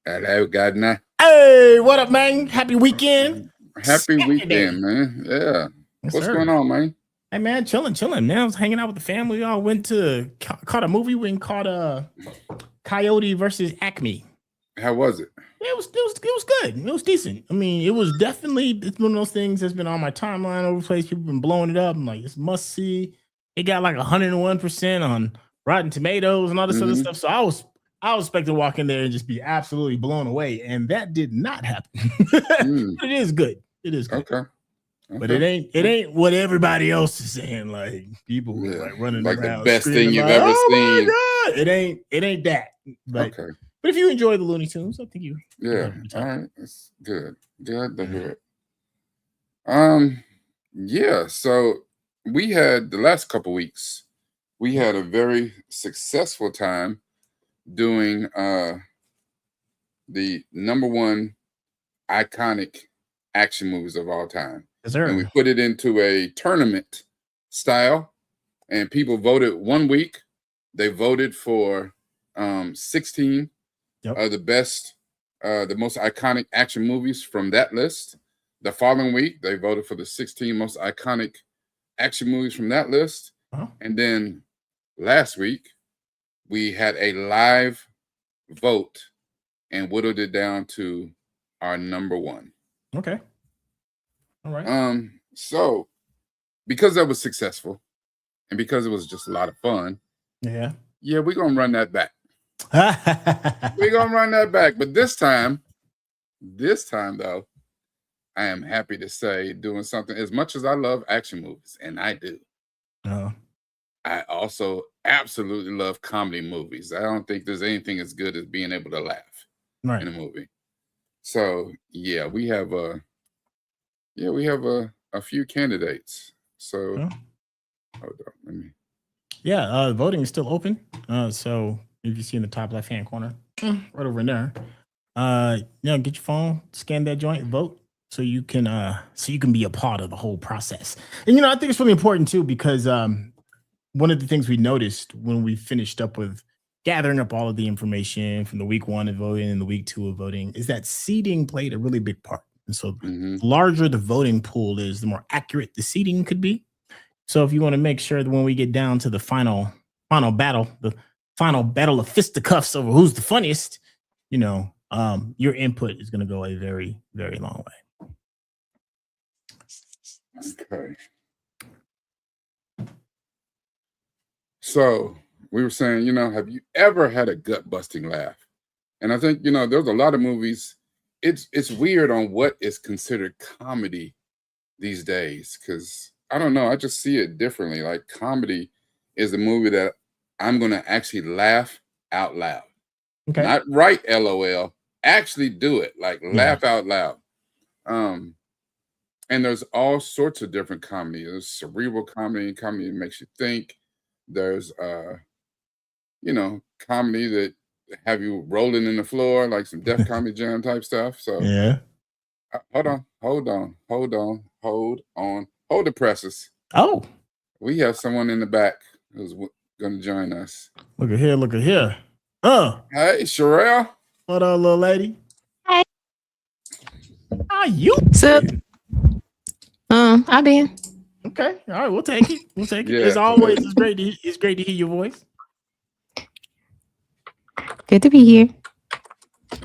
Hello, Gardner. Hey, what up, man? Happy weekend. Happy Saturday. weekend, man. Yeah. Yes, What's sir. going on, man? Hey, man, chilling, man. I was hanging out with the family. We all went to caught a movie. We caught Coyote versus Acme. How was it? It was good. It was decent. I mean, it's one of those things that's been on my timeline over the place. People been blowing it up. I'm like, it's must see. It got like 101% on Rotten Tomatoes and all this other stuff. So I was expecting to walk in there and just be absolutely blown away, and that did not happen. It is good. It is good. Okay. But it ain't what everybody else is saying. Like people were like running like around, the best thing you've like, ever oh seen. My God. It ain't that. But, okay. But if you enjoy the Looney Tunes, I think you. Yeah. All right. That's good. Good to hear it. Yeah. So we had the last couple weeks. We had a very successful time doing the #1 iconic action movies of all time. Yes, sir. And we put it into a tournament style, and people voted 1 week. They voted for 16 of the best, the most iconic action movies from that list. The following week, they voted for the 16 most iconic action movies from that list. And then last week, we had a live vote and whittled it down to our #1. Okay. All right. So because that was successful and because it was just a lot of fun, yeah, we're gonna run that back. We're gonna run that back. But this time though, I am happy to say doing something. As much as I love action movies, and I do, I also absolutely love comedy movies. I don't think there's anything as good as being able to laugh in a movie. So we have a few candidates. So hold on, let me. Voting is still open. So if you see in the top left hand corner, right over in there, get your phone, scan that joint, vote, so you can be a part of the whole process. And I think it's really important too, because one of the things we noticed when we finished up with gathering up all of the information from the week 1 of voting and the week 2 of voting is that seeding played a really big part. And so the larger the voting pool is, the more accurate the seeding could be. So if you want to make sure that when we get down to the final battle, the final battle of fisticuffs over who's the funniest, your input is going to go a very, very long way. Okay. So we were saying, have you ever had a gut-busting laugh? And I think, there's a lot of movies. It's weird on what is considered comedy these days, because I don't know. I just see it differently. Like, comedy is a movie that I'm going to actually laugh out loud. Okay. Not write LOL. Actually do it. Like, laugh out loud. And there's all sorts of different comedy. There's cerebral comedy that makes you think. There's, comedy that have you rolling in the floor, like some Def Comedy Jam type stuff. So hold the presses. Oh, we have someone in the back who's going to join us. Look at here. Hey, Sherelle. What up, little lady? Hey. How you? Sup? I been. Okay. All right, we'll take it. Yeah. As always, it's great to hear your voice. Good to be here.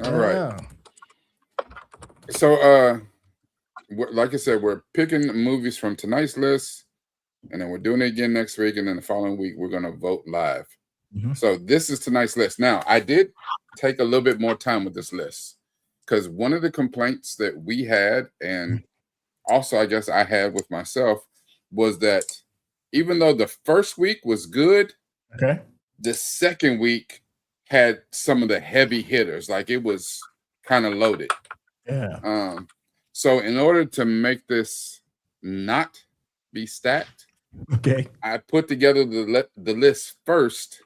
All right. So, like I said, we're picking movies from tonight's list, and then we're doing it again next week, and then the following week we're going to vote live. So this is tonight's list. Now, I did take a little bit more time with this list, because one of the complaints that we had, and also I guess I had with myself, was that even though the first week was good, the second week had some of the heavy hitters. Like, it was kind of loaded. Yeah. So in order to make this not be stacked, I put together the list first,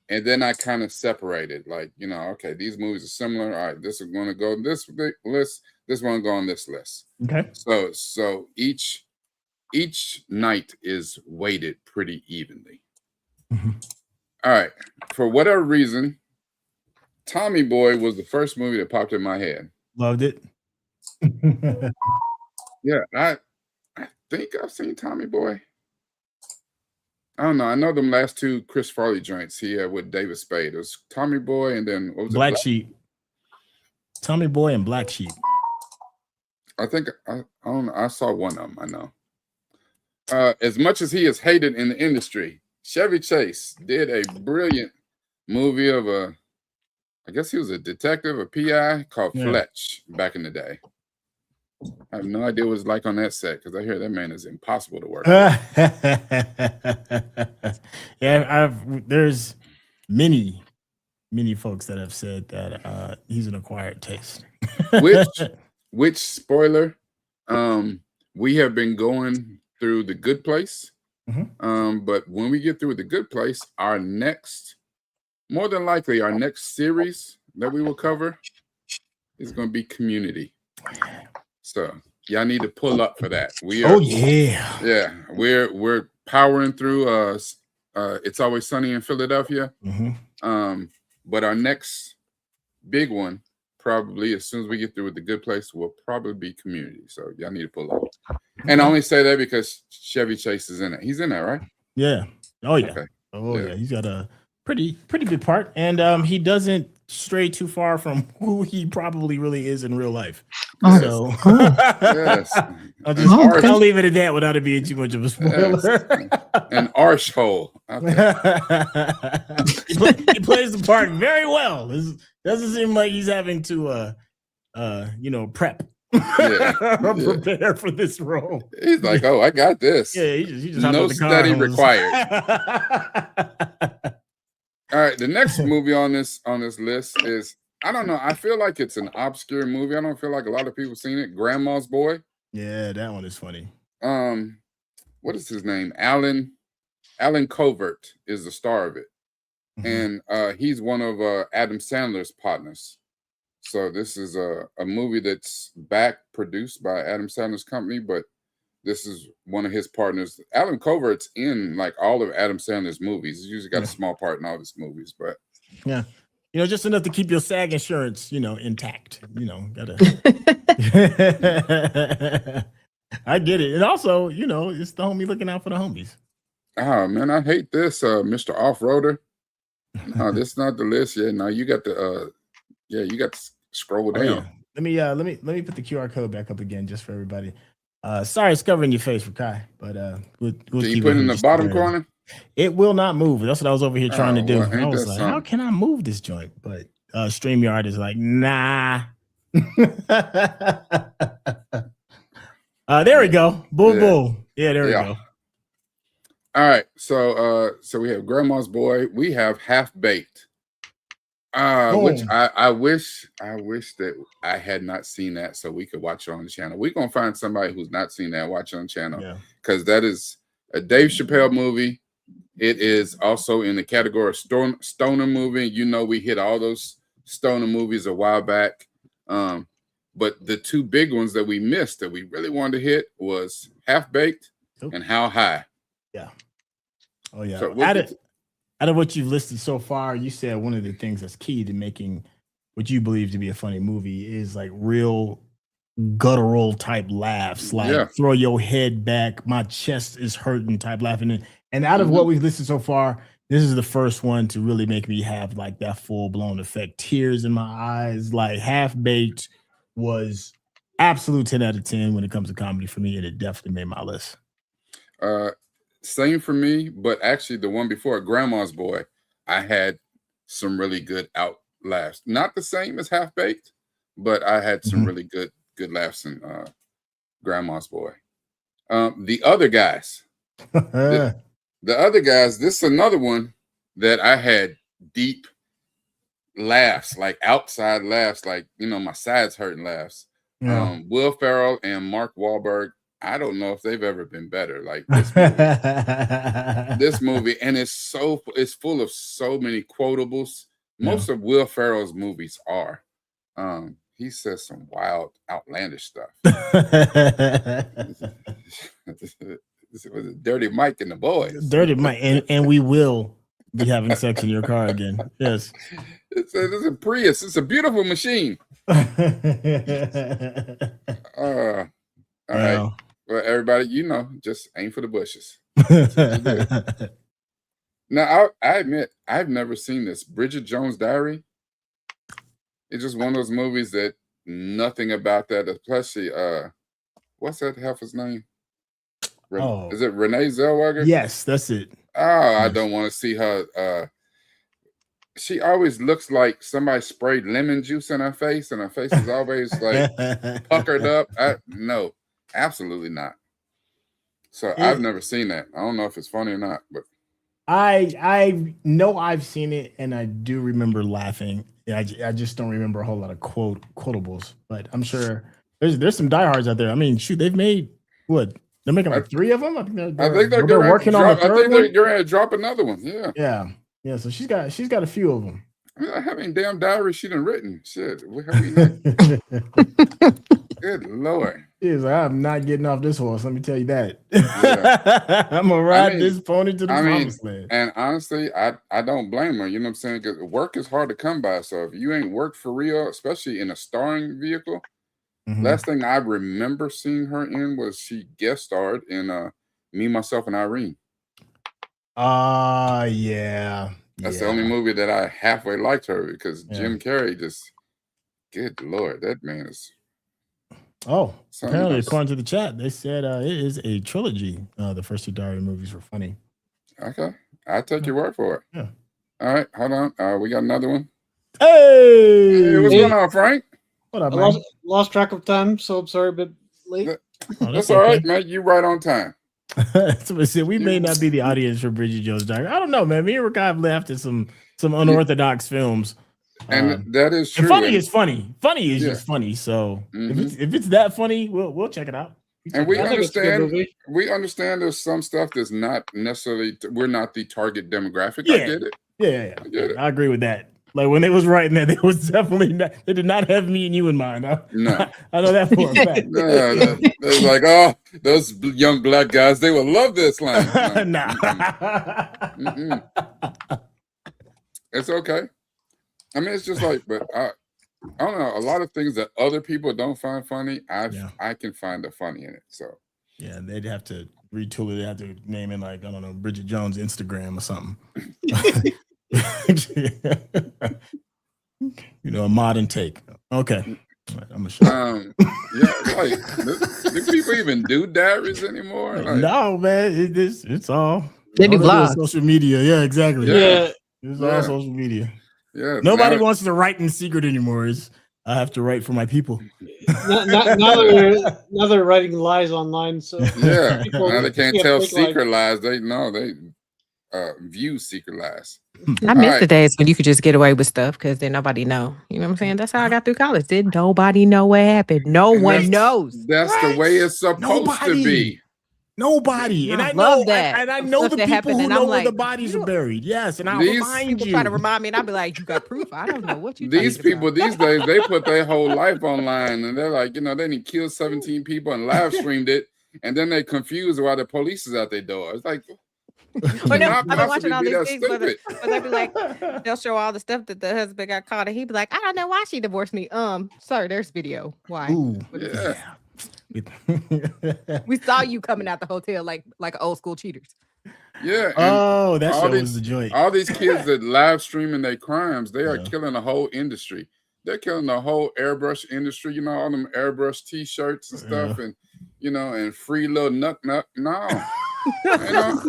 and then I kind of separated. Like, okay, these movies are similar. All right, this is going to go on this list. This one go on this list. Okay. So each night is weighted pretty evenly. All right. For whatever reason, Tommy Boy was the first movie that popped in my head. Loved it. Yeah, I think I've seen Tommy Boy. I don't know. I know them last two Chris Farley joints he had with David Spade. It was Tommy Boy and then what was Black it? Sheep. Tommy Boy and Black Sheep. I think I don't know. I saw one of them. I know. As much as he is hated in the industry, Chevy Chase did a brilliant movie of I guess he was a detective, a PI called Fletch back in the day. I have no idea what it's like on that set because I hear that man is impossible to work with. Yeah, there's many folks that have said that he's an acquired taste. which spoiler, we have been going through The Good Place. But when we get through The Good Place, more than likely our next series that we will cover is going to be Community. So y'all need to pull up for that. We're powering through It's Always Sunny in Philadelphia. But our next big one, probably as soon as we get through with The Good Place, will probably be Community. So y'all need to pull up. And I only say that because Chevy Chase is in it. He's in there, right? Yeah. Oh yeah. Okay. Yeah. He's got a pretty big part, and he doesn't stray too far from who he probably really is in real life. So I'll leave it at that without it being too much of a spoiler. An arse hole. Okay. He plays the part very well. It doesn't seem like he's having to prep. Prepare for this role. He's like, oh, I got this. Yeah, he just no study required. All right, the next movie on this list is, I don't know, I feel like it's an obscure movie. I don't feel like a lot of people seen it. Grandma's Boy. Yeah, that one is funny. What is his name? Alan Covert is the star of it. And he's one of Adam Sandler's partners. So this is a movie that's back produced by Adam Sandler's company, but this is one of his partners. Alan Covert's in like all of Adam Sandler's movies. He's usually got a small part in all his movies, but just enough to keep your SAG insurance, intact. Gotta. I get it, and also, it's the homie looking out for the homies. Oh man, I hate this, Mr. Off-Roader. No, this is not the list yet. No, you got to scroll down. Let me put the QR code back up again just for everybody. Sorry, it's covering your face for Kai, but we'll Can you put it in the bottom corner? It will not move. That's what I was over here trying to do. I was like, how can I move this joint? But StreamYard is like, nah. There we go. Boom, boom. Yeah, there we go. All right. So we have Grandma's Boy. We have Half Baked. Which I wish that I had not seen that so we could watch it on the channel. We're gonna find somebody who's not seen that, watch it on the channel, because that is a Dave Chappelle movie. It is also in the category of stoner movie. We hit all those stoner movies a while back. But the two big ones that we missed that we really wanted to hit was Half Baked and How High. Yeah. Oh yeah. So out of what you've listed so far, you said one of the things that's key to making what you believe to be a funny movie is like real guttural type laughs, like throw your head back, my chest is hurting type laughing. And out of what we've listed so far, this is the first one to really make me have like that full blown effect, tears in my eyes. Like Half Baked was absolute 10 out of 10 when it comes to comedy for me, and it definitely made my list. Same for me, but actually the one before, Grandma's Boy, I had some really good out laughs. Not the same as Half Baked, but I had some really good laughs in Grandma's Boy. The Other Guys. The Other Guys, this is another one that I had deep laughs, like outside laughs, like, my sides hurting laughs. Will Ferrell and Mark Wahlberg, I don't know if they've ever been better. Like this movie, and it's full of so many quotables. Most of Will Ferrell's movies are. He says some wild, outlandish stuff. It was Dirty Mike and the Boys. Dirty Mike, and we will be having sex in your car again. Yes. It's a Prius. It's a beautiful machine. All right. Well, everybody, just aim for the bushes. Now, I admit, I've never seen this. Bridget Jones' Diary. It's just one of those movies that nothing about that, especially, what's that heifer's name? Is it Renee Zellweger? Yes, that's it. Oh, yes. I don't want to see her. She always looks like somebody sprayed lemon juice in her face, and her face is always like puckered up. No, absolutely not. So I've never seen that. I don't know if it's funny or not, but I know I've seen it, and I do remember laughing. I just don't remember a whole lot of quotables, but I'm sure there's some diehards out there. I mean, shoot, they've made what? They're making like 3 of them. I think they're working on the third one. I think they're going to drop another one. Yeah. So she's got a few of them. How many damn diaries she done written? Shit, good Lord. Like, I'm not getting off this horse. Let me tell you that. Yeah. I'm gonna ride this pony to the promised land. And honestly, I don't blame her. You know what I'm saying? Because work is hard to come by. So if you ain't worked for real, especially in a starring vehicle. Last thing I remember seeing her in was she guest starred in Me, Myself, and Irene. Yeah. That's the only movie that I halfway liked her because Jim Carrey good Lord, that man is. Oh, apparently, according to the chat, they said it is a trilogy. The first 2 Diary movies were funny. Okay, I'll take your word for it. Yeah. All right, hold on. We got another one. Hey, what's going on, Frank? What up, man? Lost track of time, so I'm sorry, but late. That's all right, man. You right on time. We may not be the audience for Bridget Jones' Diary. I don't know, man. Me and Rick have left at some unorthodox films. And that is true. Funny is funny. Funny is just funny. So if it's that funny, we'll check it out. And we understand there's some stuff that's not necessarily, we're not the target demographic. Yeah. I get it. Yeah. I get it. I agree with that. Like when they was writing that, they was definitely not, they did not have me and you in mind. No. I know that for a fact. They're like, oh, those young black guys, they will love this line. No. It's okay. I mean, it's just like, but I don't know. A lot of things that other people don't find funny, I can find the funny in it. So yeah, they'd have to retool it. They have to name it like, I don't know, Bridget Jones Instagram or something. A modern take. Okay. I'm sure. Like, do people even do diaries anymore? Like, no, man. It's all they do vlogs. Social media. Yeah, exactly. Yeah. It's all social media. Yeah. Nobody wants to write in secret anymore. I have to write for my people. Now they're writing lies online. So yeah, now they can't tell secret lies. They view secret lies. I miss the days when you could just get away with stuff because then nobody know. You know what I'm saying? That's how I got through college. Did nobody know what happened? No one knows. That's the way it's supposed to be. Nobody. And I love that. And I know the people who know where the bodies are buried. Yes, and I'll remind you. People try to remind me, and I'll be like, "You got proof? I don't know what you." These people these days, they put their whole life online, and they're like, they didn't kill 17 people and live streamed it, and then they confused why the police is at their door. It's like. I've been watching all these things, but they be like, they'll show all the stuff that the husband got caught, and he'd be like, "I don't know why she divorced me." Sir, there's video. Why? Ooh, yeah. We saw you coming out the hotel like old school cheaters. Yeah. Oh, that show was the joint. All these kids that live streaming their crimes, they are killing the whole industry. They're killing the whole airbrush industry. All them airbrush T-shirts and stuff, and and free little nuck. No. Not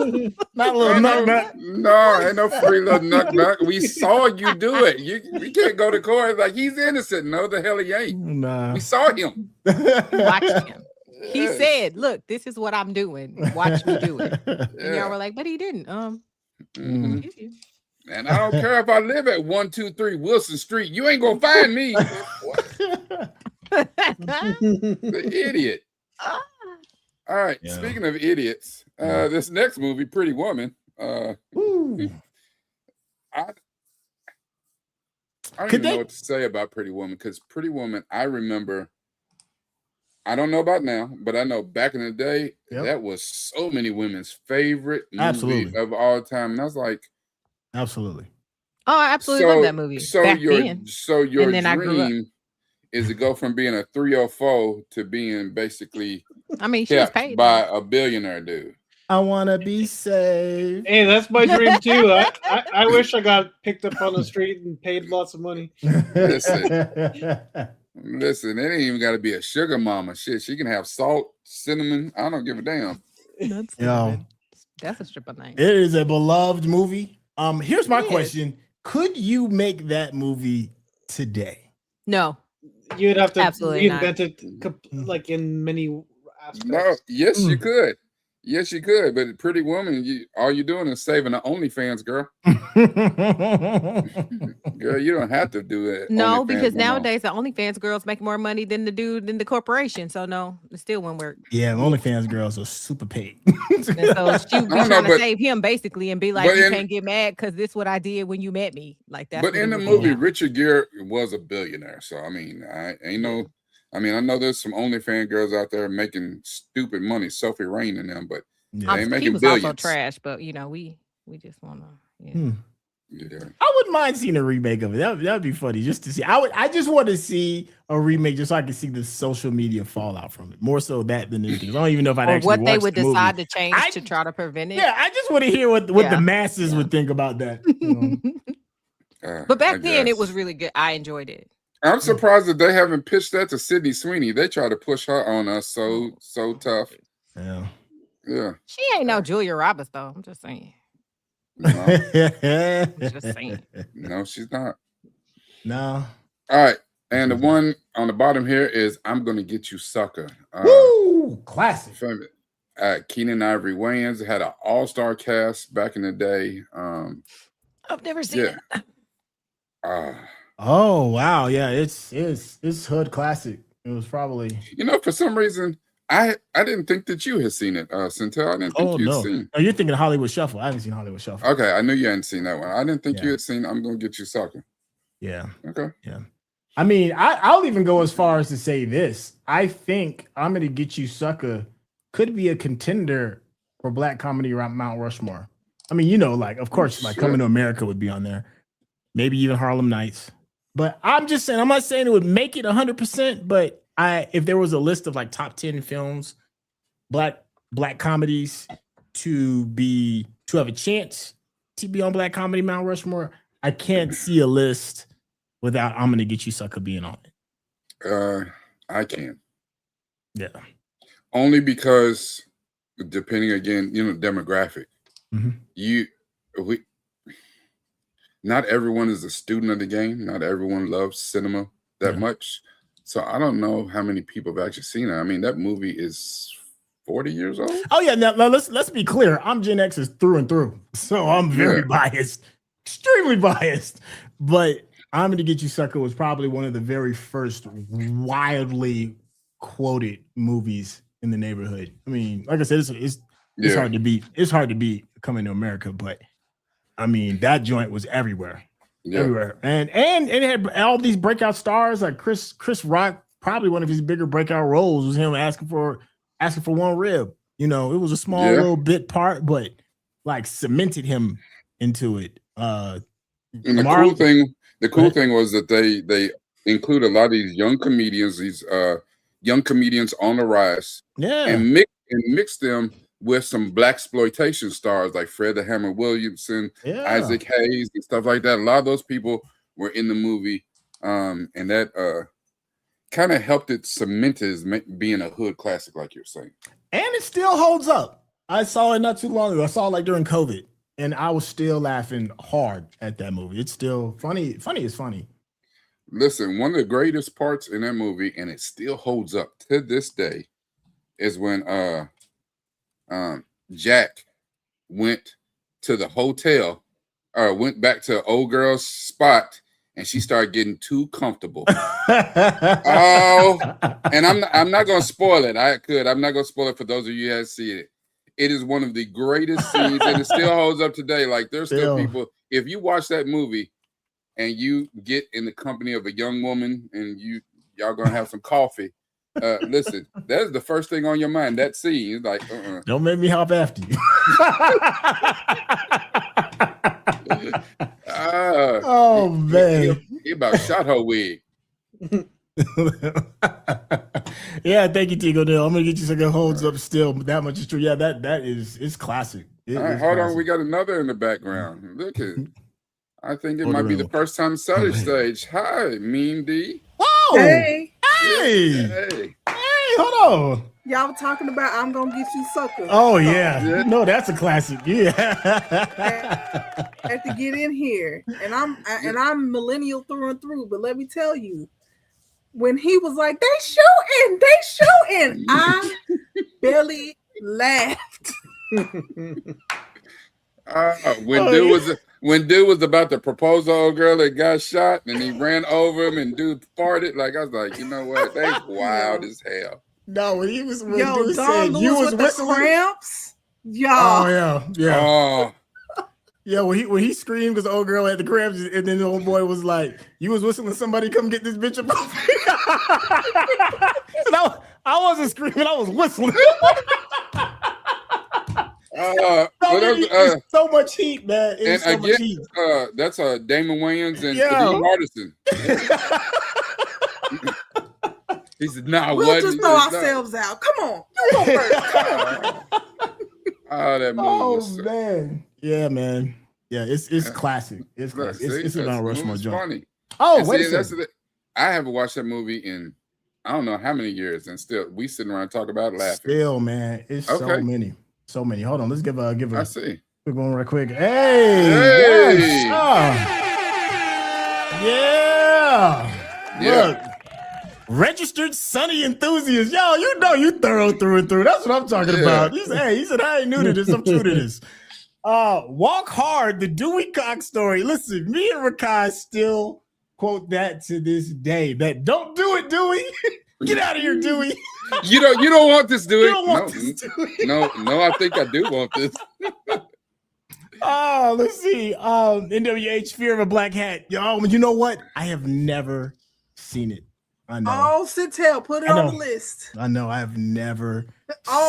little nuck. No, ain't no free little nuck. We saw you do it. We can't go to court like he's innocent. No, the hell he ain't. Nah. We saw him. Watched him. He said, "Look, this is what I'm doing. Watch me do it." And y'all were like, "But he didn't." And I don't care if I live at 123 Wilson Street. You ain't gonna find me. The idiot. All right. Yeah. Speaking of idiots, this next movie, Pretty Woman. I don't even know what to say about Pretty Woman because Pretty Woman, I remember. I don't know about now, but I know back in the day, that was so many women's favorite movie of all time. And I was like, Absolutely. Oh, I absolutely love that movie. So back your then. dream is to go from being a 304 to being basically I mean, she was paid by a billionaire dude. I want to be saved. Hey, that's my dream too. I wish I got picked up on the street and paid lots of money. Listen, it ain't even got to be a sugar mama. Shit, she can have salt, cinnamon. I don't give a damn. That's a stripper name. It is a beloved movie. Here's my question: could you make that movie today? No, you'd have to absolutely reinvent it, like in many aspects. No, yes, you could. Yes, you could, but Pretty Woman, all you're doing is saving the OnlyFans, girl. Girl, you don't have to do it. No, OnlyFans because no more. nowadays the OnlyFans girls make more money than the dude in the corporation. So no, it still won't work. Yeah, OnlyFans girls are super paid. And so she be trying to save him basically and be like, you can't get mad because this is what I did when you met me. Like that. But in the movie, Richard Gere was a billionaire. So I mean, I know there's some OnlyFans girls out there making stupid money, Sophie Rain and them, but they ain't making was billions. Also trash, but we just want to. Yeah. I wouldn't mind seeing a remake of it. That'd be funny just to see. I just want to see a remake just so I can see the social media fallout from it. More so that than anything. I don't even know if I'd actually what they watch would the decide movie. to change to try to prevent it. Yeah, I just want to hear what the masses would think about that. But back then it was really good. I enjoyed it. I'm surprised that they haven't pitched that to Sydney Sweeney. They try to push her on us so tough. Yeah. Yeah. She ain't no Julia Roberts though. I'm just saying. No. Just saying. No, she's not. No. All right. And the one on the bottom here is I'm Gonna Get You Sucker. Woo! Classic. Keenan Ivory Wayans had an all-star cast back in the day. I've never seen it. Oh wow, yeah, it's hood classic. It was probably for some reason I didn't think that you had seen it, Centel. I didn't think you'd seen. Oh, you're thinking Hollywood Shuffle. I haven't seen Hollywood Shuffle. Okay, I knew you hadn't seen that one. I didn't think you had seen I'm Gonna Get You Sucker. Yeah. Okay. Yeah. I mean, I'll even go as far as to say this. I think I'm Gonna Get You Sucker could be a contender for Black comedy around Mount Rushmore. I mean, like of course, like Coming to America would be on there. Maybe even Harlem Nights. But I'm just saying, I'm not saying it would make it 100%, but if there was a list of like top 10 films, black comedies to have a chance to be on Black Comedy Mount Rushmore, I can't see a list without I'm Gonna Get You Sucker being on it. I can. Yeah. Only because depending again, demographic. Not everyone is a student of the game. Not everyone loves cinema that much. So I don't know how many people have actually seen it. I mean, that movie is 40 years old. Oh yeah, now let's be clear. I'm Gen X's through and through, so I'm very biased, extremely biased. But I'm Gonna Get You Sucker was probably one of the very first wildly quoted movies in the neighborhood. I mean, like I said, it's hard to beat. It's hard to beat Coming to America, but I mean that joint was everywhere. Everywhere. And it had all these breakout stars like Chris Rock. Probably one of his bigger breakout roles was him asking for one rib. It was a small little bit part, but like cemented him into it. And the cool thing was that they include a lot of these young comedians, young comedians on the rise, and mix them with some blaxploitation stars like Fred the Hammer Williamson, Isaac Hayes, and stuff like that. A lot of those people were in the movie, and that kind of helped it cement as being a hood classic, like you're saying. And it still holds up. I saw it not too long ago. I saw it like during COVID, and I was still laughing hard at that movie. It's still funny. Funny is funny. Listen, one of the greatest parts in that movie, and it still holds up to this day, is when Jack went to the hotel, or went back to old girl's spot, and she started getting too comfortable. And I'm not gonna spoil it. I'm not gonna spoil it for those of you who haven't seen it. It is one of the greatest scenes, and it still holds up today. Like there's still people. If you watch that movie and you get in the company of a young woman and y'all gonna have some coffee. Listen, that's the first thing on your mind. That scene is like, don't make me hop after you. Oh man, he about shot her wig. Yeah, thank you, Tigo. I'm gonna get you some good holds up still. That much is true. Yeah, it's classic. All right, hold on. We got another in the background. Look at. I think it might be the first time Center stage. Hi, Mean D. Whoa! Hey, Hey, hold on. y'all were talking about I'm gonna get you sucker. Oh yeah, no, that's a classic. Yeah, Had to get in here, and I'm millennial through and through. But let me tell you, when he was like, "They shooting," I barely laughed. When dude was about to propose to old girl that got shot, and he ran over him, and dude farted. Like, I was like, you know what? They wild as hell. No, when he was Don Lewis you was with whistling. the cramps. Y'all. Oh yeah. Oh, Yeah, when he screamed because the old girl had the cramps, and then the old boy was like, "You was whistling, somebody come get this bitch up." I wasn't screaming, I was whistling. So much heat, man. And so again, much heat. That's Damon Wayans and Yeah. Steve Hardison. He said, "Nah, We'll just throw ourselves out. Come on, you go first. Come on." Oh, that movie was man. Yeah, man. Yeah, it's classic. It's classic. It's a Mount Rushmore joint. Funny. Oh, And wait see, a second. I haven't watched that movie in I don't know how many years, and still we sitting around talking about it, laughing. Still, man, it's so many. So many. Hold on, let's give a I see. quick one right quick. Hey, Hey. Yes. Yeah. Look, registered Sunny enthusiast. Yo, you know you thorough through and through. That's what I'm talking about. He said, I ain't new to this. I'm true to this. Walk Hard, the Dewey Cox story. Listen, me and Rakai still quote that to this day. That don't do it, Dewey. Get out of here, Dewey. You don't want this, Dewey. You don't want this, Dewey. No, I think I do want this. Let's see. NWH, Fear of a Black Hat. Yo, you know what? I have never seen it. I know. Oh, Sitel, put it on the list. I know. I have never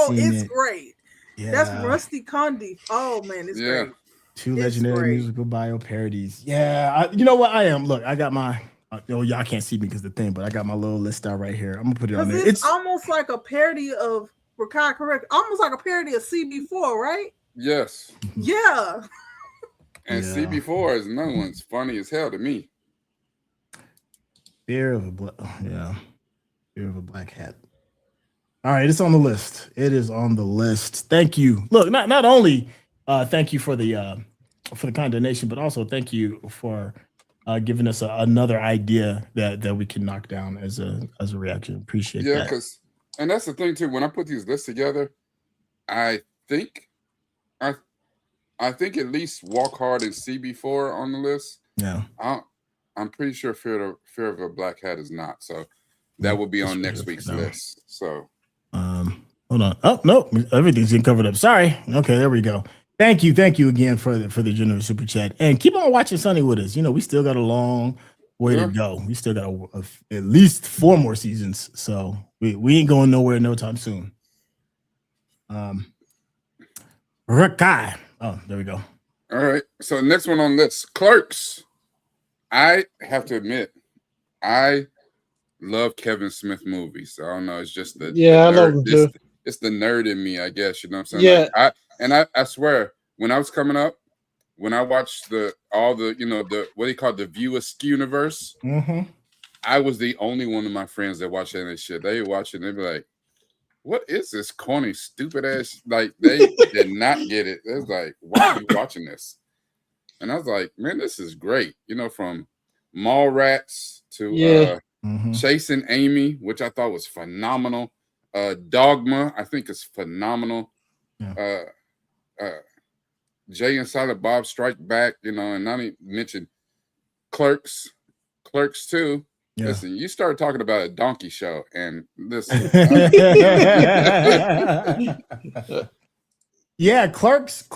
seen it. Great. Yeah. That's Rusty Condi. Oh man, it's great. Two legendary musical bio parodies. Yeah, you know what? I am. Look, I got my. Y'all can't see me because the thing, but I got my little list out right here. I'm gonna put it on there. It's almost like a parody of Rakai, correct? Almost like a parody of CB4, right? Yes. Yeah. And CB4 is another one's funny as hell to me. Fear of a Black Hat. All right, it's on the list. It is on the list. Thank you. Look, not only thank you for the kind donation, but also thank you for giving us another idea that we can knock down as a reaction. Appreciate that. Yeah, because that's the thing too. When I put these lists together, I think at least Walk Hard and CB4 on the list. Yeah. I'm pretty sure Fear of a Black Hat is not. So that will be on next week's list. So hold on. Oh no, everything's getting covered up. Sorry. Okay, there we go. Thank you again for the generous super chat, and keep on watching Sunny with us. You know, we still got a long way to go. We still got at least 4 more seasons, so we ain't going nowhere no time soon. Rakai. Oh, there we go. All right. So next one on this, Clerks. I have to admit, I love Kevin Smith movies. I don't know. It's just I love them too. It's the nerd in me, I guess. You know what I'm saying? Yeah. I swear, when I was coming up, when I watched the what do you call it, the View Askew universe, I was the only one of my friends that watched that shit. They watch it and they'd be like, what is this corny, stupid ass? Like, they did not get it. It was like, why are you watching this? And I was like, man, this is great. You know, from Mallrats to Chasing Amy, which I thought was phenomenal. Dogma, I think is phenomenal. Yeah. Jay and Silent Bob Strike Back, you know, and not even mention Clerks 2. Yeah. Listen, you started talking about a donkey show, and listen. Yeah, Clerks.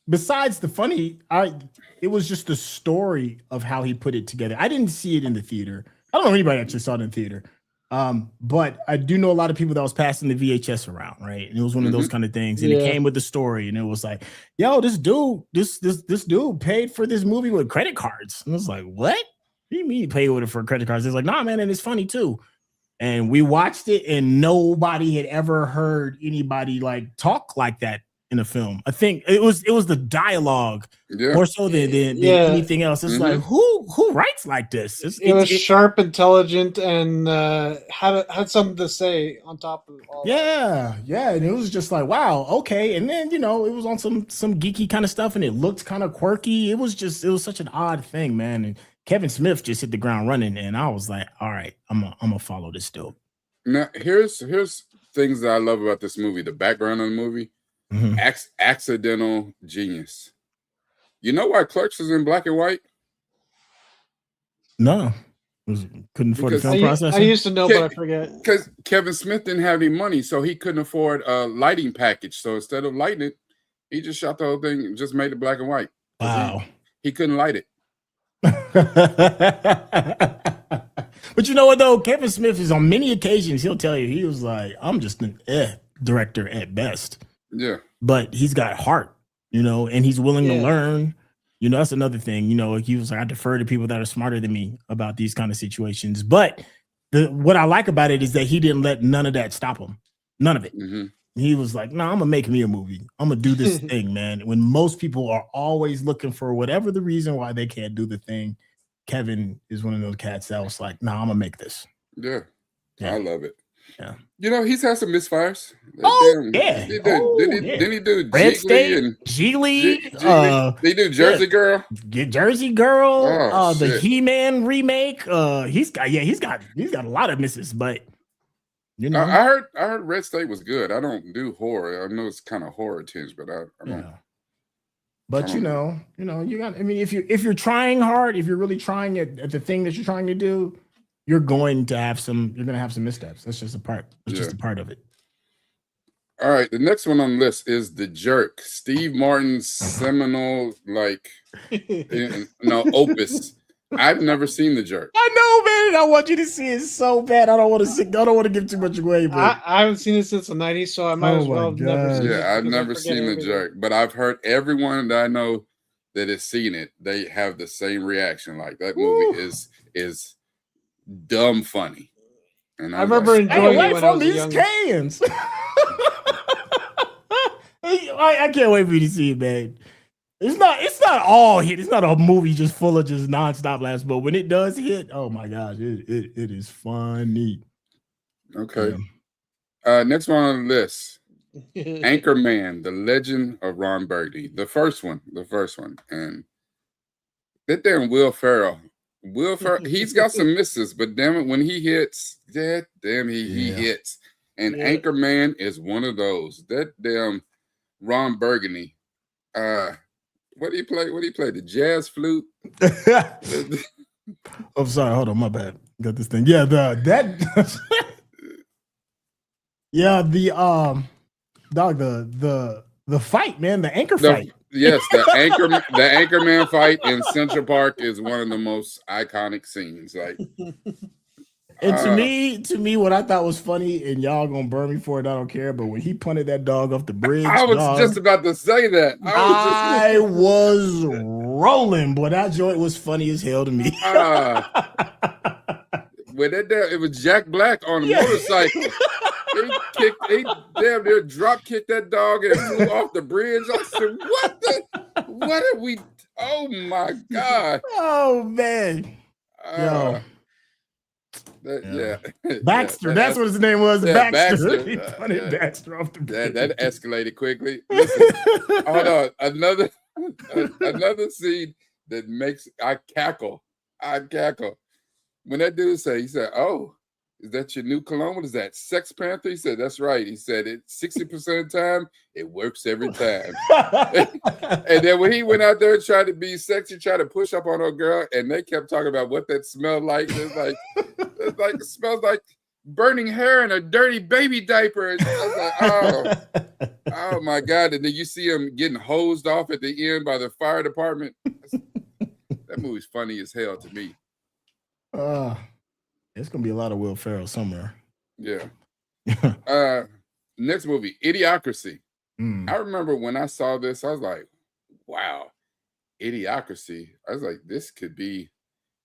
Besides the funny, it was just the story of how he put it together. I didn't see it in the theater. I don't know if anybody actually saw it in the theater. But I do know a lot of people that was passing the VHS around, right? And it was one of those kind of things. And it came with the story, and it was like, yo, this dude paid for this movie with credit cards. And I was like, what? What do you mean he paid with it for credit cards? It's like, nah, man, and it's funny too. And we watched it, and nobody had ever heard anybody like talk like that in a film. I think it was the dialogue more so than anything else. It's like, who writes like this? It was sharp, intelligent, and had something to say on top of all that. And it was just like, wow, okay. And then, you know, it was on some geeky kind of stuff, and it looked kind of quirky. It was such an odd thing, man. And Kevin Smith just hit the ground running, and I was like, all right, I'm gonna follow this still. Now, here's things that I love about this movie, the background of the movie. Accidental genius. You know why Clerks is in black and white? No. Couldn't afford the film process. I used to know, but I forget. Because Kevin Smith didn't have any money, so he couldn't afford a lighting package. So instead of lighting it, he just shot the whole thing and just made it black and white. Wow. He couldn't light it. But you know what though? Kevin Smith is on many occasions, he'll tell you, he was like, I'm just an director at best. Yeah. But he's got heart, you know, and he's willing to learn. You know, that's another thing. You know, he was like, I defer to people that are smarter than me about these kind of situations. But what I like about it is that he didn't let none of that stop him. None of it. He was like, no, I'm gonna make me a movie. I'm gonna do this thing, man. When most people are always looking for whatever the reason why they can't do the thing, Kevin is one of those cats that was like, no, I'm gonna make this. Yeah. I love it. Yeah. You know, he's had some misfires. Didn't he do Red State and Jiggly? They do Jersey Girl. Jersey Girl. The shit. He-Man remake. He's got a lot of misses, but you know, I heard Red State was good. I don't do horror. I know it's kind of horror tinge, but I don't. Yeah. But you know, you got. I mean, if you're trying hard, if you're really trying at the thing that you're trying to do, you're going to have some missteps. That's just a part. It's just a part of it. All right, the next one on the list is The Jerk, Steve Martin's seminal opus. I've never seen The Jerk. I know, man. I want you to see it so bad. I don't want to give too much away. But I haven't seen it since the 90s, so I might as well have never seen it. Yeah, I've never seen The Jerk, but I've heard everyone that I know that has seen it, they have the same reaction. Like, that movie is dumb funny. And I remember enjoying it when I was these young. cans. I can't wait for you to see it, man. It's not all hit. It's not a movie just full of just nonstop laughs, but when it does hit, oh my gosh, it is funny. Okay. Next one on the list. Anchorman, The Legend of Ron Burgundy. The first one. And that damn Will Ferrell, he's got some misses, but damn it, when he hits, he hits. And Anchorman is one of those. That damn Ron Burgundy. What do you play? The jazz flute? I'm sorry, hold on, my bad. Got this thing. Yeah, the fight, man, the anchor fight. Yes, the Anchorman fight in Central Park is one of the most iconic scenes. Like, and to me, what I thought was funny, and y'all gonna burn me for it, I don't care. But when he punted that dog off the bridge, I was just about to say that. I was rolling, boy. That joint was funny as hell to me. When it was Jack Black on a motorcycle. He damn near drop kicked that dog and flew off the bridge. I said, what did we? Oh my God. Oh man. Yo. Baxter, that's what his name was. Baxter. He punted Baxter off the bridge. That escalated quickly. Listen, hold on. Another scene that makes I cackle. When that dude he said, "Oh, is that your new cologne? What is that? Sex Panther?" He said, "That's right." He said, "It 60% of the time, it works every time." And then when he went out there and tried to be sexy, tried to push up on a girl, and they kept talking about what that smelled like. It smells like burning hair in a dirty baby diaper. And I was like, oh my God. And then you see him getting hosed off at the end by the fire department. That movie's funny as hell to me. It's gonna be a lot of Will Ferrell somewhere. Yeah. Next movie, Idiocracy. I remember when I saw this, I was like, wow, Idiocracy. I was like, this could be,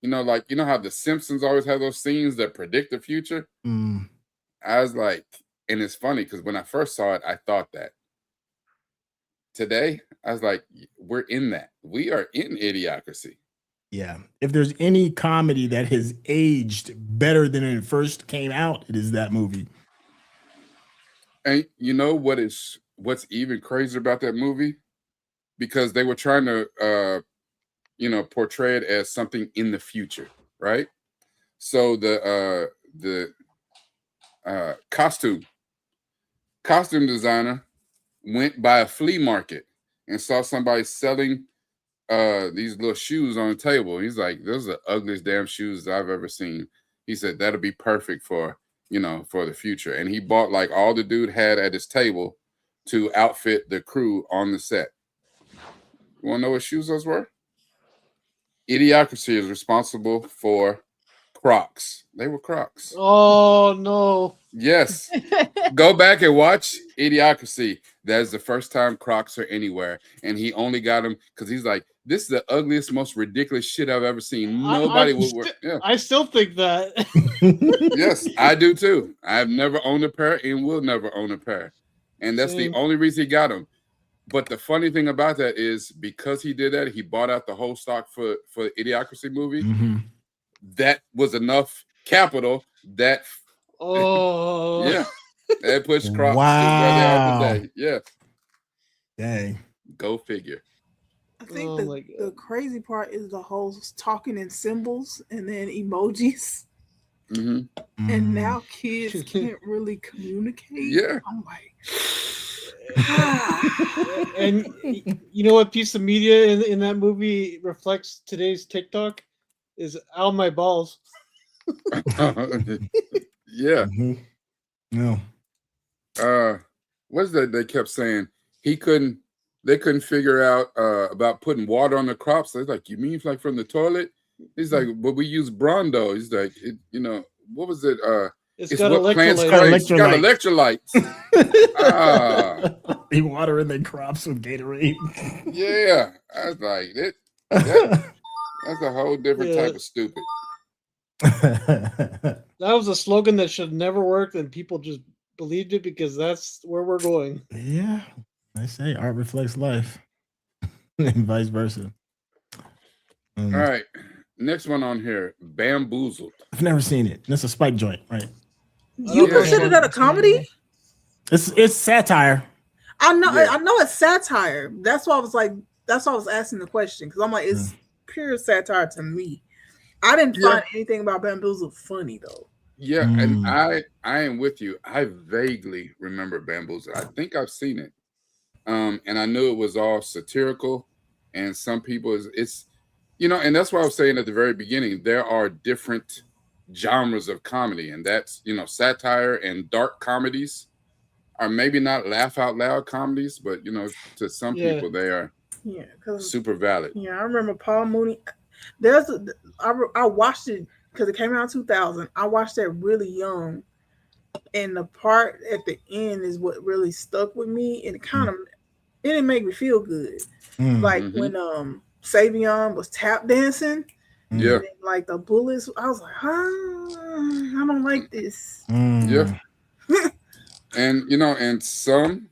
like, how the Simpsons always have those scenes that predict the future? I was like, and it's funny because when I first saw it, I thought that. Today, I was like, we're in that. We are in Idiocracy. Yeah. If there's any comedy that has aged better than it first came out, it is that movie. And you know what's even crazier about that movie? Because they were trying to portray it as something in the future, right? So the costume designer went by a flea market and saw somebody selling these little shoes on the table. He's like, those are the ugliest damn shoes I've ever seen. He said that'll be perfect for the future. And he bought like all the dude had at his table to outfit the crew on the set. You want to know what shoes those were? Idiocracy is responsible for Crocs. They were Crocs. Oh no. Yes. Go back and watch Idiocracy. That is the first time Crocs are anywhere. And he only got them because he's like, this is the ugliest, most ridiculous shit I've ever seen. Nobody would wear. Yeah. I still think that. Yes, I do too. I've never owned a pair and will never own a pair. And that's the only reason he got them. But the funny thing about that is because he did that, he bought out the whole stock for the Idiocracy movie. That was enough capital that yeah, that pushed Crocs to where they are today. Yeah. Dang. Go figure. I think the crazy part is the whole talking in symbols and then emojis. And now kids can't really communicate. Yeah. I'm like, and you know what piece of media in that movie reflects today's TikTok is "Ow my balls." Yeah. No. What's that they kept saying? They couldn't figure out about putting water on the crops. They're like, you mean like from the toilet? He's like, but we use Brondo. He's like, what was it? It's got what plants electrolytes. It's got electrolytes. They water in their crops with Gatorade. Yeah. I was like, that's a whole different type of stupid. That was a slogan that should never work, and people just believed it because that's where we're going. Yeah. I say art reflects life. And vice versa. All right. Next one on here, Bamboozled. I've never seen it. That's a Spike joint, right? You consider that a comedy? It's satire. I know it's satire. That's why I was asking the question, because I'm like, it's pure satire to me. I didn't find anything about Bamboozled funny though. Yeah, and I am with you. I vaguely remember Bamboozled. I think I've seen it. And I knew it was all satirical, and some people it's and that's why I was saying at the very beginning, there are different genres of comedy, and that's satire and dark comedies are maybe not laugh out loud comedies, but to some people they are super valid. Yeah, I remember Paul Mooney. I watched it because it came out in 2000. I watched that really young, and the part at the end is what really stuck with me, and it didn't make me feel good. Like when Savion was tap dancing, and like the bullets, I was like, I don't like this. Yeah. And and some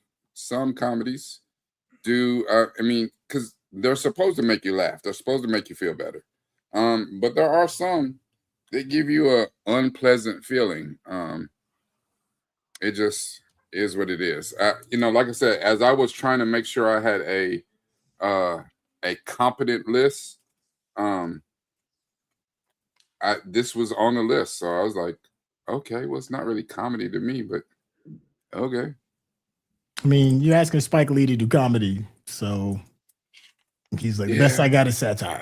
comedies do because they're supposed to make you laugh, they're supposed to make you feel better, but there are some that give you a unpleasant feeling. It just is what it is. Like I said, as I was trying to make sure I had a competent list, this was on the list, so I was like, okay, well, it's not really comedy to me, but okay. I mean, you're asking Spike Lee to do comedy, so he's like, the best I got is satire.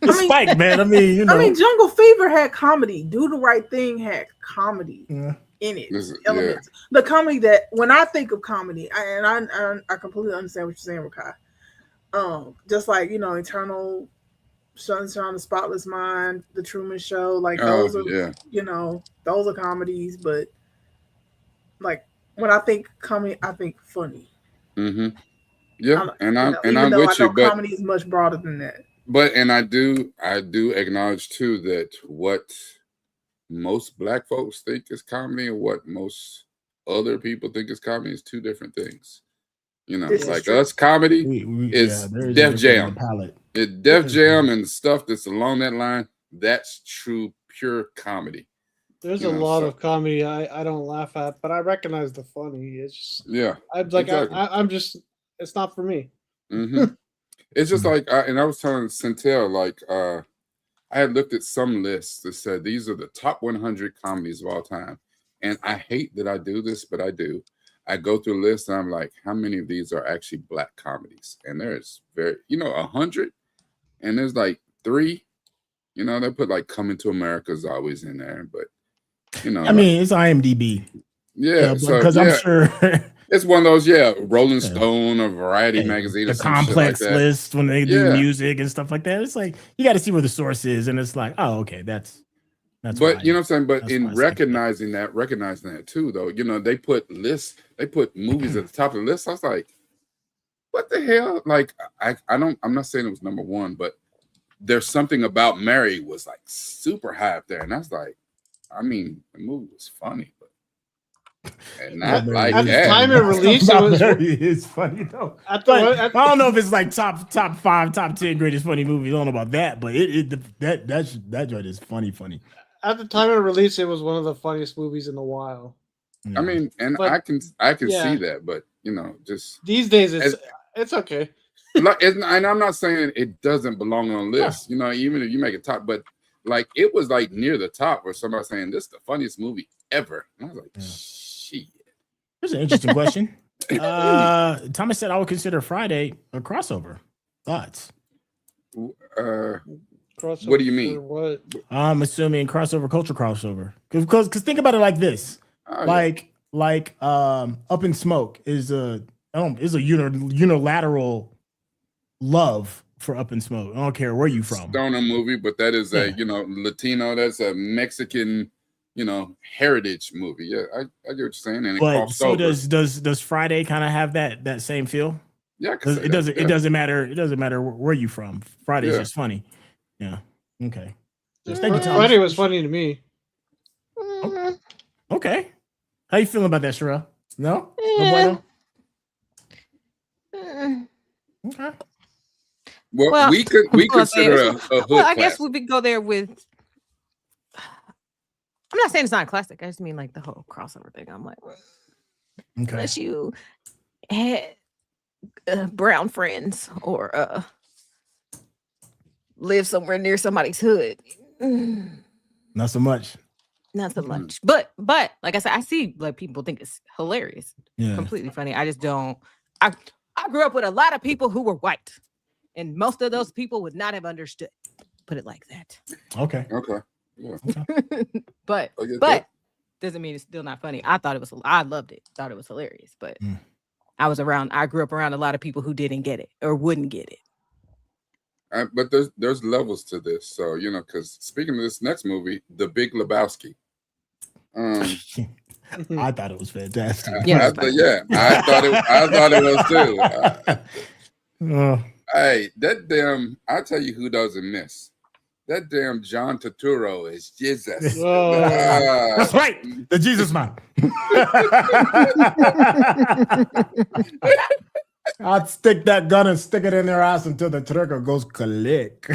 Spike, man. I mean, Jungle Fever had comedy. Do the Right Thing had comedy in it. Elements. The comedy that when I think of comedy, I completely understand what you're saying, Rakai. Just like Eternal Sunshine of the Spotless Mind, The Truman Show. Like Oh, those are, yeah. you know, those are comedies. But like when I think comedy, I think funny. Mm-hmm. Yeah, Even I'm though with I know you, but comedy is much broader than that. I do acknowledge too that what most Black folks think is comedy and what most other people think is comedy is two different things. You know, This is like true. us, comedy there is is a Def difference in Jam. the palette. It's Def Jam and stuff that's along that line. That's true, pure comedy. There's You a know, lot so- of comedy I don't laugh at, but I recognize the funny. It's just Yeah, I'm like exactly. I'm just it's not for me. hmm It's just like, and I was telling Centel, like, I had looked at some lists that said these are the top 100 comedies of all time. And I hate that I do this, but I do. I go through a list and I'm like, how many of these are actually Black comedies? And there's 100, and there's like 3. You know, they put like Coming to America is always in there, but you know, I mean, it's IMDb. yeah, so because I'm sure it's one of those, Rolling Stone or Variety magazine, or the some shit complex like that. list when they do music and stuff like that. It's like you got to see where the source is, and it's like, oh, okay, that's. But why, you know what I'm saying. But that's in why I recognizing that too, though, you know, they put movies at the top of the list. I was like, what the hell? Like, I'm not saying it was number 1, but there's something about Mary was like super high up there, and I was like, I mean, the movie was funny, but and not like At the that. time of release, it's funny though. I I don't know if it's like top 5, top 10 greatest funny movies. I don't know about that, but that joint is funny. At the time of release, it was one of the funniest movies in a while. I mean, and But, I can yeah. see that, but you know, just These days, it's okay. like, and I'm not saying it doesn't belong on a list. You know, even if you make it top, but like it was like near the top where somebody saying this is the funniest movie ever. And I was like, shit. Here's an interesting question. Thomas said I would consider Friday a crossover. Thoughts? Crossover What do you mean? What? I'm assuming culture crossover. Because think about it like this. Up in Smoke is a unilateral love for Up in Smoke. I don't care where you from. Stoner movie, but that is a Latino. That's a Mexican, heritage movie. Yeah, I get what you're saying. And but so does Friday kind of have that same feel? Yeah, it doesn't matter. It doesn't matter where you from. Friday's just funny. Yeah. Okay. Thank you, Thomas. Friday was funny to me. Okay. How you feeling about that, Sherelle? No? Yeah. Okay. Well, we consider a hood I guess classic. we could go there with. I'm not saying it's not a classic. I just mean like the whole crossover thing. I'm like, unless you had brown friends or live somewhere near somebody's hood. Not so much. Not so much. But like I said, I see like people think it's hilarious. Yeah. Completely funny. I just don't. I grew up with a lot of people who were white. And most of those people would not have understood. Put it like that. Okay. Yeah. but doesn't mean it's still not funny. I loved it. Thought it was hilarious. But I grew up around a lot of people who didn't get it or wouldn't get it. But there's levels to this. So, because speaking of this next movie, The Big Lebowski. I thought it was fantastic. I thought it was too. Hey, that damn, I'll tell you who doesn't miss. That damn John Turturro is Jesus. That's right. The Jesus man. I'd stick that gun and stick it in their ass until the trigger goes click.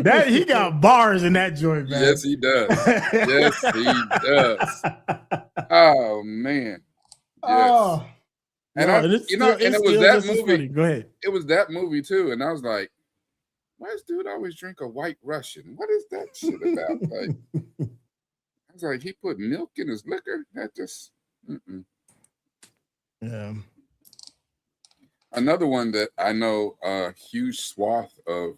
That he got bars in that joint, man. Yes, he does. Yes, he does. Oh man. Yes. Oh. And it was that movie. Go ahead. It was that movie too, and I was like, "Why does dude always drink a White Russian? What is that shit about?" Like, I was like, he put milk in his liquor. That just. Yeah. Another one that I know a huge swath of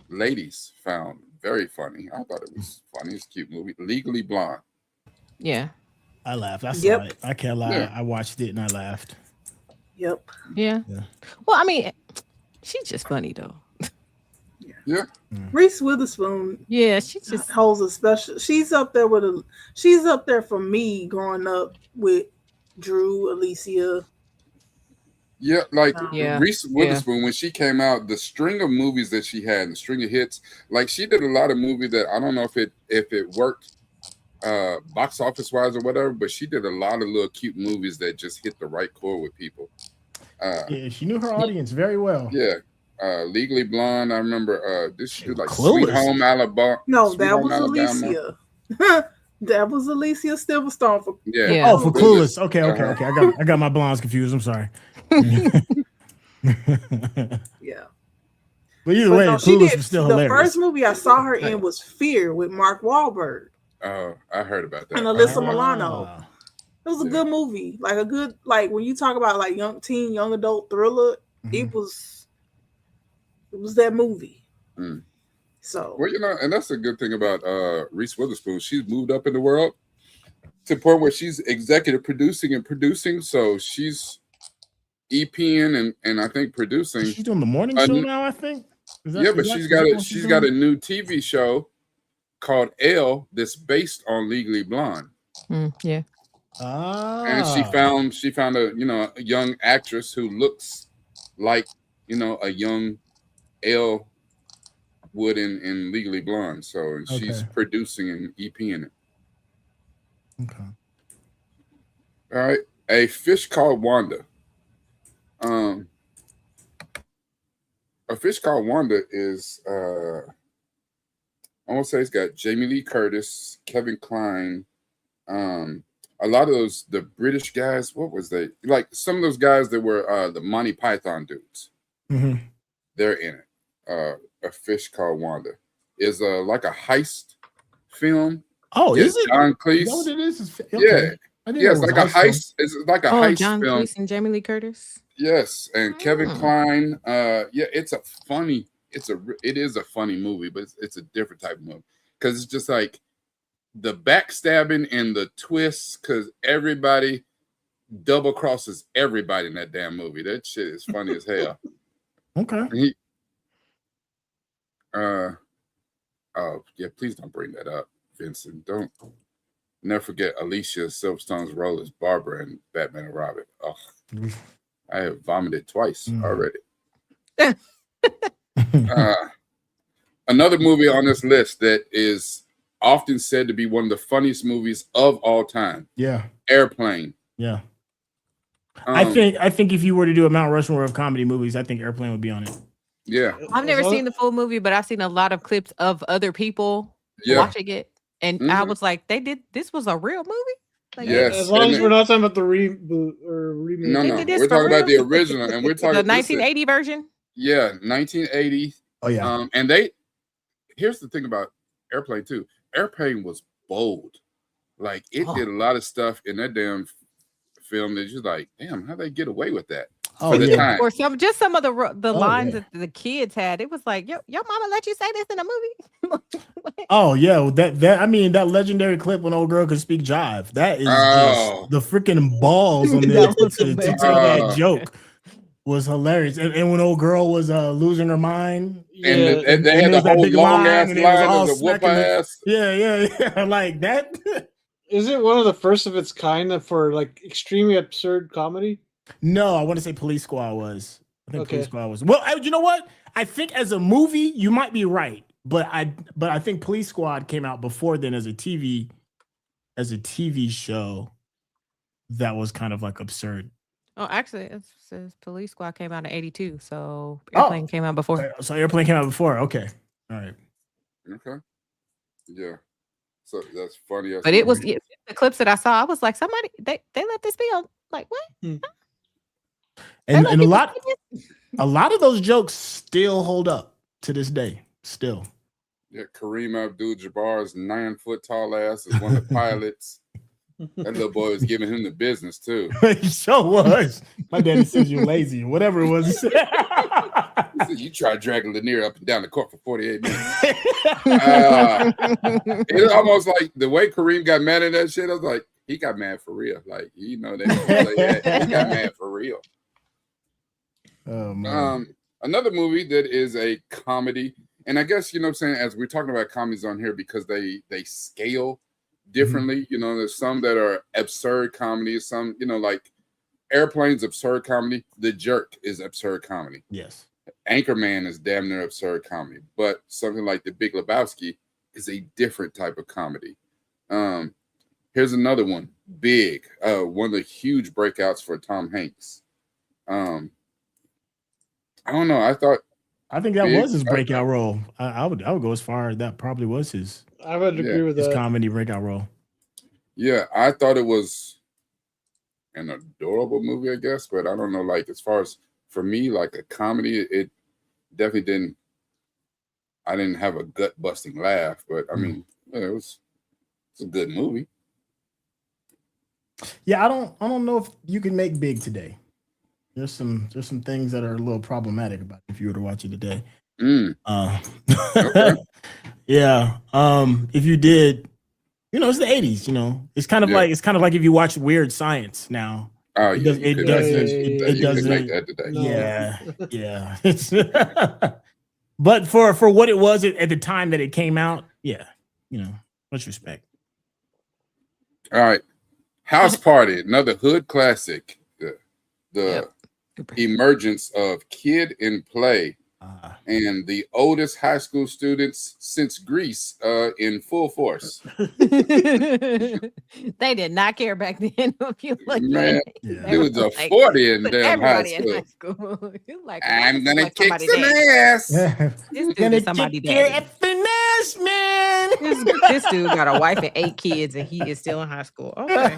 ladies found very funny. I thought it was funny. It's a cute movie. Legally Blonde. Yeah. I laughed. I saw it. I can't lie. Yeah. I watched it and I laughed. Yep. Yeah. Well, I mean, she's just funny though. Yeah. Reese Witherspoon. Yeah, she just holds a special. She's up there with a. She's up there for me growing up with Drew, Alicia. Yeah, like Reese Witherspoon, when she came out, the string of movies that she had, the string of hits, like she did a lot of movies that I don't know if it worked box office wise or whatever, but she did a lot of little cute movies that just hit the right chord with people. Yeah, she knew her audience very well. Yeah. Legally Blonde, I remember this she did like Clueless. Sweet Home Alabama. No, Sweet that Home was Alabama. Alicia. That was Alicia Silverstone for Oh, for Clueless. Okay. I got my blondes confused. I'm sorry. Yeah. But either way, Clueless was still hilarious. The first movie I saw her in was Fear with Mark Wahlberg. Oh, I heard about that. And Alyssa Milano. It was a good movie. Like when you talk about like young adult thriller, it was that movie. So well, and that's a good thing about Reese Witherspoon. She's moved up in the world to the point where she's executive producing, so she's EPing and I think producing. She's doing the morning show now, I think. But she's got a new TV show called Elle that's based on Legally Blonde. Yeah. And she found a a young actress who looks like a young Elle would in Legally Blonde. So she's producing and EPing it. Okay. All right. A Fish Called Wanda. A Fish Called Wanda is I want to say it's got Jamie Lee Curtis, Kevin Kline, a lot of the British guys. What was they like? Some of those guys that were the Monty Python dudes. They're in it. A Fish Called Wanda is like a heist film. Oh, is it? John Cleese. Is that what it is? Yeah. It's like a heist. It's like a heist John film. Cleese and Jamie Lee Curtis. Yes, and Kevin Kline. It is a funny movie, but it's a different type of movie because it's just like the backstabbing and the twists because everybody double crosses everybody in that damn movie. That shit is funny as hell. Okay. Please don't bring that up, Vincent. Don't. Never forget Alicia Silverstone's role as Barbara in Batman and Robin. Oh, I have vomited twice already. Another movie on this list that is often said to be one of the funniest movies of all time. Yeah. Airplane. Yeah. I think if you were to do a Mount Rushmore of comedy movies, I think Airplane would be on it. Yeah. I've never seen the full movie, but I've seen a lot of clips of other people watching it. And I was like, this was a real movie? Like, yes. As long as we're not talking about the reboot or remake. No. We're talking about the original. And we're talking the 1980 version? Yeah, 1980. Oh, yeah. And here's the thing about Airplane, too. Airplane was bold. Like, it did a lot of stuff in that damn film that you're like, damn, how'd they get away with that? For the time. Or some of the lines that the kids had. It was like, your mama let you say this in a movie? Oh yeah, that legendary clip when old girl could speak jive. That is just the freaking balls on there to tell that joke was hilarious. And when old girl was losing her mind, and they had the whole long ass line of the whoop ass. Yeah, like that. Is it one of the first of its kind for like extremely absurd comedy? No, I want to say Police Squad was. I think Police Squad was. Well, you know what? I think as a movie, you might be right, but I think Police Squad came out before then as a TV show that was kind of like absurd. Oh, actually, it says Police Squad came out in 82, so Airplane came out before. So Airplane came out before. Okay, all right. Okay, yeah. So that's funny. But it was the clips that I saw. I was like, somebody they let this be on. Like what? And a lot of those jokes still hold up to this day. Still. Yeah, Kareem Abdul-Jabbar's 9 foot tall ass is one of the pilots. That little boy was giving him the business too. He sure was. My daddy says you're lazy, whatever it was. He said, you tried dragging Lanier up and down the court for 48 minutes. It's almost like the way Kareem got mad at that shit. I was like, he got mad for real. Like, he got mad for real. Oh, man. Another movie that is a comedy, And I guess, you know what I'm saying, as we're talking about comedies on here, because they scale differently, you know, there's some that are absurd comedies, some, you know, like Airplane's absurd comedy. The Jerk is absurd comedy. Yes. Anchorman is damn near absurd comedy. But something like The Big Lebowski is a different type of comedy. Here's another one. Big. One of the huge breakouts for Tom Hanks. I don't know. I think that was his breakout role. I would go as far as that probably was his. I would agree with his that. comedy breakout role. Yeah, I thought it was an adorable movie, I guess, but I don't know. Like as far as for me, like a comedy, it definitely didn't. I didn't have a gut busting laugh, but I mean, it's a good movie. Yeah, I don't know if you can make Big today. There's some things that are a little problematic about it if you were to watch it today. Okay. Yeah. If you did, you know, it's the 80s, you know. It's kind of like if you watch Weird Science now. Oh, it yeah, doesn't make that today. Yeah. It's but for what it was at the time that it came out, yeah, you know, much respect. All right. House Party, another hood classic. The emergence of Kid and Play and the oldest high school students since Greece in full force. They did not care back then. If you look Man, at it was a 40 in damn high everybody in high school. Like, I'm gonna kick somebody some dead. ass. This dude is somebody dead. Finesse, man. This dude got a wife and 8 kids, and he is still in high school. Okay.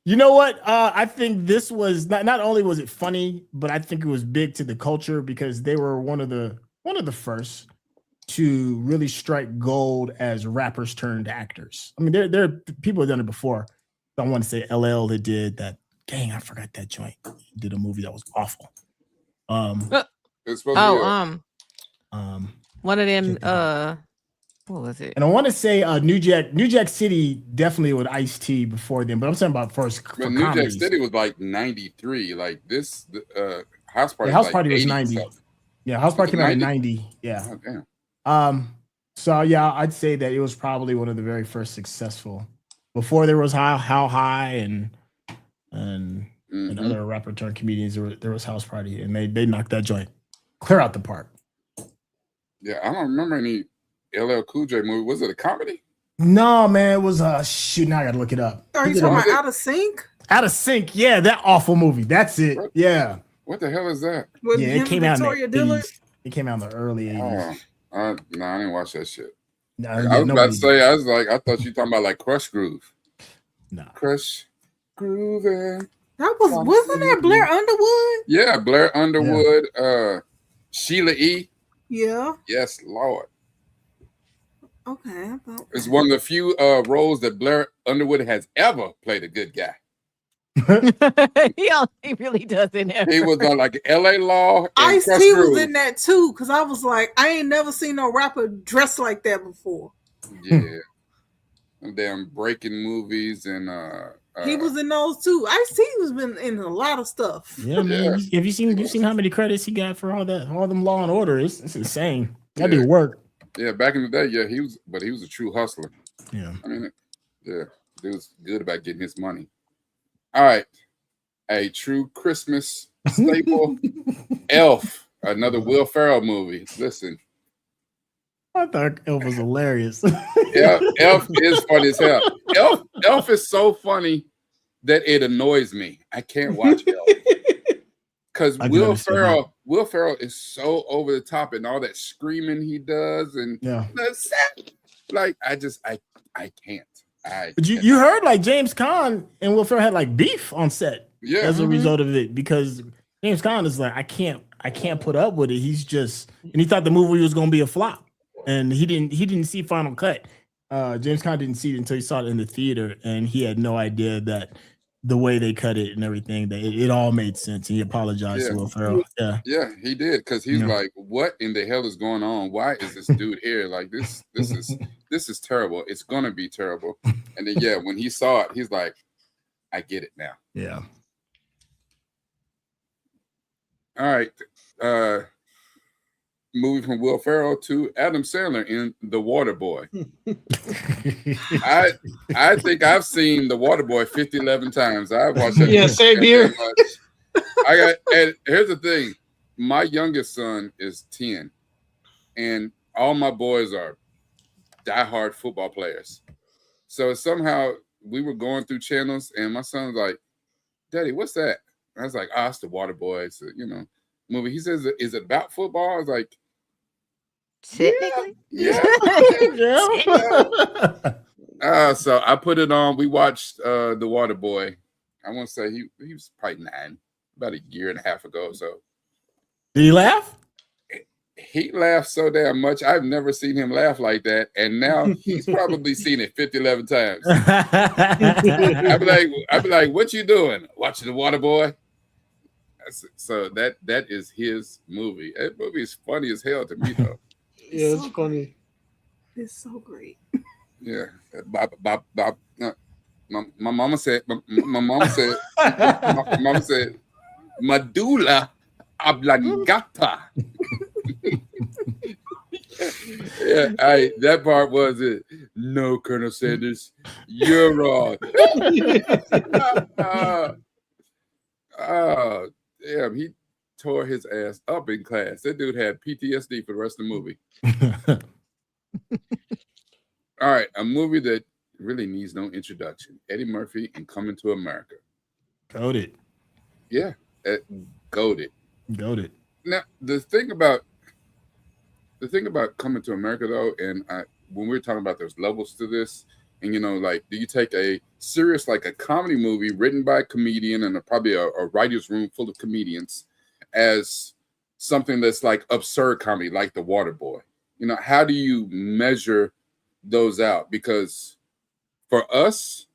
You know what? I think this was not only was it funny, but I think it was big to the culture because they were one of the first to really strike gold as rappers turned actors. I mean, there are people who have done it before. I want to say LL that did that. Dang, I forgot that joint. He did a movie that was awful. It's supposed to be one of them. What was it? And I want to say New Jack City definitely with Ice-T before then, but I'm talking about first. But New Jack City was like 93. Like this House Party. House Party was 90. 90. Yeah, House Party came out in 90. Yeah. Oh, damn. So yeah, I'd say that it was probably one of the very first successful. Before there was How High and other rapper turned comedians, there was House Party, and they knocked that joint clear out the park. Yeah, I don't remember any LL Cool J movie. Was it a comedy? No, man, it was shoot. Now I gotta look it up. Are you talking about Out of Sync? Out of Sync, yeah, that awful movie. That's it. Yeah. What the hell is that? With yeah, it came out in the Victoria Dillard? 80s. It came out in the early 80s. No, I didn't watch that shit. No, I was about to say, I thought you were talking about like Crush Groove. No. Crush Groove. Wasn't that Blair Underwood? Yeah, Blair Underwood, Sheila E. Yeah. Yes, Lord. Okay. It's one of the few roles that Blair Underwood has ever played a good guy. He really doesn't. He was on like LA Law. Ice-T was in that too, because I was like, I ain't never seen no rapper dressed like that before. Yeah. Damn breaking movies and he was in those too. Ice-T has been in a lot of stuff. Yeah, man. Have you seen how many credits he got for all them Law and Order? It's insane. That did work. Yeah, back in the day, yeah, he was a true hustler. Yeah. I mean, yeah, he was good about getting his money. All right. A true Christmas staple, Elf, another Will Ferrell movie. Listen. I thought Elf was hilarious. Yeah, Elf is funny as hell. Elf is so funny that it annoys me. I can't watch Elf. Because Will Ferrell is so over the top and all that screaming he does, and like I can't. But you heard like James Caan and Will Ferrell had like beef on set as a result of it, because James Caan is like, I can't put up with it. He's just, and he thought the movie was gonna be a flop, and he didn't see Final Cut. James Caan didn't see it until he saw it in the theater, and he had no idea that the way they cut it and everything, that it all made sense. And he apologized to Will Ferrell. Yeah, he did, because he's like, what in the hell is going on? Why is this dude here? Like this is terrible. It's gonna be terrible. And then when he saw it, he's like, I get it now. Yeah. All right. movie from Will Ferrell to Adam Sandler in The Waterboy. I think I've seen The Waterboy 11 times. I've watched that. Yeah, same here. And here's the thing. My youngest son is 10, and all my boys are diehard football players. So somehow we were going through channels, and my son's like, "Daddy, what's that?" And I was like, "Oh, it's The Waterboy. It's a, movie." He says, "Is it about football?" I was like, Technically, yeah. So I put it on. We watched The Waterboy. I want to say he was probably 9, about a year and a half ago. So did he laugh? He laughed so damn much. I've never seen him laugh like that, and now he's probably seen it 11 times. I'd be like, "What you doing? Watching The Waterboy?" So that is his movie. That movie is funny as hell to me, though. Yeah, it's funny. It's so great. Yeah, my mama said. My mama said, "Medulla oblongata." Yeah, that part was it. No, Colonel Sanders, you're wrong. Damn, he tore his ass up in class. That dude had PTSD for the rest of the movie. All right, a movie that really needs no introduction. Eddie Murphy and Coming to America. Goated. Yeah, goated. Goated. Now, the thing about Coming to America, though, and when we were talking about there's levels to this, and like, do you take a serious, like a comedy movie written by a comedian and probably a writer's room full of comedians as something that's like absurd comedy, like The Waterboy? How do you measure those out? Because for us,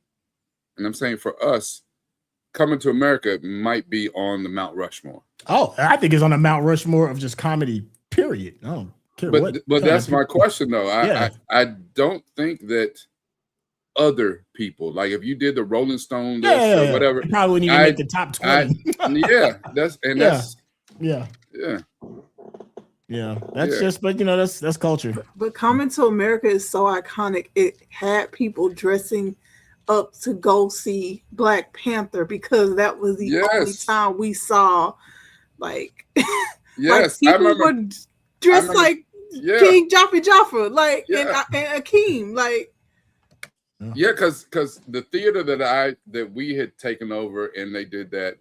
and I'm saying for us, Coming to America might be on the Mount Rushmore. Oh, I think it's on the Mount Rushmore of just comedy, period. No. But that's my question, though. I don't think that other people, like if you did the Rolling Stone list or whatever, you probably wouldn't even make the top 20. That's just, but that's culture. But Coming to America is so iconic. It had people dressing up to go see Black Panther because that was the only time we saw like like people were dressed like King Jaffa, like and Akeem, like because the theater that we had taken over and they did that,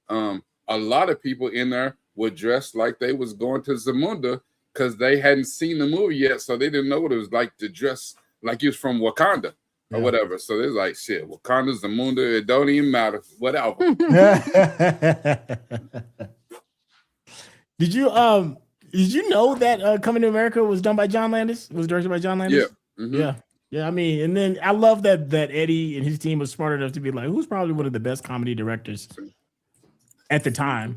a lot of people in there were dressed like they was going to Zamunda because they hadn't seen the movie yet, so they didn't know what it was like to dress like you was from Wakanda or whatever. So they're like, shit, Wakanda, Zamunda, it don't even matter, whatever. Did you know that Coming to America was done by John Landis? Was directed by John Landis? Yeah. Mm-hmm. Yeah. I mean, and then I love that Eddie and his team was smart enough to be like, who's probably one of the best comedy directors at the time?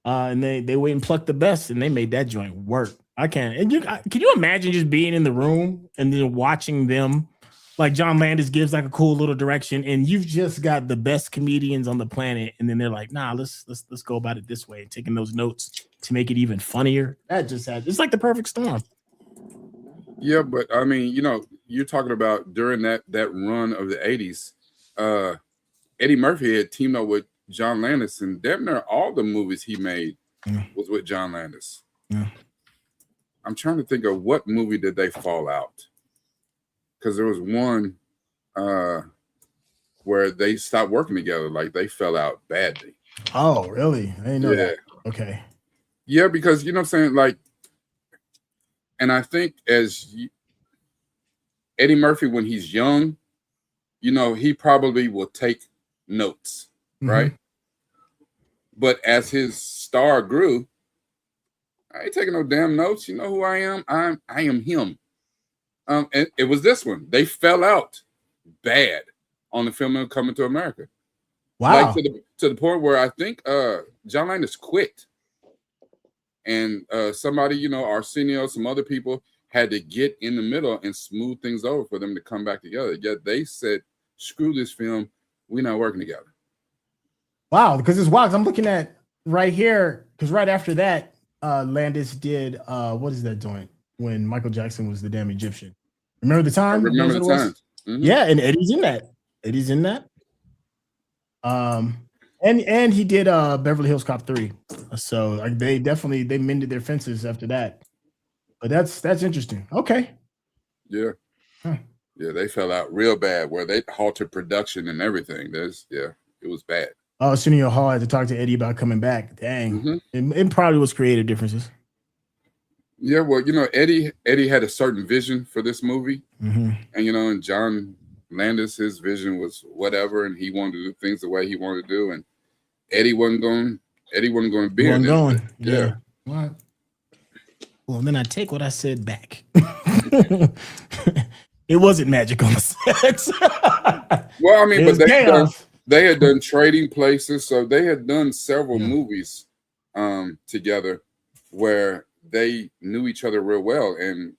And they went and plucked the best, and they made that joint work. I can't. And can you imagine just being in the room and then watching them? Like John Landis gives like a cool little direction, and you've just got the best comedians on the planet, and then they're like, "Nah, let's go about it this way," taking those notes to make it even funnier. It's like the perfect storm. Yeah, but I mean, you're talking about during that run of the 80s, Eddie Murphy had teamed up with John Landis, and damn near all the movies he made was with John Landis. Yeah. I'm trying to think of what movie did they fall out. Because there was one where they stopped working together, like they fell out badly. Oh, really? I didn't know that. Okay. Yeah, because you know what I'm saying, like, and I think Eddie Murphy, when he's young, he probably will take notes, right? But as his star grew, I ain't taking no damn notes. You know who I am? I am him. And it was this one. They fell out bad on the film of Coming to America. Wow. Like to the point where I think John Landis quit. And somebody, Arsenio, some other people had to get in the middle and smooth things over for them to come back together. Yet they said, screw this film. We're not working together. Wow. Because it's wild. I'm looking at right here, because right after that, Landis did what is that joint when Michael Jackson was the damn Egyptian? Remember the time? I remember the time. Mm-hmm. Yeah, and Eddie's in that. Eddie's in that. And he did Beverly Hills Cop 3. So like they mended their fences after that. But that's interesting. Okay. Yeah. Huh. Yeah, they fell out real bad where they halted production and everything. It was bad. Oh, Arsenio Hall had to talk to Eddie about coming back. Dang. It probably was creative differences. Yeah, well, Eddie had a certain vision for this movie. And and John Landis, his vision was whatever, and he wanted to do things the way he wanted to do, and Eddie wasn't going to be in it. Yeah. Well, then I take what I said back. It wasn't magic on the set. Well, I mean, but they had done Trading Places, so they had done several movies together where they knew each other real well, and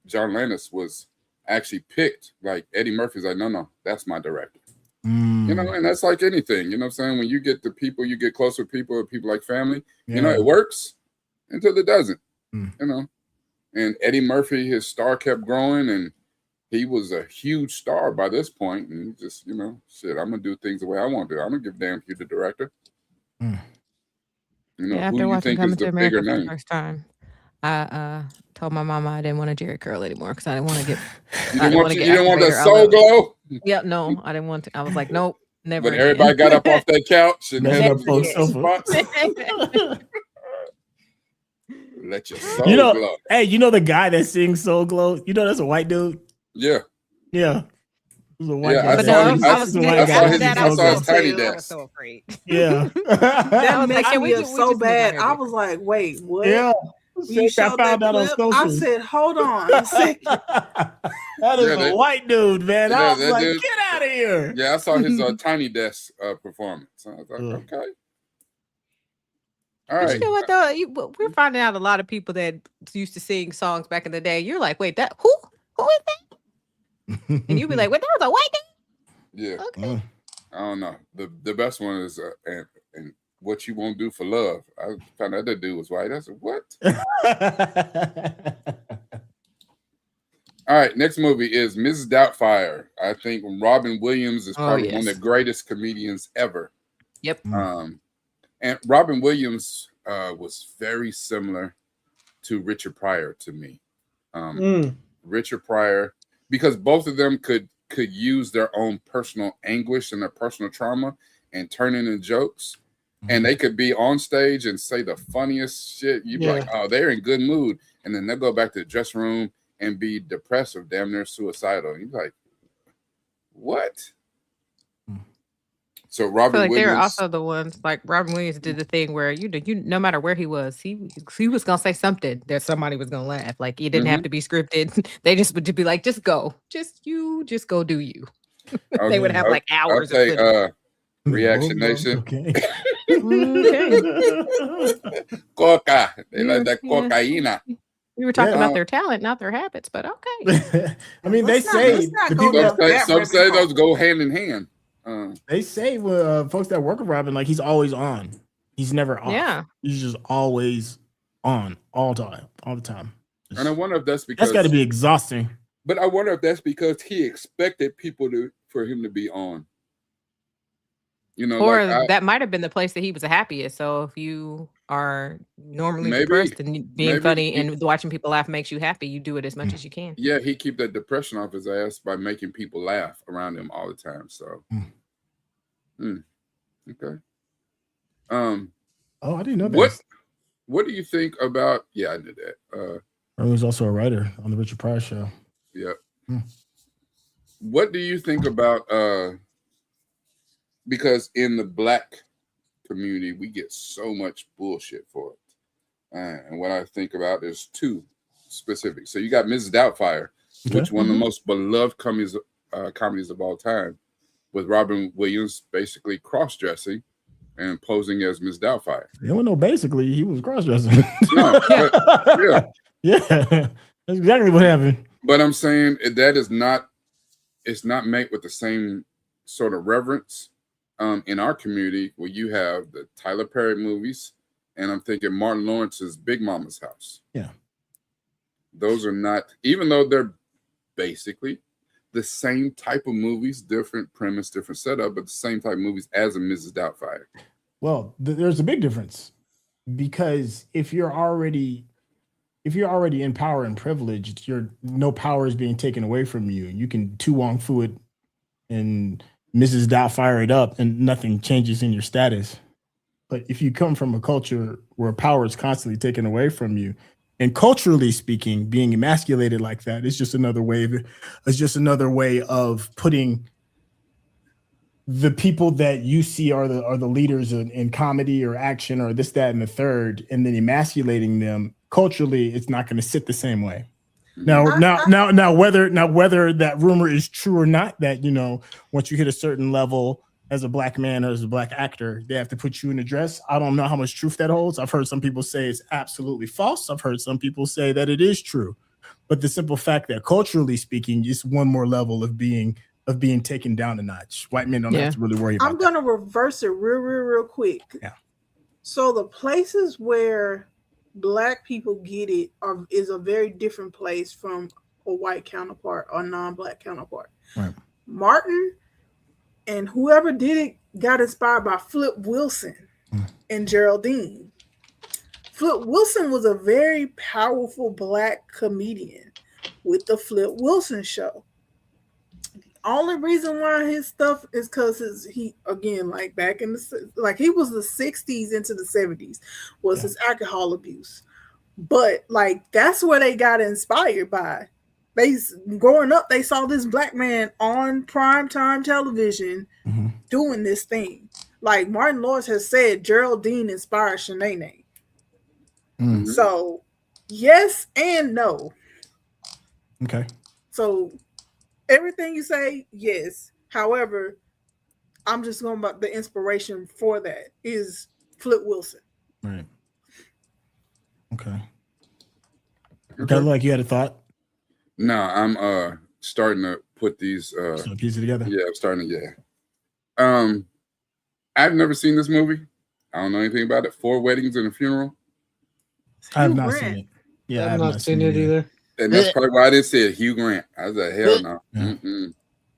John Landis was actually picked. Like Eddie Murphy's like, no, that's my director. And that's like anything, you know what I'm saying? When you get to people, you get close with people like family, it works until it doesn't, And Eddie Murphy, his star kept growing, and he was a huge star by this point. And he just, shit, I'm going to do things the way I want to do. I'm going to give a damn if you're the director. After who watching you think Coming is to the America bigger for the name? first time, I told my mama I didn't want a Jerry curl anymore because I didn't want to get. You didn't want the soul glow? Yeah, no, I didn't want to. I was like, nope, never. But everybody got up off that couch and had let your soul glow. Hey, the guy that sings Soul Glow? That's a white dude? Yeah. Yeah. I saw his tiny desk. I was so afraid. Yeah. That makes me so bad. I was like, wait, what? Yeah. You showed that clip? I said, hold on a second. That is a white dude, man. I was like, get out of here. Yeah, I saw his tiny desk performance. I was like, okay. All right. You know what though? We're finding out a lot of people that used to sing songs back in the day. You're like, wait, who is that? And you'd be like, wait, that was a white dude? Yeah. Okay. I don't know. The best one is and What You Won't Do for Love. I found out that dude was white. I said, what? All right, next movie is Mrs. Doubtfire. I think Robin Williams is probably one of the greatest comedians ever. Yep. And Robin Williams was very similar to Richard Pryor to me. Richard Pryor, because both of them could use their own personal anguish and their personal trauma and turn it into jokes. And they could be on stage and say the funniest shit. You'd be like, oh, they're in good mood. And then they'll go back to the dressing room and be depressed or damn near suicidal. You're like, what? So Robin Williams, they're also the ones like Robin Williams did the thing where you no matter where he was gonna say something that somebody was gonna laugh. Like it didn't have to be scripted. They just would be like, just go do you. They would have like hours. I'll say, Reaction Nation. Okay. Coca. They like that cocaina. We were talking about their talent, not their habits, but okay. I mean, some say those go hand in hand. They say folks that work with Robin, like he's always on. He's never off. Yeah. He's just always on all the time. And I wonder if that's because that's got to be exhausting. But I wonder if that's because he expected people for him to be on. Or that might have been the place that he was the happiest. So if you are normally depressed and being funny and watching people laugh makes you happy, you do it as much as you can. Yeah, he keep that depression off his ass by making people laugh around him all the time. So, okay. Oh, I didn't know that. What do you think about? Yeah, I knew that. He was also a writer on the Richard Pryor Show. Yeah. What do you think about? Because in the Black community, we get so much bullshit for it. And what I think about is two specific. So you got Mrs. Doubtfire, which is one of the most beloved comedies of all time, with Robin Williams basically cross-dressing and posing as Miss Doubtfire. You don't know, basically, he was cross-dressing. No, yeah, that's exactly what happened. But I'm saying that is not, it's not made with the same sort of reverence in our community, where you have the Tyler Perry movies and I'm thinking Martin Lawrence's Big Mama's House. Yeah. Those are not, even though they're basically the same type of movies, different premise, different setup, but the same type of movies as a Mrs. Doubtfire. Well, there's a big difference, because if you're already in power and privileged, no power is being taken away from you. You can Tu Wong Fu it and Mrs. Doubtfire it up, and nothing changes in your status. But if you come from a culture where power is constantly taken away from you, and culturally speaking, being emasculated like that, it's just another way. It's just another way of putting the people that you see are the leaders in comedy or action or this, that, and the third, and then emasculating them. Culturally, it's not going to sit the same way. Now, whether that rumor is true or not, that, you know, once you hit a certain level as a black man or as a black actor, they have to put you in a dress. I don't know how much truth that holds. I've heard some people say it's absolutely false. I've heard some people say that it is true. But the simple fact that culturally speaking, it's one more level of being taken down a notch. White men don't have to really worry about I'm going to reverse it real quick. Yeah. So the places where black people get it is a very different place from a white counterpart or non-black counterpart. Right. Martin and whoever did it got inspired by Flip Wilson and Geraldine. Flip Wilson was a very powerful black comedian with the Flip Wilson show. Only reason why his stuff is because he, again, like back in he was the 60s into the 70s was his alcohol abuse. But like, that's where they got inspired by. Growing up, they saw this black man on primetime television doing this thing. Like Martin Lawrence has said, Geraldine inspired Shanae. So yes and no. Okay. So everything you say, yes. However, I'm just going about the inspiration for that is Flip Wilson. Right. Okay. Okay, like you had a thought? No, I'm starting to put these piece it together. Yeah, I'm starting to, I've never seen this movie. I don't know anything about it. 4 Weddings and a Funeral. I have not seen it. Yeah, I have not seen it either. And that's probably why I didn't say it. Hugh Grant. I was like, hell no.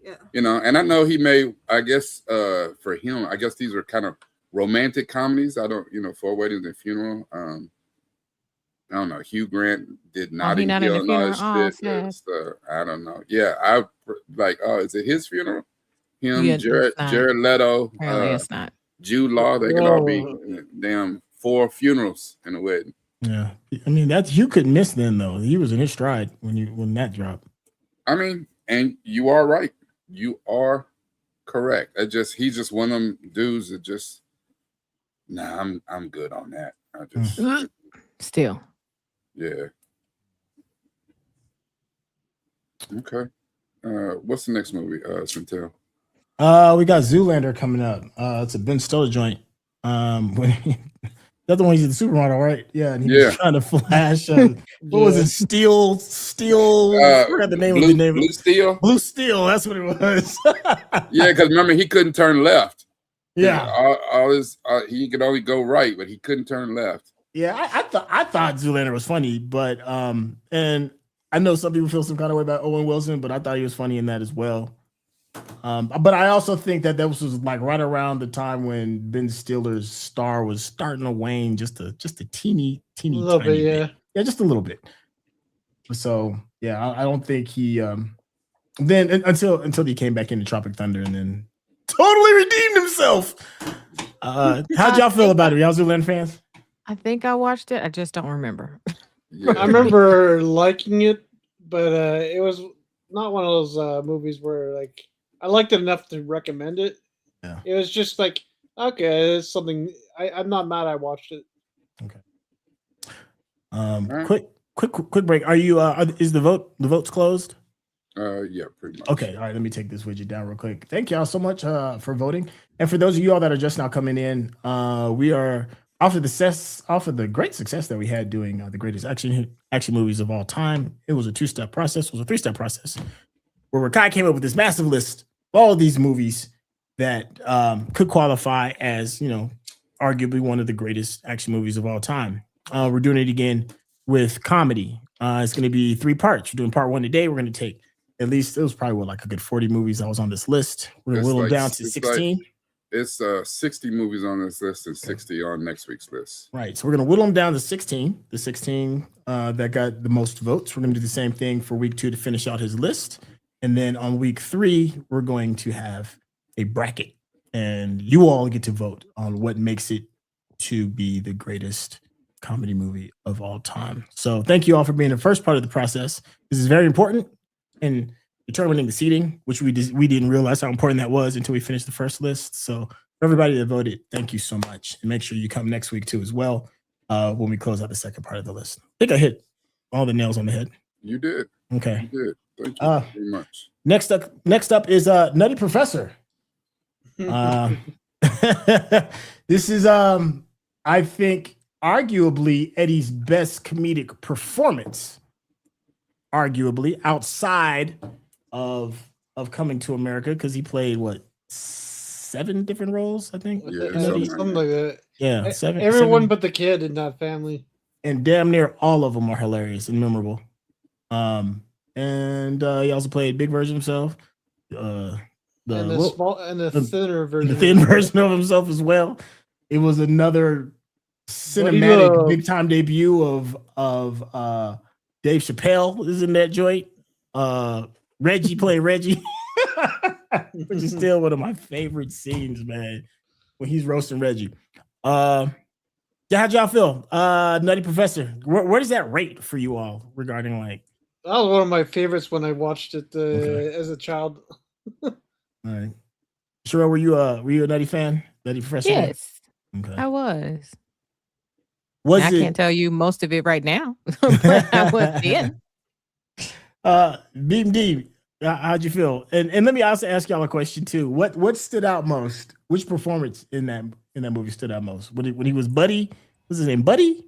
Yeah. You know, and I know he made, I guess, for him, I guess these are kind of romantic comedies. I don't, 4 Weddings and a Funeral. I don't know. Hugh Grant did Notting Hill and all this shit. I don't know. Yeah, I like. Oh, is it his funeral? Him, Yeah, Jared Leto, it's not. Jude Law. They could all be damn 4 funerals in a wedding. Yeah, I mean you couldn't miss then though. He was in his stride when that dropped. I mean, and you are right. You are correct. He's just one of them dudes that just. Nah, I'm good on that. I just still. Yeah. Okay. What's the next movie, Chantel? We got Zoolander coming up. It's a Ben Stiller joint. That's the one he's the supermodel, right? Yeah, and he was trying to flash. What was it? Steel. I forgot the name of the name. Blue Steel. Blue Steel. That's what it was. Yeah, because remember he couldn't turn left. Yeah. All his he could only go right, but he couldn't turn left. Yeah, I thought Zoolander was funny, but and I know some people feel some kind of way about Owen Wilson, but I thought he was funny in that as well. But I also think that was like right around the time when Ben Stiller's star was starting to wane just a teeny little bit, yeah, just a little bit. So yeah, I don't think he then until he came back into Tropic Thunder and then totally redeemed himself. How'd y'all feel about it? Y'all Zoolander fans? I think I watched it. I just don't remember. I remember liking it, but it was not one of those movies where like I liked it enough to recommend it. Yeah. It was just like, okay, it's something I'm not mad I watched it. Okay. Quick break. Are you is the vote's closed? Yeah, pretty much. Okay, all right, let me take this widget down real quick. Thank y'all so much for voting. And for those of you all that are just now coming in, we are off of the great success that we had doing the greatest action movies of all time. It was a 2-step process. It was a 3-step process where Rakai came up with this massive list of all of these movies that could qualify as, arguably one of the greatest action movies of all time. We're doing it again with comedy. It's going to be 3 parts. We're doing part 1 today. We're going to take at least, it was probably like a good 40 movies that was on this list. We're going to whittle them down to 16. It's 60 movies on this list and 60 on next week's list. Right. So we're going to whittle them down to 16. The 16 that got the most votes. We're going to do the same thing for week 2 to finish out his list. And then on week 3, we're going to have a bracket. And you all get to vote on what makes it to be the greatest comedy movie of all time. So thank you all for being the first part of the process. This is very important in determining the seating, which we didn't realize how important that was until we finished the first list. So for everybody that voted, thank you so much. And make sure you come next week too as well when we close out the second part of the list. I think I hit all the nails on the head. You did. Okay. You did. Thank you very much. Next up is Nutty Professor. This is I think arguably Eddie's best comedic performance, arguably outside of Coming to America, because he played 7 different roles, I think. Yeah, something like that. Yeah, Everyone seven. but the kid in that family, and damn near all of them are hilarious and memorable. And he also played Big Version himself. The thinner version, the thin version of himself as well. It was another cinematic big time debut of Dave Chappelle is in that joint. Reggie played Reggie, which is still one of my favorite scenes, man, when he's roasting Reggie. How'd y'all feel? Nutty Professor, where does that rate for you all regarding that was one of my favorites when I watched it as a child. All right. Sherelle, were you a Nutty fan? Nutty Professor? Yes. Okay. I was. I can't tell you most of it right now, but I was in. Beam D, how'd you feel? And let me also ask y'all a question too. What stood out most? Which performance in that movie stood out most? When he was Buddy? What's his name? Buddy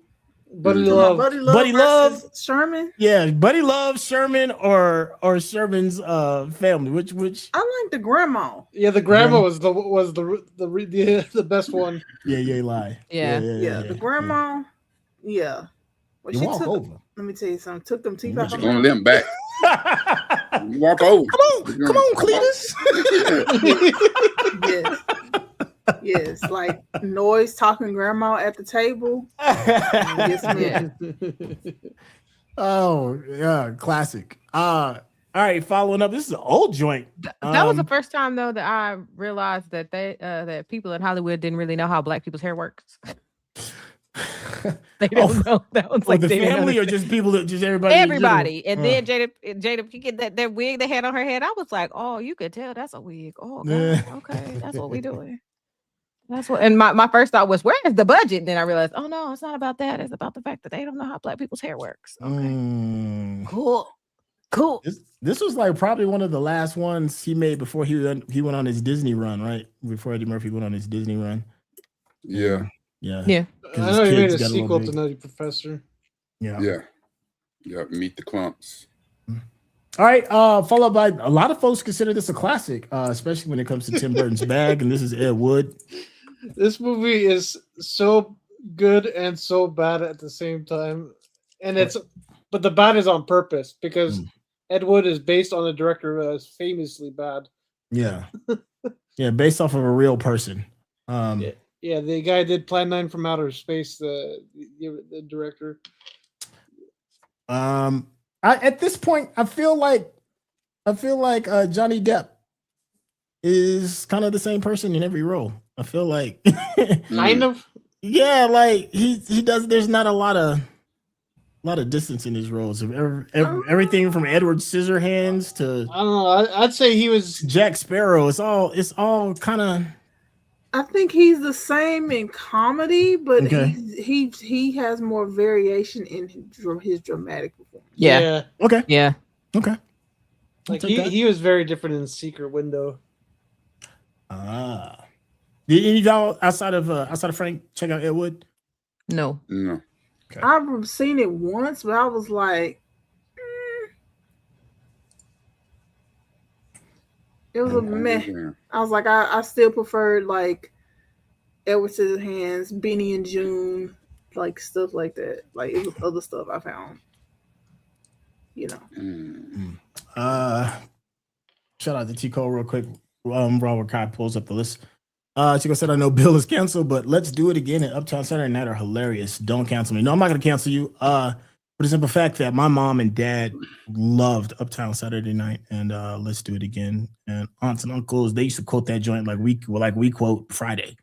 Love. Buddy Love. Sherman. Yeah, Buddy Love, Sherman, or Sherman's family. Which I like the grandma. Yeah, the grandma was the best one. Yeah, lie. Yeah. The grandma. Yeah. Well, you walk over. Let me tell you something. Took them teeth out. You're gonna limp back. You walk over. Come on, Cletus. Yes, like noise talking grandma at the table. Yes, ma'am. Oh yeah, classic. All right, following up. This is an old joint. That was the first time though that I realized that that people in Hollywood didn't really know how Black people's hair works. They don't know. That was like the family or just people that just everybody. And then Jada Pinkett, that wig they had on her head. I was like, oh, you could tell that's a wig. Oh, God. Okay, that's what we doing. That's what. And my first thought was, where is the budget? And then I realized, oh no, it's not about that. It's about the fact that they don't know how Black people's hair works. Okay, cool. This was like probably one of the last ones he made before he went on his Disney run, right? Before Eddie Murphy went on his Disney run. Yeah. I know he made a sequel to Nutty Professor. Yeah. Meet the Clumps. All right. Followed by a lot of folks consider this a classic, especially when it comes to Tim Burton's Bag, and this is Ed Wood. This movie is so good and so bad at the same time, but the bad is on purpose because Ed Wood is based on a director that is famously bad. Yeah, based off of a real person. Yeah, the guy did Plan 9 from Outer Space, the director. At this point, I feel like Johnny Depp is kind of the same person in every role. I feel like kind of. Yeah, like he does. There's not a lot of distance in his roles. Everything from Edward Scissorhands to I don't know. I'd say he was Jack Sparrow. It's all kind of. I think he's the same in comedy, but he has more variation in his dramatic performance. Yeah. Okay. Yeah. Okay. Like he was very different in Secret Window. Did any of y'all outside of Frank check out Ed Wood? No. Okay. I've seen it once, but I was like, it was a meh. I was like, I still preferred like Edward Scissorhands, Beanie and June, like stuff like that. Like it was other stuff I found. You know. Shout out to T Cole real quick. Robert Kai pulls up the list. Chico said, I know Bill is canceled, but Let's Do It Again and Uptown Saturday Night are hilarious. Don't cancel me. No, I'm not going to cancel you. For the simple fact that my mom and dad loved Uptown Saturday Night and Let's Do It Again. And aunts and uncles, they used to quote that joint like we quote Friday.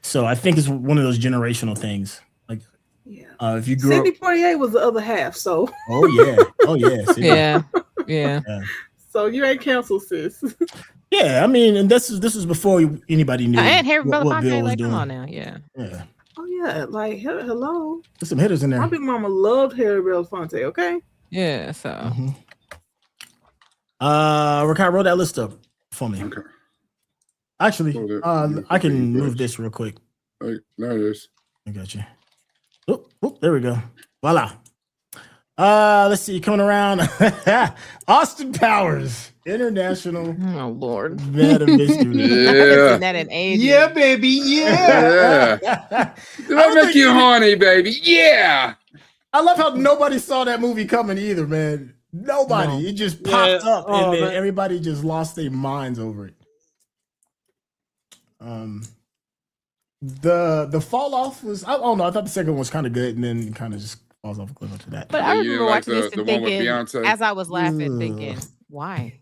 So I think it's one of those generational things. Like, if you grew Sidney up, Poitier was the other half. So. oh yeah. Yeah. So you ain't canceled, sis. Yeah, I mean, and this is before anybody knew And Harry what Bill was like, doing. come on now, yeah. Oh yeah, like hello. There's some hitters in there. My big mama loved Harry Belafonte. Okay. Yeah. So. Rakai, roll that list up for me. Okay. Actually, I can move this real quick. There it is. I got you. Oh, there we go. Voila. Let's see, coming around. Austin Powers, International. Oh Lord. Man of Mystery. Yeah. I haven't seen that in ages. Yeah, baby. Yeah. Did I make you horny, baby? Yeah. I love how nobody saw that movie coming either, man. Nobody. No. It just popped up, and then man. everybody just lost their minds over it. The fall off was, I don't know. I thought the second one was kind of good, and then kind of just falls off a cliff after that. But I You remember didn't like watching this the and one with thinking, Beyonce? as I was laughing, thinking, why?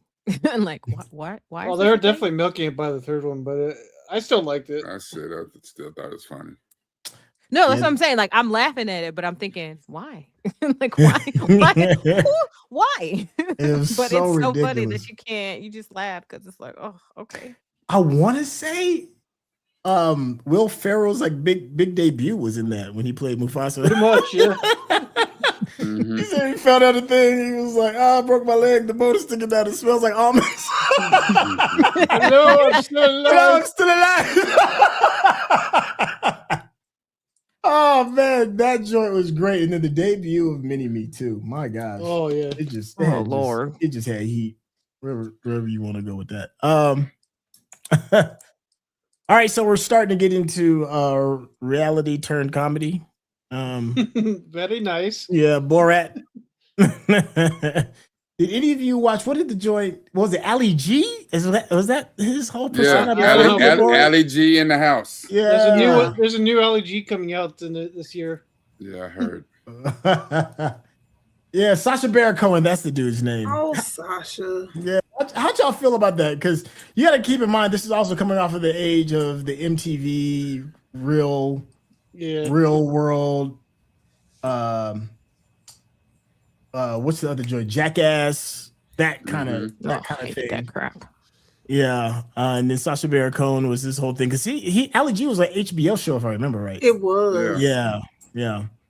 Like, what? Why? Well, is they this were a thing? definitely milking it by the third one, but I still liked it. I still thought it was funny. No, that's Yeah. what I'm saying. Like, I'm laughing at it, but I'm thinking, why? Like, why? Why? It was But so it's so funny ridiculous. that you just laugh because it's like, oh, okay. I want to say, Will Ferrell's like big debut was in that when he played Mufasa. Pretty much, yeah. Mhm. He said he found out a thing. He was like, I broke my leg. The boat is sticking out. It smells like almonds. Hello, I'm still Hello, alive. I'm still alive. Oh man, that joint was great. And then the debut of Mini Me too. My gosh. Oh yeah. It just Oh, Lord. It just had heat. Wherever you want to go with that. All right, so we're starting to get into reality turned comedy. Very nice. Yeah, Borat. Did any of you watch? What did the joint? Was it Ali G? Was that his whole persona? Yeah, Ali G in the house. Yeah, There's a new LG coming out this year. Yeah, I heard. Yeah, Sacha Baron Cohen. That's the dude's name. Oh, Sasha. Yeah, how'd y'all feel about that? Because you got to keep in mind this is also coming off of the age of the MTV real world. What's the other joint? Jackass. That kind of thing. That crap. Yeah, and then Sacha Baron Cohen was this whole thing because he Ali G was like HBO show if I remember right. It was. Yeah.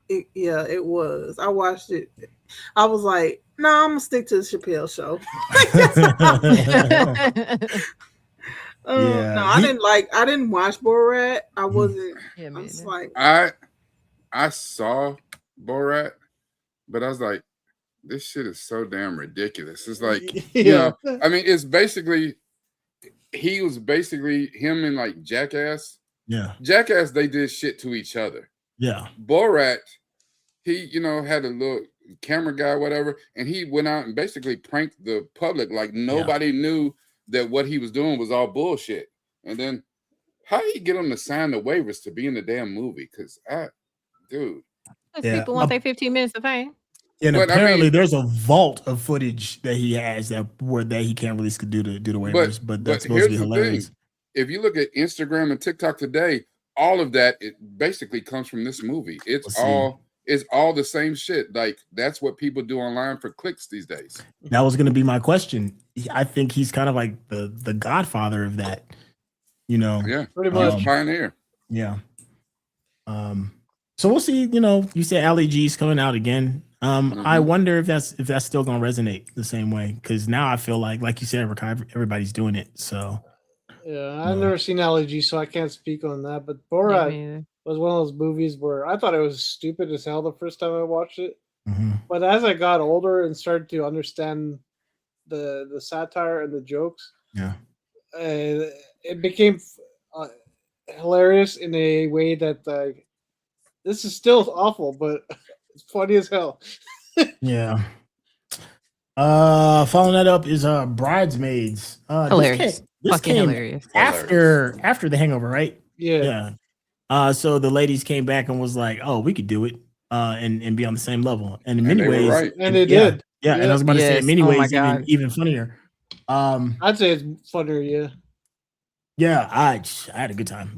It was. I watched it. I was like, no, I'm gonna stick to the Chappelle show. Yeah. No, I didn't watch Borat. I wasn't. Yeah, I was like, I saw Borat, but I was like, this shit is so damn ridiculous. It's like, you know, I mean, it's basically he was basically him and like Jackass. Yeah. Jackass, they did shit to each other. Yeah. Borat, he, you know, had a little camera guy, whatever, and he went out and basically pranked the public like nobody knew that what he was doing was all bullshit. And then how do you get them to sign the waivers to be in the damn movie? Because dude. People want their 15 minutes of fame. And But, apparently there's a vault of footage that he has that he can't release to do the waivers, but that's supposed to be hilarious. If you look at Instagram and TikTok today, all of that it basically comes from this movie. It's all the same shit. Like that's what people do online for clicks these days. That was going to be my question. I think he's kind of like the godfather of that, you know. Yeah, pretty much pioneer. Yeah. So we'll see. You know, you said Ali G's coming out again. I wonder if that's still going to resonate the same way because now I feel like you said, everybody's doing it. So. Yeah, I've never seen LG, so I can't speak on that. But Borat was one of those movies where I thought it was stupid as hell the first time I watched it. Mm-hmm. But as I got older and started to understand the satire and the jokes, it became hilarious in a way that this is still awful, but it's funny as hell. Yeah. Following that up is Bridesmaids. Hilarious. This Fucking came hilarious. after The Hangover, right? Yeah. So the ladies came back and was like, "Oh, we could do it, and be on the same level." And in And many they were ways, right. And they did. Yeah, and I was about to say, in many Yes. Oh my ways, God. even funnier. I'd say it's funnier, yeah. Yeah, I had a good time.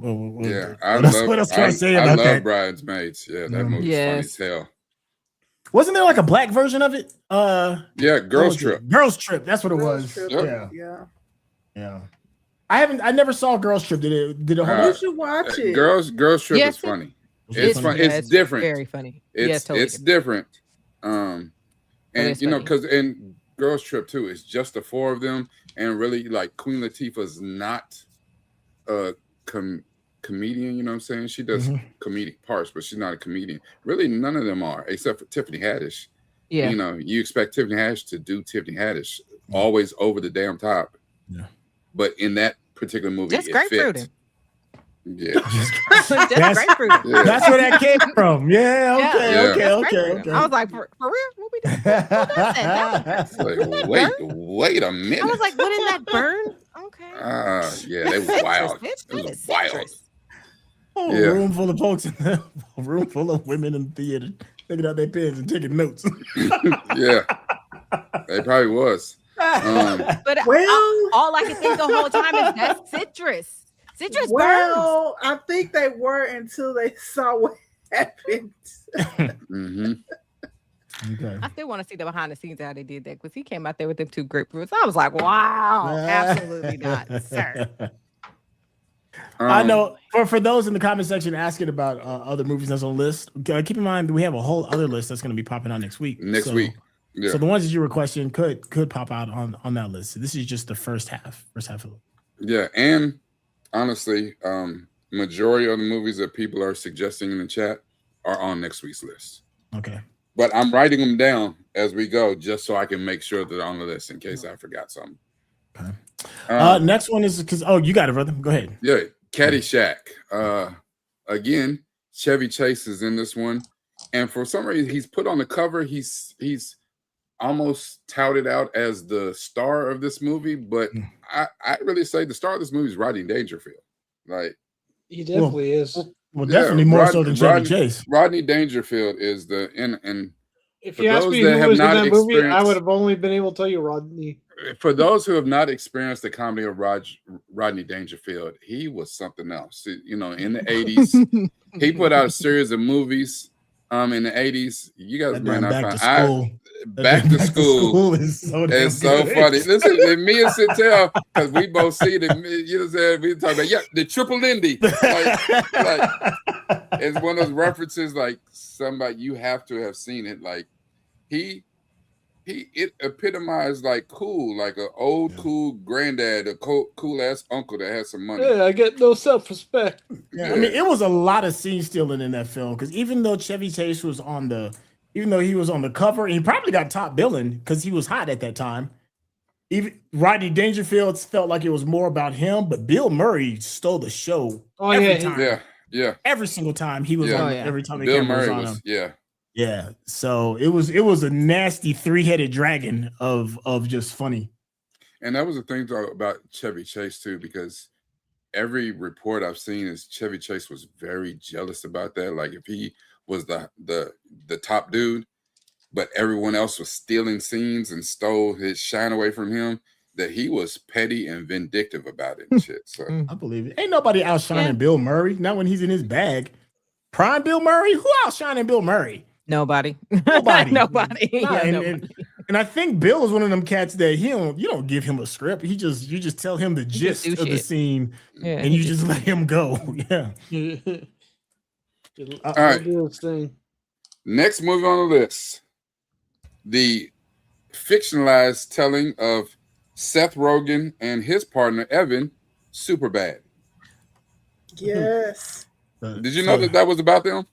Yeah, What else can I say I about love that? Bridesmaids. Yeah, that movie's funny Yes. as hell. Wasn't there like a black version of it? Yeah, Girls Trip. Girls Trip. That's what it Girls was. Trip, Yep. Yeah. I never saw Girls Trip. Did it hold You up? should watch it. Girls Trip Yes, is funny. It's It's fun. Yeah, It's different. Very funny. It's totally it's different. And it's you know, funny. because in Girls Trip too, it's just the four of them, and really like Queen Latifah's not a comedian. You know what I'm saying? She does comedic parts, but she's not a comedian. Really, none of them are, except for Tiffany Haddish. Yeah. You know, you expect Tiffany Haddish to do Tiffany Haddish, always over the damn top. Yeah. But in that particular movie, Just it grapefruiting. fits. Yeah. Just That's- grapefruiting. Yeah. That's where that came from. Yeah. Yeah. Okay. I was like, for real? What we doing? It's like, wait a minute. I was like, wouldn't that burn? Okay. Yeah, they was wild. It was wild. Oh, Yeah. room full of folks in the room full of women in the theater taking out their pens and taking notes. Yeah, they probably was. But Well- all I can think the whole time is that's citrus. Citrus burns. Well, I think they were until they saw what happened. hmm Okay. I still want to see the behind the scenes how they did that because he came out there with them two grapefruits. I was like, wow, absolutely not, sir. I know for those in the comment section asking about other movies that's on the list, keep in mind we have a whole other list that's going to be popping out next week. Next week. Yeah. So the ones that you were questioning could pop out on that list. So this is just the first half of it. Yeah, and honestly, majority of the movies that people are suggesting in the chat are on next week's list. Okay. But I'm writing them down as we go, just so I can make sure that they're on the list in case I forgot something. Okay. Next one is because you got it, brother. Go ahead. Yeah, Caddyshack. Again, Chevy Chase is in this one, and for some reason he's put on the cover. He's almost touted out as the star of this movie, but I really say the star of this movie is Rodney Dangerfield. Like He definitely is. Well, definitely more so than Chevy Chase. Rodney Dangerfield is the and If for you asked those me that who have was in not that movie, I experienced- would have only been able to tell you Rodney. for those who have not experienced the comedy of Rodney Dangerfield, he was something else. You know, in the 80s, he put out a series of movies. In the 80s, you guys might not find. Back to School is so it's so funny. Listen, and me and Chantel, because we both see it. You know what I'm saying? We talk about the triple Lindy. Like, it's one of those references. Like somebody you have to have seen it. Like it epitomized like cool, like an old cool granddad, a cool ass uncle that has some money. Yeah, I get no self-respect. Yeah, I mean, it was a lot of scene stealing in that film because even though Chevy Chase was even though he was on the cover, and he probably got top billing because he was hot at that time. Even Rodney Dangerfield felt like it was more about him, but Bill Murray stole the show every time. Yeah. Every single time he was on. Every time Bill the camera Murray was on him. Yeah. Yeah. So it was a nasty three-headed dragon of just funny. And that was the thing about Chevy Chase too, because every report I've seen is Chevy Chase was very jealous about that. Like if he was the top dude, but everyone else was stealing scenes and stole his shine away from him, that he was petty and vindictive about it and shit. So I believe it. Ain't nobody outshining Bill Murray, not when he's in his bag. Prime Bill Murray? Who outshining Bill Murray? Nobody. Nobody. Nobody. Nah, Yeah, and, nobody. and I think Bill is one of them cats that you don't give him a script. You just tell him the gist of the scene, and you just let him go. Yeah. All right. Next movie on the list, the fictionalized telling of Seth Rogen and his partner Evan, Superbad. Yes. Did you know that was about them?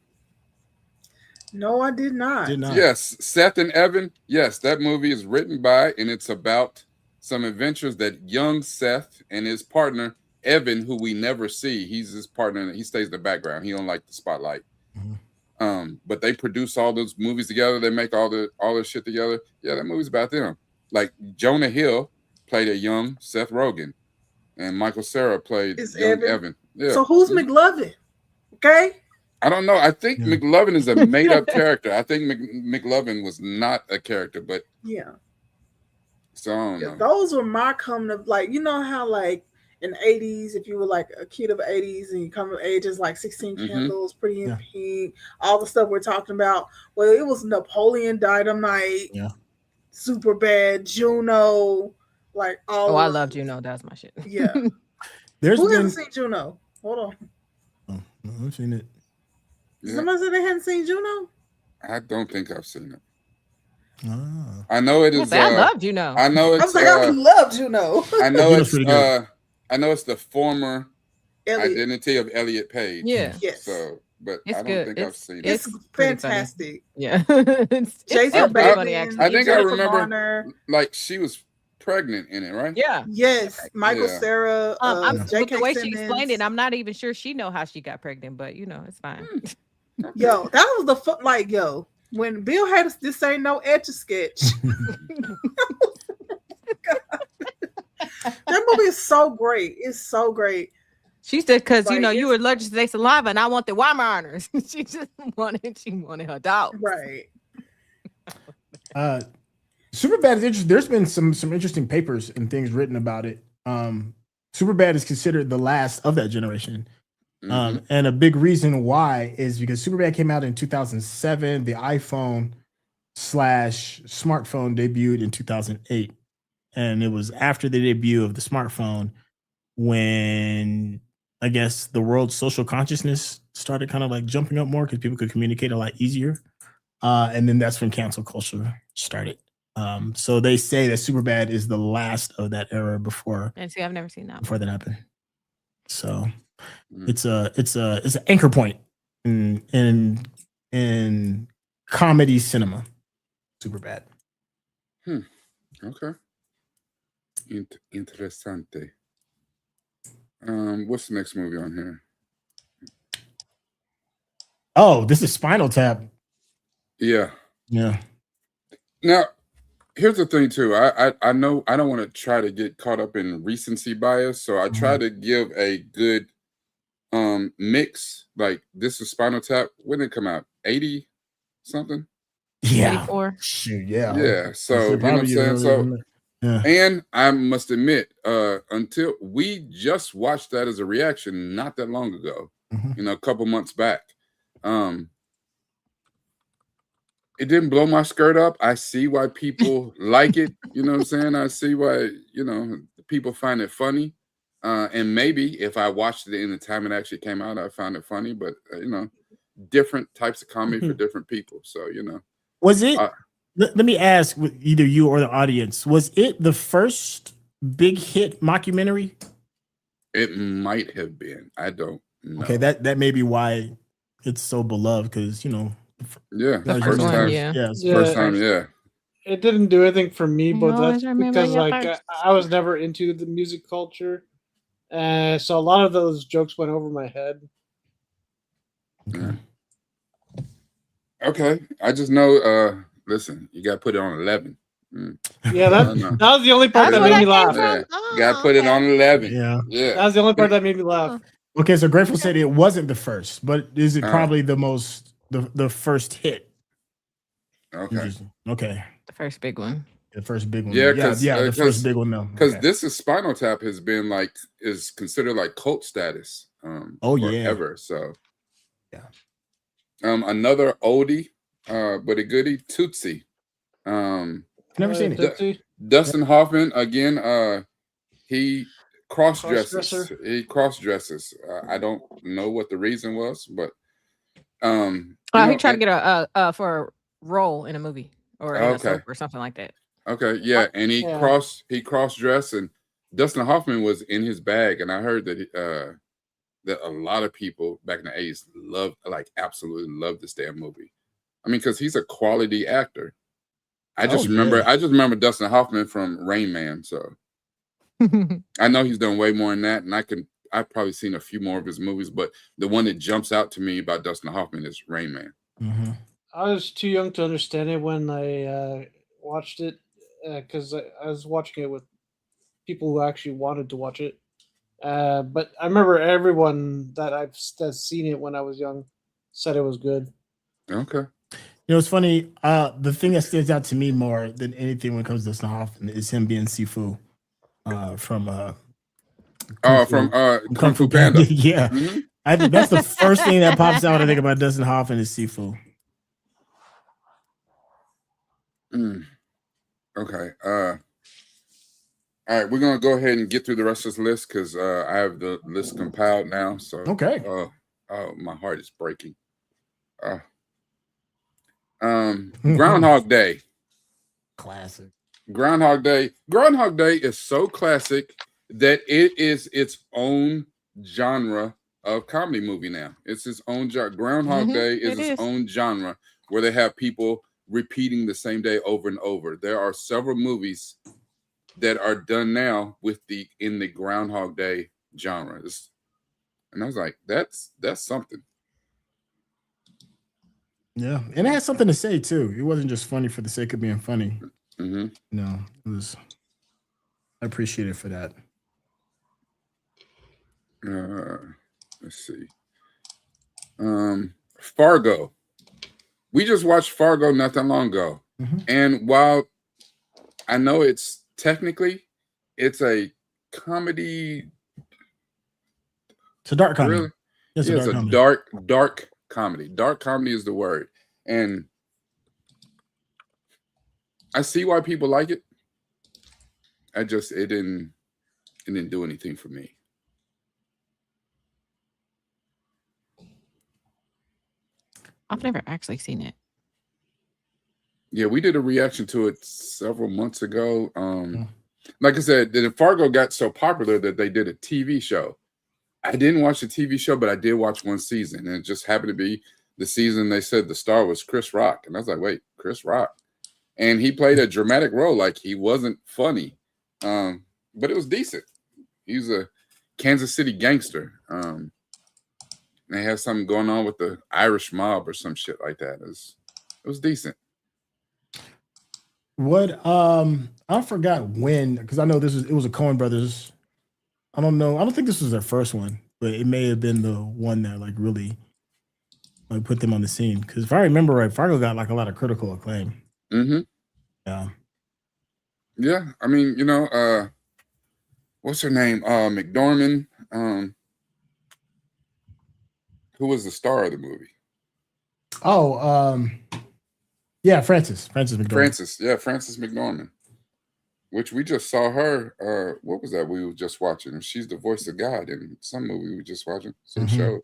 No, I did not. Yes, Seth and Evan. Yes, that movie is written by, and it's about some adventures that young Seth and his partner Evan, who we never see. He's his partner. He stays in the background. He don't like the spotlight. But they produce all those movies together. They make all this shit together. Yeah, that movie's about them. Like Jonah Hill played a young Seth Rogen, and Michael Cera played young Evan. Yeah. So who's McLovin? Okay. I don't know. I think McLovin is a made-up character. I think McLovin was not a character, but yeah. So I don't know. Those were my coming of, like, you know how like in the 80s, if you were like a kid of the 80s and you come of age as like 16 Candles, Pretty in Pink, all the stuff we're talking about. Well, it was Napoleon Dynamite, Super Bad, Juno, like all. Oh, I love Juno. That's my shit. Yeah. Who hasn't seen Juno? Hold on. Oh, I've seen it. Somebody said they hadn't seen Juno? I don't think I've seen it. Ah. I know it is. I love Juno. I know it's. I was like, I love Juno. I know it's. I know it's the former identity of Elliot Page. Yeah. Yes. So, but it's I don't good. think I've seen it. It's fantastic. Yeah. Jason funny, actually. I think I remember. Bonner. Like she was pregnant in it, right? Yeah. Yes. Michael Cera. With the way she explained it, I'm not even sure she know how she got pregnant, but you know, it's fine. Yo, that was the like, yo, when Bill had this ain't no Etch-a-Sketch. That movie is so great. It's so great. She said, because you know you were allergic to their saliva, and I want the Weimaraners. She just wanted her dog. Right. Superbad is interesting. There's been some interesting papers and things written about it. Superbad is considered the last of that generation. And a big reason why is because Superbad came out in 2007. The iPhone / smartphone debuted in 2008. And it was after the debut of the smartphone when I guess the world's social consciousness started kind of like jumping up more because people could communicate a lot easier. And then that's when cancel culture started. So they say that Superbad is the last of that era before. And see, I've never seen that before that happened. So it's an anchor point in comedy cinema. Superbad. Okay. Interessante. What's the next movie on here? Oh, this is Spinal Tap. Yeah. Yeah. Now, here's the thing too. I know I don't want to try to get caught up in recency bias, so I try to give a good mix. Like this is Spinal Tap. When did it come out? 80 something? Yeah. 84. Shoot, yeah. Yeah. So you know what I'm saying? So and I must admit, until we just watched that as a reaction not that long ago, you know, a couple months back. It didn't blow my skirt up. I see why people like it. You know what I'm saying? I see why, you know, people find it funny. And maybe if I watched it in the time it actually came out, I found it funny. But, you know, different types of comedy for different people. So, you know. Was it, let me ask either you or the audience, was it the first big hit mockumentary? It might have been. I don't know. Okay, that may be why it's so beloved because, you know. Yeah, the first time. First time, yeah. It didn't do anything for me, but that's because like I was never into the music culture, so a lot of those jokes went over my head. Okay, I just know. Listen, you got to put it on 11. Yeah, that was the only part that made me laugh. Yeah. You got to put it on 11. Yeah, that was the only part that made me laugh. Okay, so Grateful said it wasn't the first, but is it probably the most the first hit? Okay. Okay. The first big one. The first big one. Yeah, the first big one. No, because this is Spinal Tap has been like is considered like cult status. Forever. So yeah. Another oldie, but a goodie, Tootsie. Never seen it. Dustin Hoffman again. He cross dresses. He cross dresses. I don't know what the reason was, but he tried to get a for a role in a movie or in a soap or something like that. Okay, yeah, and he cross dressed, and Dustin Hoffman was in his bag, and I heard that that a lot of people back in the 80s absolutely loved this damn movie. I mean, because he's a quality actor. I just remember Dustin Hoffman from Rain Man, so I know he's done way more than that, and I can I've probably seen a few more of his movies, but the one that jumps out to me about Dustin Hoffman is Rain Man. Mm-hmm. I was too young to understand it when I watched it because I was watching it with people who actually wanted to watch it. But I remember everyone that's seen it when I was young said it was good. Okay. You know, it's funny. The thing that stands out to me more than anything when it comes to Dustin Hoffman is him being Sifu from Kung Fu Panda. Yeah. Mm-hmm. I think that's the first thing that pops out when I think about Dustin Hoffman is Sifu. Okay. All right, we're gonna go ahead and get through the rest of this list because I have the list compiled now. So okay. Oh, my heart is breaking. Groundhog Day. Classic. Groundhog Day. Groundhog Day is so classic that it is its own genre of comedy movie now. It's its own genre. Groundhog Day is its own genre where they have people repeating the same day over and over. There are several movies that are done now with in the Groundhog Day genre. And I was like, that's something. Yeah, and it has something to say too. It wasn't just funny for the sake of being funny. Mm-hmm. No, it was. I appreciate it for that. Let's see. Fargo. We just watched Fargo not that long ago, and while I know it's technically a comedy, it's a dark comedy. Really? It's a dark comedy. Dark comedy is the word. And I see why people like it. It didn't do anything for me. I've never actually seen it. Yeah, we did a reaction to it several months ago. Like I said, the Fargo got so popular that they did a TV show. I didn't watch the TV show, but I did watch one season, and it just happened to be the season they said the star was Chris Rock. And I was like, wait, Chris Rock? And he played a dramatic role, like he wasn't funny, but it was decent. He was a Kansas City gangster. They had something going on with the Irish mob or some shit like that. It was decent. What I forgot when, because I know it was a Coen Brothers. I don't know. I don't think this was their first one, but it may have been the one that like really like put them on the scene. Because if I remember right, Fargo got like a lot of critical acclaim. Mm-hmm. Yeah. Yeah. I mean, you know, what's her name? McDormand. Who was the star of the movie? Oh, yeah, Frances McDormand. Frances McDormand. Which we just saw her. What was that we were just watching? She's the voice of God in some movie we were just watching, some show.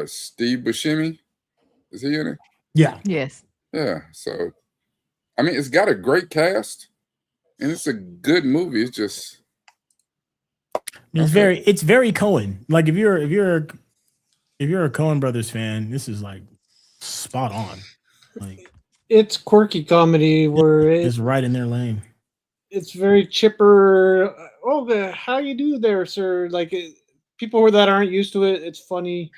Steve Buscemi, is he in it? Yeah. Yes. Yeah. So, I mean, it's got a great cast, and it's a good movie. It's just. It's very Coen. Like if you're a Coen Brothers fan, this is like spot on. Like it's quirky comedy where it's right in their lane. It's very chipper. Oh, how you do there, sir? Like people that aren't used to it, it's funny.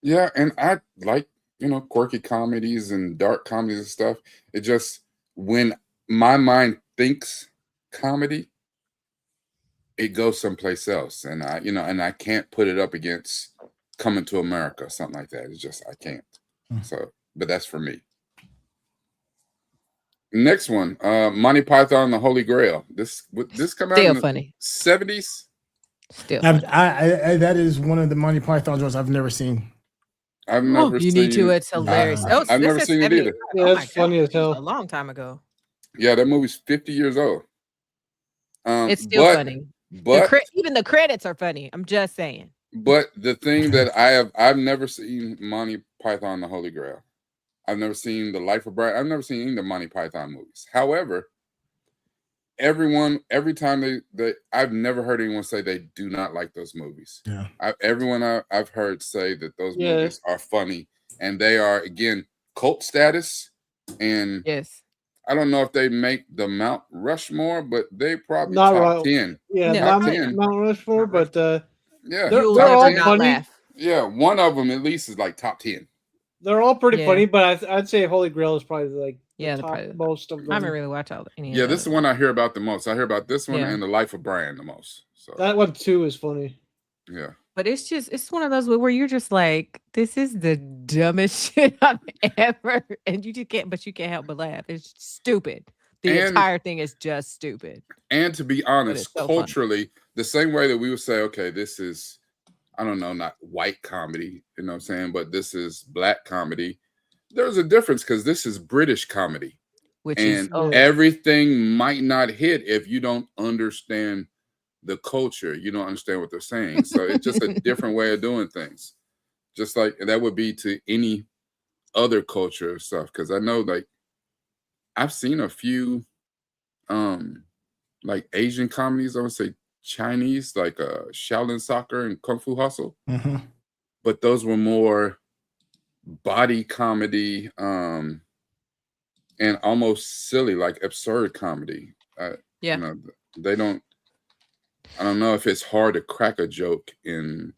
Yeah, and I like quirky comedies and dark comedies and stuff. It just when my mind thinks comedy, it goes someplace else, and I can't put it up against Coming to America or something like that. It's just I can't. So, but that's for me. Next one, Monty Python and the Holy Grail. This come out in the 70s. Still, I that is one of the Monty Python shows I've never seen. I've never seen. You need to. It's hilarious. I've never seen it either. Yeah, it's funny as hell. A long time ago. Yeah, that movie's 50 years old. It's still funny. But even the credits are funny. I'm just saying. But the thing that I've never seen Monty Python and the Holy Grail. I've never seen The Life of Brian. I've never seen any of the Monty Python movies. However, every time I've never heard anyone say they do not like those movies. Yeah. Everyone I've heard say that those movies are funny, and they are again cult status. And yes, I don't know if they make the Mount Rushmore, but they probably Not top right. 10. Yeah, top not 10. Mount Rushmore, but yeah, You'll they're never all not funny. laugh. Yeah, one of them at least is like top 10. They're all pretty Yeah. funny, but I'd say Holy Grail is probably like Yeah, the top probably. most of I them. haven't really watched any Yeah, of this is the those. one I hear about the most. I hear about this one Yeah. and The Life of Brian the most. So That one too is funny. yeah. But it's one of those where you're just like, this is the dumbest shit I've ever, and you can't help but laugh. It's stupid. The entire thing is just stupid. And to be honest, so culturally, the same way that we would say, okay, this is, I don't know, not white comedy, you know what I'm saying, but this is black comedy. There's a difference because this is British comedy. Which and is everything might not hit if you don't understand the culture. You don't understand what they're saying. So it's just a different way of doing things. Just like that would be to any other culture or stuff. Because I know, like, I've seen a few like Asian comedies, I would say Chinese, like Shaolin Soccer and Kung Fu Hustle. Mm-hmm. But those were more body comedy and almost silly, like absurd comedy. Yeah. You know, they don't, I don't know if it's hard to crack a joke in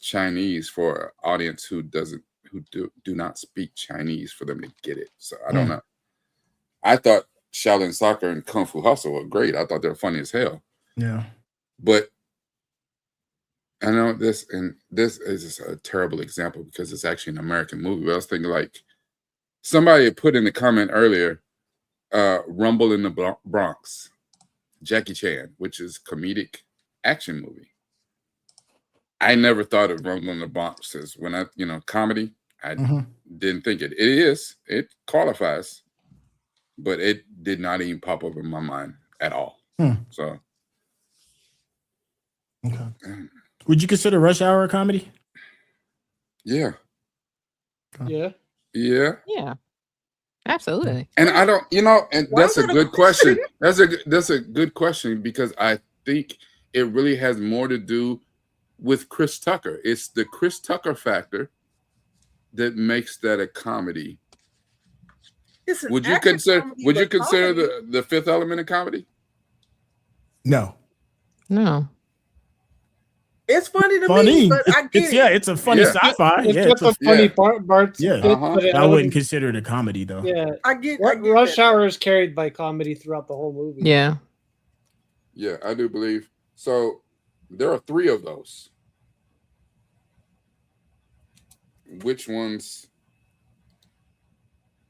Chinese for an audience who do not speak Chinese for them to get it. So I don't know. I thought Shaolin Soccer and Kung Fu Hustle were great. I thought they were funny as hell. Yeah. But I know this is just a terrible example because it's actually an American movie. But I was thinking, like, somebody put in the comment earlier, Rumble in the Bronx, Jackie Chan, which is comedic action movie. I never thought of Rumble in the Bronx as when I, comedy. I didn't think it. It is. It qualifies, but it did not even pop up in my mind at all. So, okay. Would you consider Rush Hour a comedy? Yeah. Yeah. Yeah. Yeah. Absolutely. And I don't, and that's a good question. That's a good question because I think it really has more to do with Chris Tucker. It's the Chris Tucker factor that makes that a comedy. Would you consider the Fifth Element a comedy? No. It's funny to me, but I get it. Yeah, it's a funny sci-fi. It's a funny parts. Yeah, but I wouldn't consider it a comedy though. Yeah, I get Rush Hour is carried by comedy throughout the whole movie. Yeah. Yeah, I do believe. So there are 3 of those. Which ones?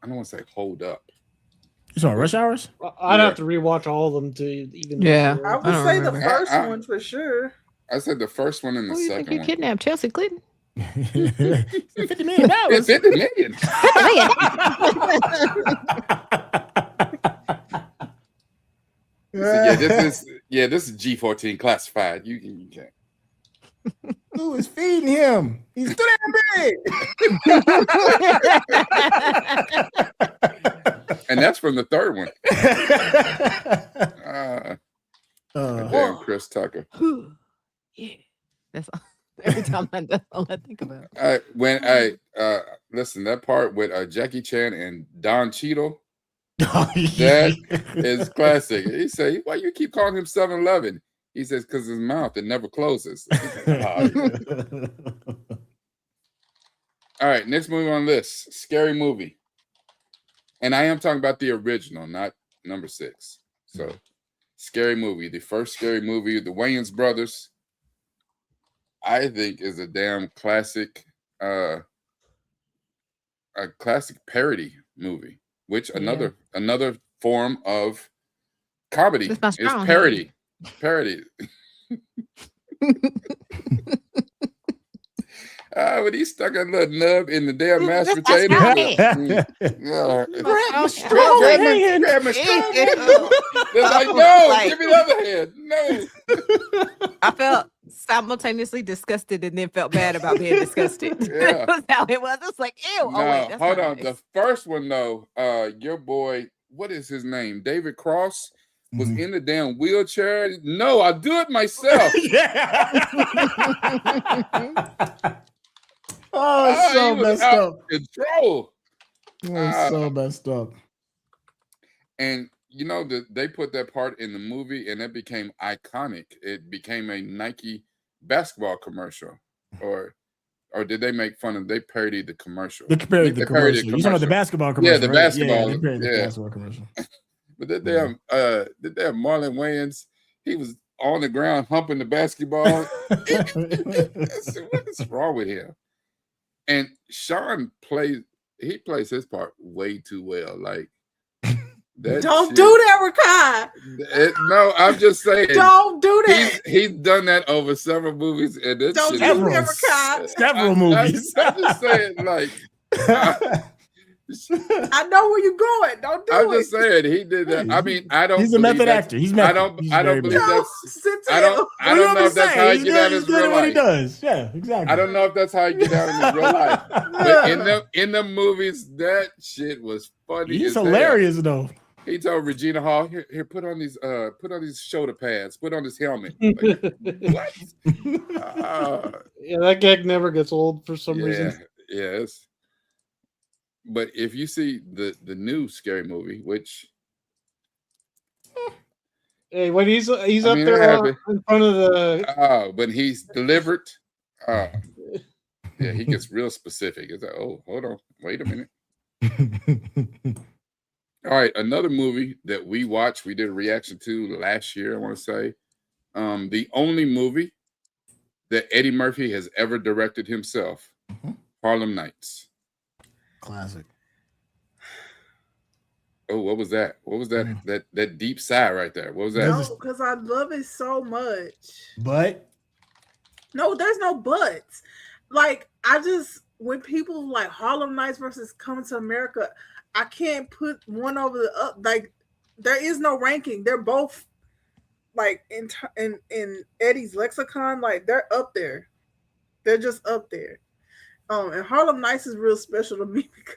I don't want to say hold up. You saw Rush Hours? I'd have to rewatch all of them to even. Yeah, I would say the first one for sure. I said the first one and the second one. You kidnapped Chelsea Clinton? $50 million. It's $50 million. So this is G14 classified. You can't. Who is feeding him? He's too damn big. And that's from the third one. Damn, Chris Tucker. Yeah, that's every time that's all I think about. Listen, that part with Jackie Chan and Don Cheadle, that is classic. He say, "Why you keep calling him 7-Eleven?" He says, "Because his mouth, it never closes." All right, next movie on this, scary movie. And I am talking about the original, not number 6. So, scary movie, the first scary movie, the Wayans brothers, I think is a damn classic, a classic parody movie, which another form of comedy is parody. Parody. When he stuck a little nub in the damn mashed potato. They're like, no, give me the other hand. No. I felt simultaneously disgusted and then felt bad about being disgusted. Yeah. That's how it was. It's like, ew. No, Oh, wait, that's hold not on. nice. The first one, though, your boy, what is his name? David Cross was in the damn wheelchair. No, I'll do it myself. Oh, it's so messed up. Control. It's so messed up. And you know that they put that part in the movie, and it became iconic. It became a Nike basketball commercial, or did they make fun of? They parodied the commercial. They parodied the commercial. You talking about the basketball commercial? Yeah, the basketball. Yeah, they parodied the basketball commercial. But did they have Marlon Wayans? He was on the ground humping the basketball. What is wrong with him? And Sean plays his part way too well. Like, don't do that, Rakai. No, I'm just saying. Don't do that. He's done that over several movies, and this don't do that, Rakai. Several movies. I'm just saying, like. I know where you're going. Don't do it. I'm just saying he did that. I mean, I don't. He's a method actor. He's method. I don't believe that's. I don't know if that's how he get out in his real life. What he does. Yeah, exactly. I don't know if that's how he get out in his real life. But in the movies, that shit was funny. He's hilarious though. He told Regina Hall, "Here, put on these shoulder pads. Put on this helmet." Like, what? Yeah, that gag never gets old for some reason. Yes. But if you see the new Scary Movie, which when he's up there in front of the when he's delivered, yeah, he gets real specific. It's like, oh, hold on, wait a minute. All right, another movie that we watched, we did a reaction to last year, I want to say. The only movie that Eddie Murphy has ever directed himself, Harlem Nights. Classic. Oh, what was that? What was that? That deep sigh right there. What was that? No, because I love it so much. But no, there's no buts. Like, when people like Harlem Nights versus Coming to America, I can't put one over the other. Like, there is no ranking. They're both like in Eddie's lexicon. Like, they're up there. They're just up there. And Harlem Nights is real special to me because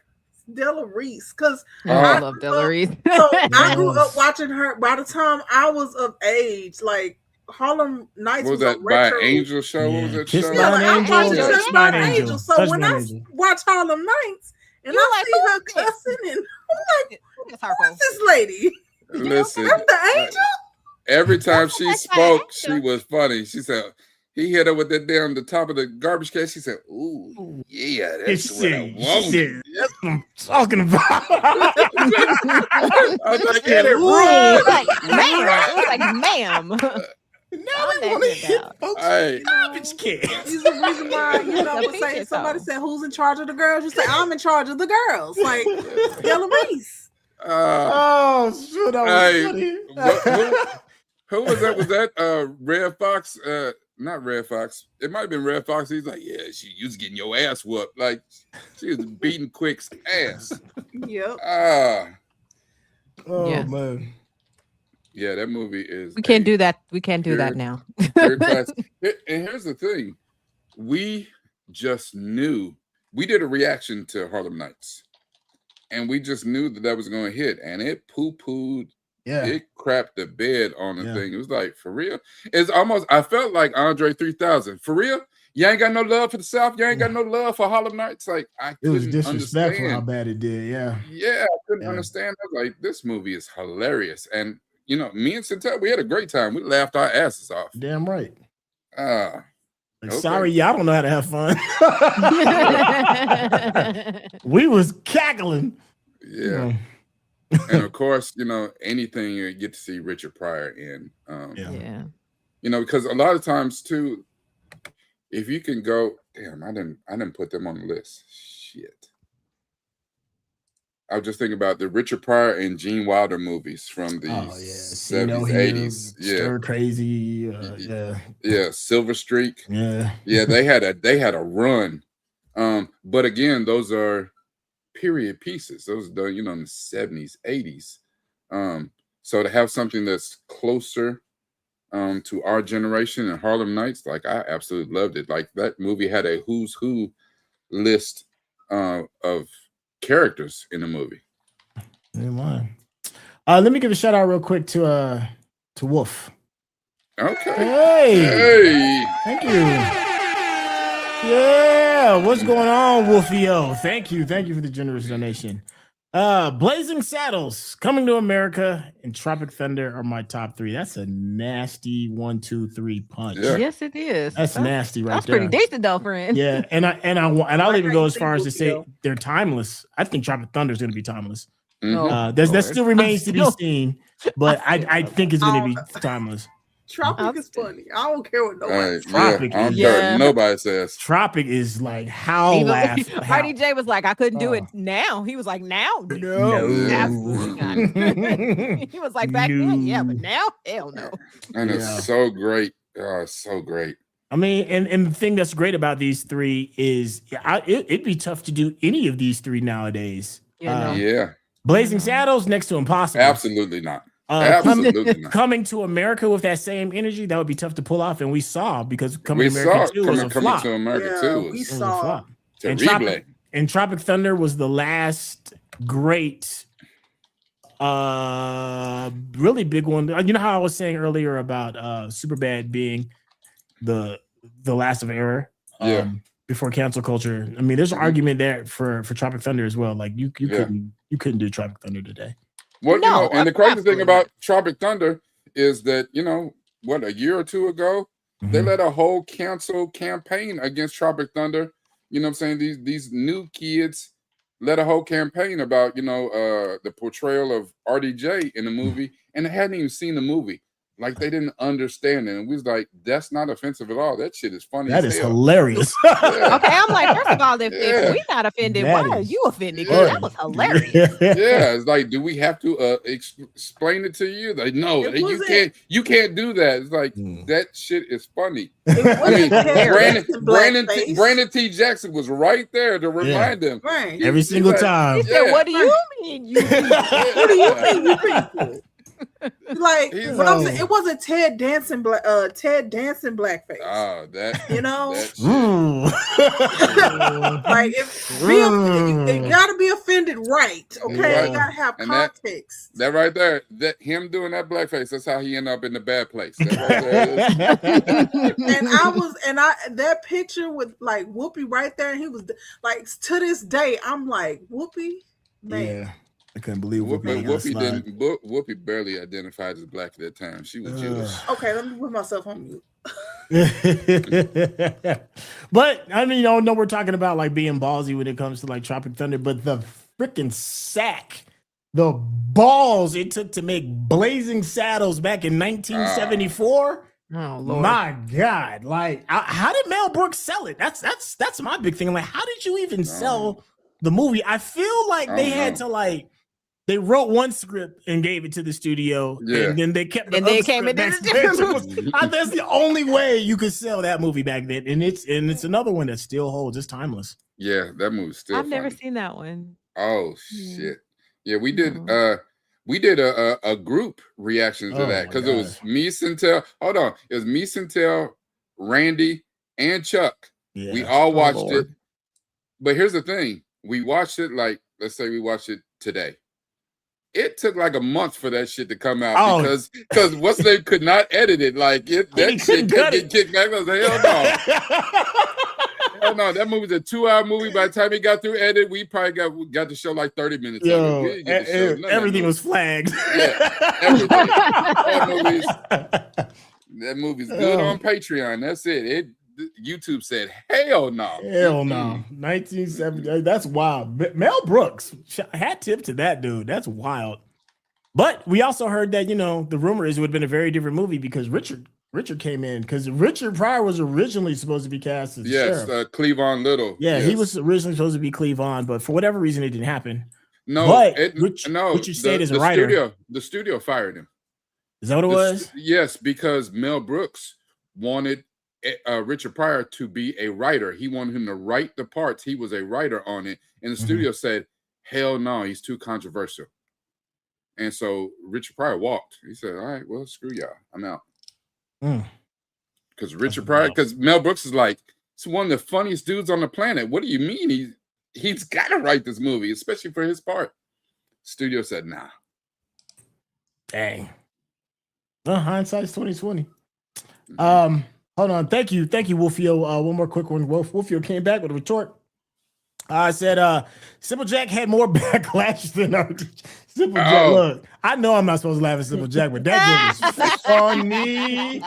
Della Reese. Because I love Della Reese. So I grew up watching her. By the time I was of age, like Harlem Nights was that a retro. by Angel show? What was that show? Yeah, like, I watched it just by Angel. So when I watch Harlem Nights and I see her cussing, and I'm like, what's this lady? Listen, I'm the Angel. Every time she spoke, she was funny. She said. He hit her with that down the top of the garbage can. She said, "Ooh, yeah, that's what I want." That's what I'm talking about. I was like, "Get it ma'am." Now we want to hit folks garbage can. He's the reason why somebody said, "Who's in charge of the girls?" You say, "I'm in charge of the girls." Like Della Reese. Shoot! Who was that? Was that Red Fox? Not Red Fox. It might have been Red Fox. He's like, yeah, you was getting your ass whooped. Like, she was beating Quick's ass. Yep. Man. Yeah, that movie is. We can't do that. We can't do that now. Third class. And here's the thing. We just knew. We did a reaction to Harlem Nights. And we just knew that was going to hit. And it poo-pooed. Yeah, it crapped the bed on the thing. It was like, for real? It's almost, I felt like Andre 3000. For real? You ain't got no love for the South? You ain't got no love for Harlem Nights? Like, it was disrespectful how bad it did, Yeah, I couldn't understand. I was like, this movie is hilarious. And, you know, me and Centel, we had a great time. We laughed our asses off. Damn right. Okay. Sorry, y'all don't know how to have fun. We was cackling. Yeah. And of course, you know, anything you get to see Richard Pryor in. You know, because a lot of times too, if you can go, damn, I didn't put them on the list. Shit. I was just thinking about the Richard Pryor and Gene Wilder movies from the 70s, 80s. Stir Crazy. Yeah, Silver Streak. Yeah. Yeah, they had a run. But again, those are period pieces. Those are done, you know, in the 70s, 80s. So to have something that's closer to our generation and Harlem Nights, like, I absolutely loved it. Like, that movie had a who's who list of characters in the movie. Let me give a shout out real quick to Wolf. Okay. Hey. Thank you. Yeah, what's going on, Wolfio? Thank you for the generous donation. Blazing Saddles, Coming to America, and Tropic Thunder are my top 3. That's a nasty 1, 2, 3 punch. Yeah. Yes, it is. That's nasty, right That's there. pretty decent, though, friend. Yeah, and I'll even go as far as to say Whoopi, they're timeless. I think Tropic Thunder is going to be timeless. Mhm. That still remains to be seen, but I think it's going to be timeless. Tropic is funny. I don't care what nobody says. Tropic I don't is- care what nobody says. Tropic is like how laugh. Marty J was like, I couldn't do it now. He was like, now? No. Absolutely not. He was like, back then, yeah, but now? Hell no. And it's so great. Oh, it's so great. I mean, and the thing that's great about these 3 is it'd be tough to do any of these 3 nowadays. Yeah. Blazing Saddles next to impossible. Absolutely not. Absolutely not. Coming to America with that same energy, that would be tough to pull off, and we saw because Coming to America 2 was a flop. Coming to America 2 we was saw. And Tropic Thunder was the last great, really big one. You know how I was saying earlier about Superbad being the last of era, before cancel culture. I mean, there's an argument there for Tropic Thunder as well. Like you couldn't do Tropic Thunder today. Well, and the crazy thing about Tropic Thunder is that, a year or 2 ago, they led a whole cancel campaign against Tropic Thunder. You know what I'm saying? These new kids led a whole campaign about, the portrayal of RDJ in the movie, and they hadn't even seen the movie. Like they didn't understand it. And we was like, that's not offensive at all. That shit is funny. That is hilarious. Okay, I'm like, first of all, if we're not offended, why are you offended? That was hilarious. Yeah, it's like, do we have to explain it to you? Like, no, you can't do that. It's like that shit is funny. I mean, Brandon T. Jackson was right there to remind them. Right. Every single time. He said, what do you mean? What do you mean, you people? Like, what I'm saying, it wasn't Ted dancing blackface. Oh, that like you gotta be offended, right? Okay, you gotta have context. That right there, that him doing that blackface, that's how he ended up in the bad place. That and that picture with like Whoopi right there, and he was like, to this day, I'm like, Whoopi, man. Yeah. I couldn't believe Whoopi barely identified as black at that time. She was Jewish. Okay, let me put myself on mute. But I mean, I know we're talking about like being ballsy when it comes to like Tropic Thunder, but the freaking sack, the balls it took to make Blazing Saddles back in 1974. Oh Lord. My God! Like, how did Mel Brooks sell it? That's my big thing. Like, how did you even sell the movie? I feel like they had to like. They wrote one script and gave it to the studio, and then they kept the other came in script different. That's the only way you could sell that movie back then, and it's another one that still holds. It's timeless. Yeah, that movie's still. I've never seen that one. Oh shit! Yeah, we did. We did a group reaction to that because it was me, Centel. Hold on, it was me, Centel, Randy, and Chuck. Yeah. We all watched it. But here's the thing: we watched it like, let's say we watched it today. It took like a month for that shit to come out because what's they could not edit it. Like that shit could get kicked back. I was like, hell no. That movie's a 2-hour movie. By the time it got through edit, we probably got to show like 30 minutes of it. Everything was flagged. Yeah, everything. That movie's good on Patreon. That's it. YouTube said, hell no. Hell no. 1970. That's wild. Mel Brooks, hat tip to that dude. That's wild. But we also heard that, the rumor is it would have been a very different movie because Richard came in because Richard Pryor was originally supposed to be cast as sheriff. Cleavon Little. Yeah, he was originally supposed to be Cleavon, but for whatever reason, it didn't happen. No, but Richard stayed as a writer. The studio fired him. Is that what it was? Yes, because Mel Brooks wanted Richard Pryor to be a writer. He wanted him to write the parts. He was a writer on it. And the studio said, hell no, he's too controversial. And so Richard Pryor walked. He said, all right, well, screw y'all. I'm out. Because Richard Pryor, because Mel Brooks is like, it's one of the funniest dudes on the planet. What do you mean? He's got to write this movie, especially for his part. Studio said, nah. Dang. Well, hindsight's 2020. Hold on. Thank you, Wolfio. One more quick one. Wolfio came back with a retort. I said, Simple Jack had more backlash than Simple Jack. Look, I know I'm not supposed to laugh at Simple Jack, but that joke was funny.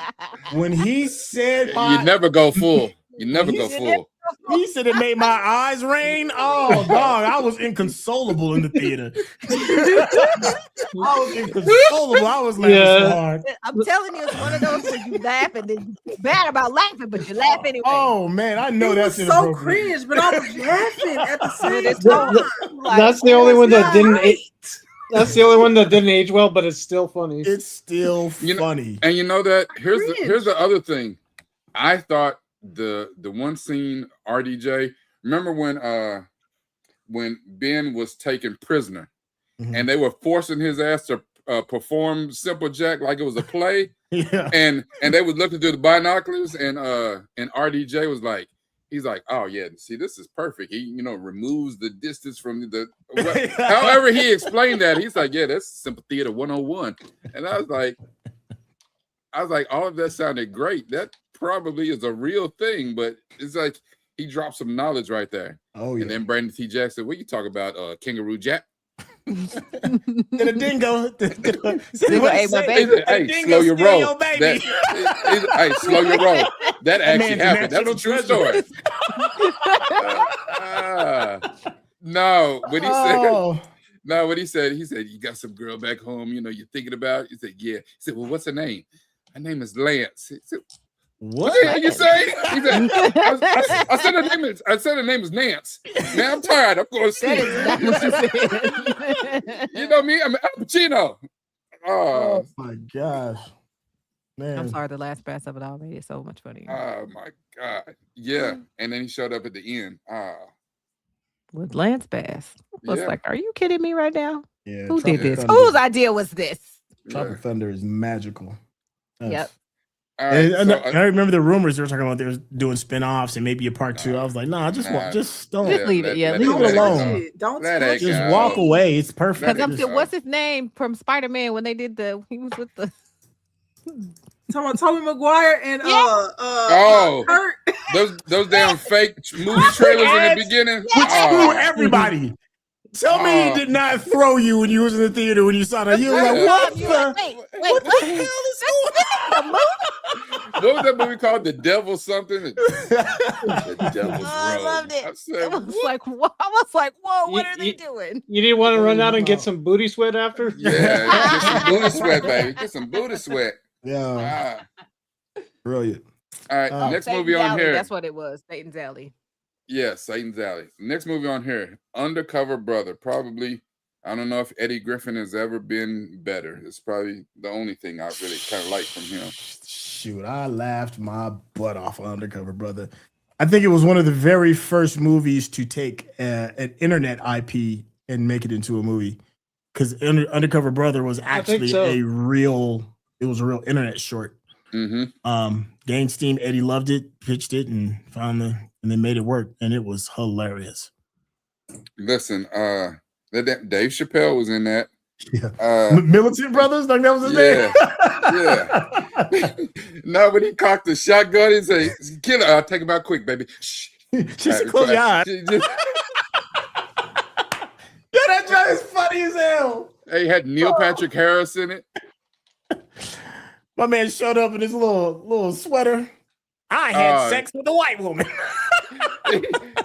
When he said, "You never go full. You never go full." He said it made my eyes rain. Oh, dog, I was inconsolable in the theater. I was inconsolable. I was laughing so hard. I'm telling you, it's one of those where you laugh and then you feel bad about laughing, but you laugh anyway. Oh man, I know that's so cringe, but I was laughing at the same time. That's the only one that didn't age. That's the only one that didn't age well, but it's still funny. It's still funny. And you know that here's the other thing. I thought the one scene, RDJ, remember when Ben was taken prisoner and they were forcing his ass to perform Simple Jack like it was a play. And they was looking through the binoculars and RDJ was like, he's like, oh yeah, see, this is perfect. He removes the distance from the however he explained that. He's like, yeah, that's Simple Theater 101. And I was like, all of that sounded great. That probably is a real thing, but it's like he dropped some knowledge right there. Oh yeah. And then Brandon T. Jackson, what you talk about? Kangaroo Jack? Then a dingo. Hey, slow your roll. Hey, slow your roll. That actually happened. That's a true story. No, what he said, he said, you got some girl back home, you're thinking about? He said, yeah. He said, well, what's her name? Her name is Lance. He said, what the hell you say? He said, I said her name is Nance. Man, I'm tired. I'm going to sleep. You know me? I'm Al Pacino. Oh my gosh. Man. I'm sorry, the last pass of it all made it so much funnier. Oh my God. Yeah. And then he showed up at the end. With Lance Bass. I was like, are you kidding me right now? Yeah. Who did this? Whose idea was this? Tropic Thunder is magical. Yep. Right, I remember the rumors they were talking about they were doing spin-offs and maybe a part 2. I was like, nah, just don't leave it. Yeah, leave it alone. Don't just walk away. It's perfect. What's his name from Spider-Man when they did he was with the talking about Tobey Maguire and Kurt. those damn fake movie trailers in the beginning. Which screw everybody. Tell me he did not throw you when you was in the theater when you saw that. You were like, what the hell is going on? What was that movie called? The Devil something? The Devil's Road. I loved it. I was like, whoa, what are they doing? You didn't want to run out and get some booty sweat after? Yeah, get some booty sweat, baby. Get some booty sweat. Yeah. Brilliant. All right, next Satan's movie on Alley, here. That's what it was, Satan's Alley. Yeah, Satan's Alley. Next movie on here, Undercover Brother. Probably, I don't know if Eddie Griffin has ever been better. It's probably the only thing I really kind of like from him. Shoot, I laughed my butt off on Undercover Brother. I think it was one of the very first movies to take an internet IP and make it into a movie. Because Undercover Brother was actually a real internet short. Gained steam. Eddie loved it, pitched it, and and they made it work, and it was hilarious. Listen, Dave Chappelle was in that. Yeah. Militant Brothers, like that was his name. Yeah. No, but he cocked the shotgun and say, "Kill her, I'll take him out quick, baby." Shh. Just close your eyes. Yeah, that joke is funny as hell. Hey, had Neil Patrick Harris in it. My man showed up in his little sweater. I had sex with a white woman.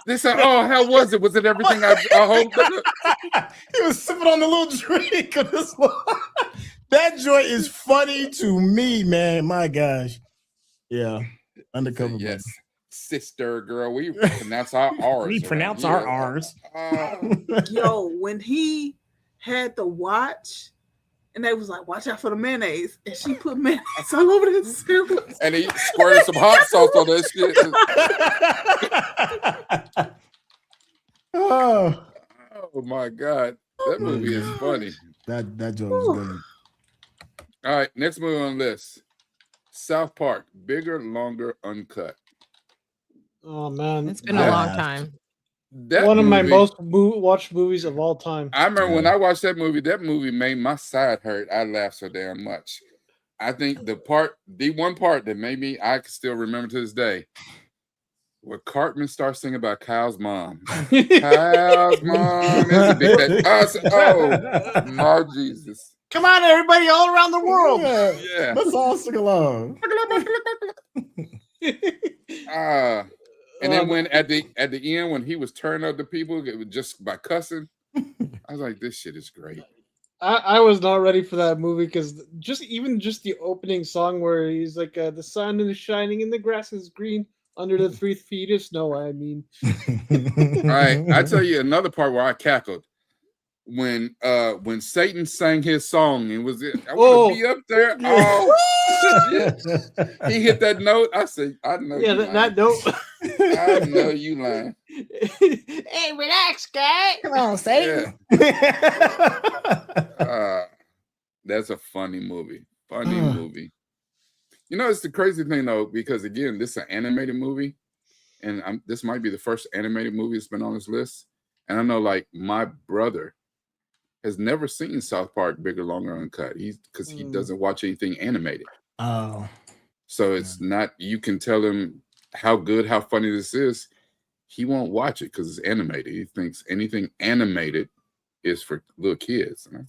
They said, "Oh, how was it? Was it everything I hoped?" He was sipping on the little drink. That joint is funny to me, man. My gosh. Yeah. Undercover. Yes. Sister girl. We pronounce our R's. We pronounce our R's. Yo, when he had the watch, and they was like, watch out for the mayonnaise. And she put mayonnaise all over the sandwich. And he squirted some hot sauce on that shit. Oh my God. That movie is funny. That joke was good. All right, next movie on the list. South Park. Bigger, longer, uncut. Oh man. It's been a long time. One of my most watched movies of all time. I remember when I watched that movie made my side hurt. I laughed so damn much. I think the one part that made me, I can still remember to this day, where Cartman starts singing about Kyle's mom. Kyle's mom. That's a big oh, my Jesus. Come on, everybody, all around the world. Yeah. Let's all sing along. And then when at the end, when he was turning up the people, it was just by cussing. I was like, this shit is great. I was not ready for that movie because just the opening song where he's like, the sun is shining and the grass is green under the 3 feet of snow. I mean, all right, I tell you another part where I cackled when Satan sang his song and was it? I want to be up there. Oh, shit. He hit that note. I said, I know. Yeah, that note. I know you lying. Hey, relax, guy. Come on, Satan. Yeah. That's a funny movie. Funny movie. You know, it's the crazy thing though, because again, this is an animated movie, and this might be the first animated movie that's been on this list. And I know, like, my brother has never seen South Park Bigger, Longer, Uncut. Because he doesn't watch anything animated. Oh. So it's not, you can tell him how good, how funny this is. He won't watch it because it's animated. He thinks anything animated is for little kids. And I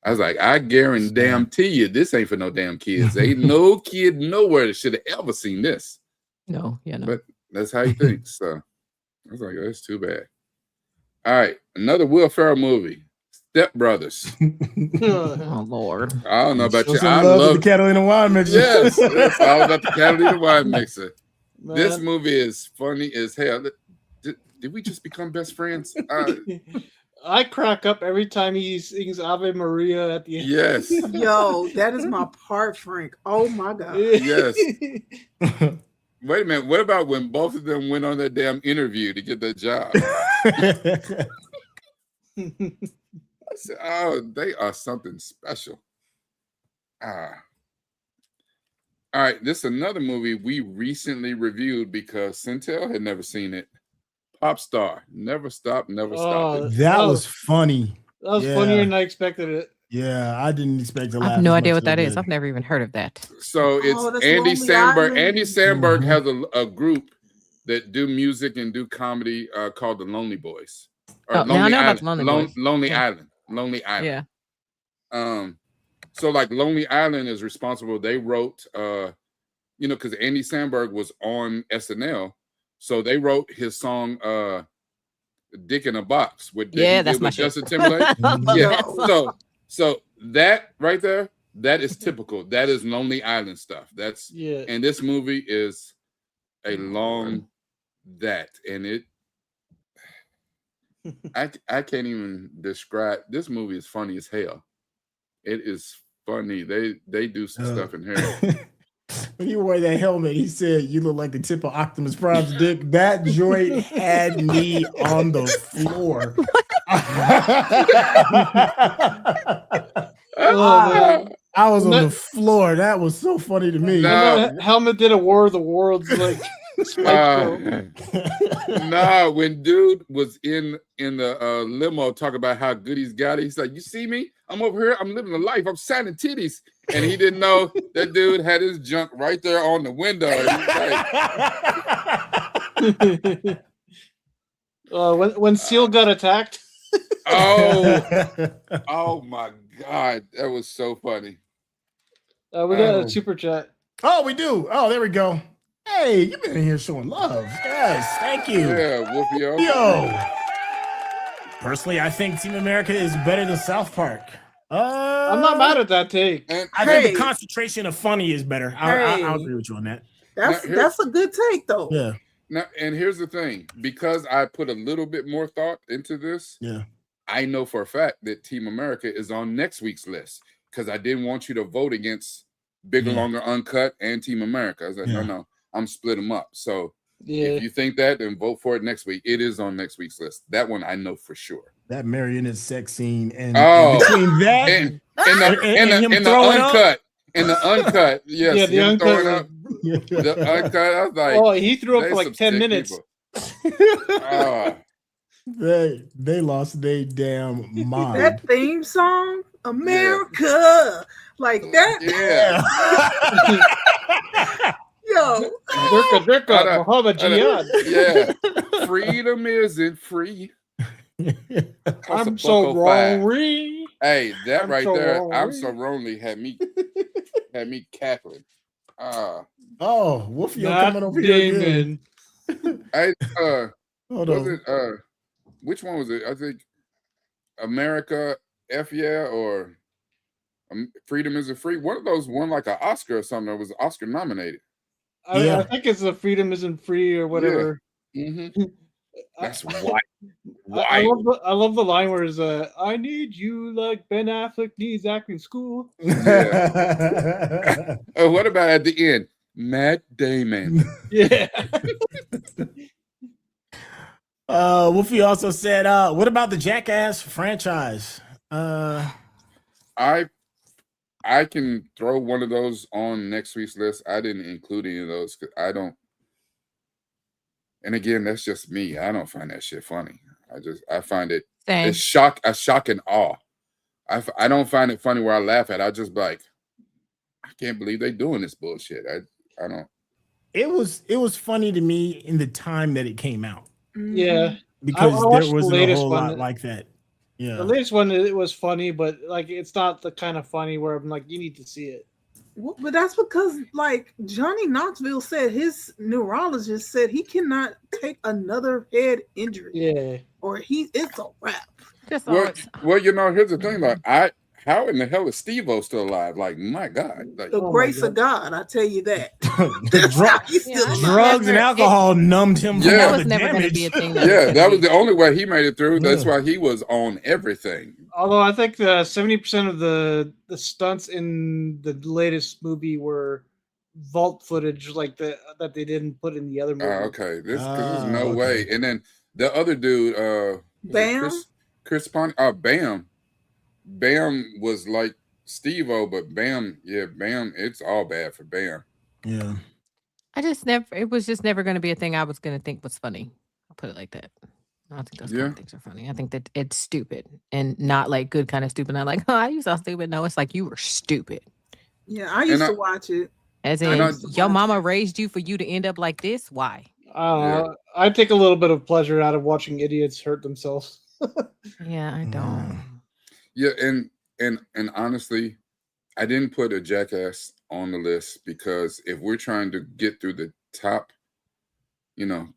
was like, I guarantee you this ain't for no damn kids. Ain't no kid nowhere that should have ever seen this. No. But that's how he thinks. So I was like, oh, that's too bad. All right, another Will Ferrell movie, Step Brothers. Oh Lord! I don't know about you. I love the Catalina wine mixer. Yes, it's all about the Catalina wine mixer. Man. This movie is funny as hell. Did we just become best friends? I crack up every time he sings Ave Maria at the end. Yes. Yo, that is my part, Frank. Oh my God. Yes. Wait a minute. What about when both of them went on that damn interview to get that job? I said, oh, they are something special. All right. This is another movie we recently reviewed because Centel had never seen it. Pop Star. Never Stop, Never Stop. That was funny. That was funnier than I expected it. Yeah, I didn't expect to laugh. I have no idea what that is. I've never even heard of that. So it's Andy Samberg. Andy Samberg has a group that do music and do comedy called the Lonely Boys. Or now I know about the Lonely Boys. Lonely Island. Lonely Island. Yeah. So like Lonely Island is responsible. They wrote, because Andy Samberg was on SNL, so they wrote his song "Dick in a Box" with that's my Justin Timberlake. Yeah. So that right there, that is typical. That is Lonely Island stuff. And this movie is a long that, and it. I can't even describe. This movie is funny as hell. It is funny. They do some stuff in here. When he wore that helmet, he said, "You look like the tip of Optimus Prime's dick." That joint had me on the floor. I was on the floor. That was so funny to me. Helmet did a War of the Worlds like. When dude was in the limo talking about how good he's got it, he's like, "You see me? I'm over here. I'm living a life. I'm signing titties," and he didn't know that dude had his junk right there on the window. When Seal got attacked. Oh my God, that was so funny. We got a super chat. Oh, we do. Oh, there we go. Hey, you've been in here showing love. Yes, thank you. Yeah, Whoopio. Yo. Personally, I think Team America is better than South Park. I'm not mad at that take. I think the concentration of funny is better. I'll agree with you on that. That's a good take, though. Yeah. Now, and here's the thing, because I put a little bit more thought into this. Yeah. I know for a fact that Team America is on next week's list because I didn't want you to vote against Bigger, Longer, Uncut and Team America. I was like, no, I'm split them up. So if you think that, then vote for it next week. It is on next week's list. That one I know for sure. That marionette sex scene and between that and the uncut. In the uncut, yes. Yeah, the uncut. The uncut, I was like, he threw up for like 10 minutes. They lost their damn mind. That theme song, America, like that. Yeah. Yo. Durka, Muhammad Jihad. Yeah. Freedom isn't free. I'm so wrong. Hey, that I'm right so there, wrong. I'm so wrongly had me cackling. Oh, Wolfie, you're coming over here again. I Hold was on. it which one was it? I think America F Yeah or Freedom Isn't Free. One of those won like an Oscar or something. That was Oscar nominated. I think it's the Freedom Isn't Free or whatever. Yeah. Mm-hmm. That's why. I love the line where it's I need you like Ben Affleck needs acting school. Yeah. What about at the end? Matt Damon. Yeah. Wolfie also said, what about the Jackass franchise? I can throw one of those on next week's list. I didn't include any of those because I don't. And again, that's just me. I don't find that shit funny. I find it a shock and awe. I don't find it funny where I laugh at. I just be like, I can't believe they doing this bullshit. I don't. It was funny to me in the time that it came out. Yeah, because there wasn't a whole lot like that. Yeah, the latest one, it was funny, but like it's not the kind of funny where I'm like, you need to see it. Well, but that's because, like Johnny Knoxville said, his neurologist said he cannot take another head injury. Yeah, or it's a wrap. Well, you know, here's the thing. Like, how in the hell is Steve-O still alive? Like, my God. Like, the grace of God, I tell you that. Drugs and alcohol numbed him. Yeah, that was never going to be a thing. That was the only way he made it through. That's why he was on everything. Although I think 70% of the stunts in the latest movie were vault footage, like that they didn't put in the other movie. Okay, there's no way. And then the other dude, Bam, Chris Pond, Bam was like Steve-O, but Bam, it's all bad for Bam. Yeah. It was just never going to be a thing I was going to think was funny. I'll put it like that. I don't think those kind of things are funny. I think that it's stupid and not like good kind of stupid. Not like, oh, you saw stupid. No, it's like you were stupid. Yeah, I used to watch it. As in, your mama raised you for you to end up like this? Why? I take a little bit of pleasure out of watching idiots hurt themselves. Yeah, I don't. Yeah, and honestly, I didn't put a Jackass on the list because if we're trying to get through the top,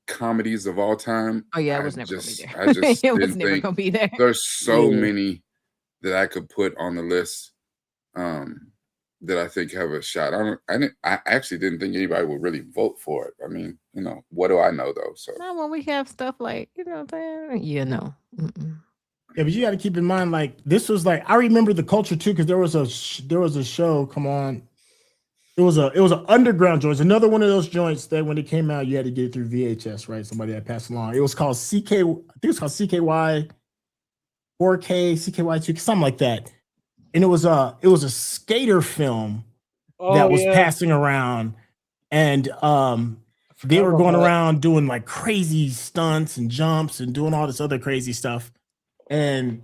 comedies of all time, oh yeah, it was never gonna be there. I just it was never gonna be there. There's so many that I could put on the list that I think have a shot. I actually didn't think anybody would really vote for it. I mean, what do I know though? So not when we have stuff like, what I'm saying? Yeah, but you got to keep in mind, like this was like I remember the culture too, because there was a show. Come on, it was an underground joint. It's another one of those joints that when it came out, you had to get it through VHS, right? Somebody had passed along. It was called CK. I think it was called CKY 4K, CKY2, something like that. And it was a skater film that was passing around, and they were going around doing like crazy stunts and jumps and doing all this other crazy stuff. And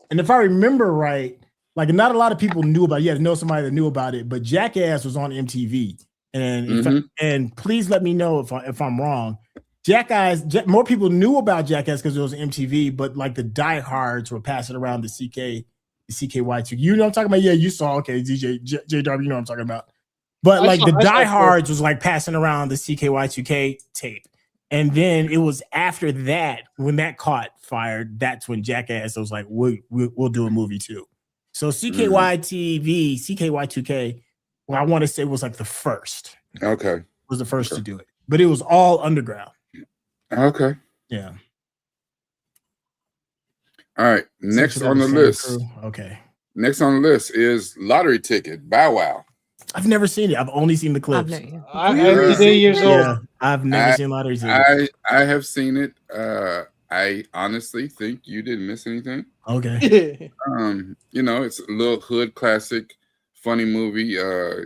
if I remember right, like not a lot of people knew about it. You had to know somebody that knew about it, but Jackass was on MTV. And and please let me know if I'm wrong. Jackass, more people knew about Jackass because it was MTV, but like the diehards were passing around the CKY2. You know what I'm talking about? Yeah, you saw. Okay, J Darby, you know what I'm talking about. But like the diehards was like passing around the CKY2K tape. And then it was after that, when that caught fire, that's when Jackass was like, we'll do a movie too. So CKY TV, CKY2K, well, I want to say was like the first. Okay. Was the first to do it. But it was all underground. Okay. Yeah. All right. Next on the list. Okay. Next on the list is Lottery Ticket, Bow Wow. I've never seen it. I've only seen the clips. I'm 8 years old. Yeah, I've never seen Lottery Ticket. I have seen it. I honestly think you didn't miss anything. Okay. It's a little hood classic, funny movie. I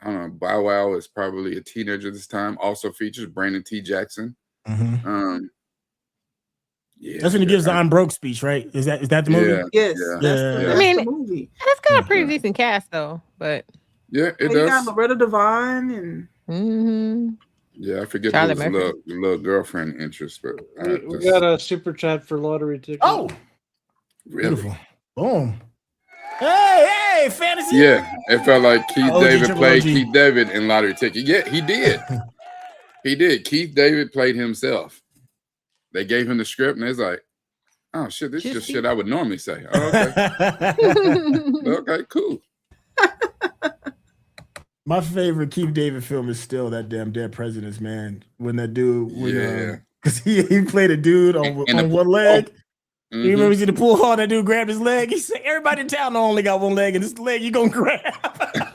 don't know. Bow Wow is probably a teenager this time. Also features Brandon T. Jackson. Yeah, that's when he gives the "I'm broke" speech, right? Is that the movie? Yeah. Yes. Yeah. I mean, the movie. It's got a pretty decent cast though, but yeah, it does. You got Loretta Devine and Yeah, I forget Charlotte his little girlfriend interest, but we got a super chat for lottery ticket. Oh, really? beautiful. Boom. Hey, fantasy. Yeah, it felt like Keith OG, David triple played OG. Keith David in Lottery Ticket. Yeah, he did. He did. Keith David played himself. They gave him the script, and it's like, oh shit, this is just shit I would normally say. Oh, okay. Okay, cool. My favorite Keith David film is still that damn Dead Presidents, man. When that dude, because he played a dude on one leg. You remember he's in the pool hall, that dude grabbed his leg. He said, everybody in town only got one leg, and this leg you gonna grab.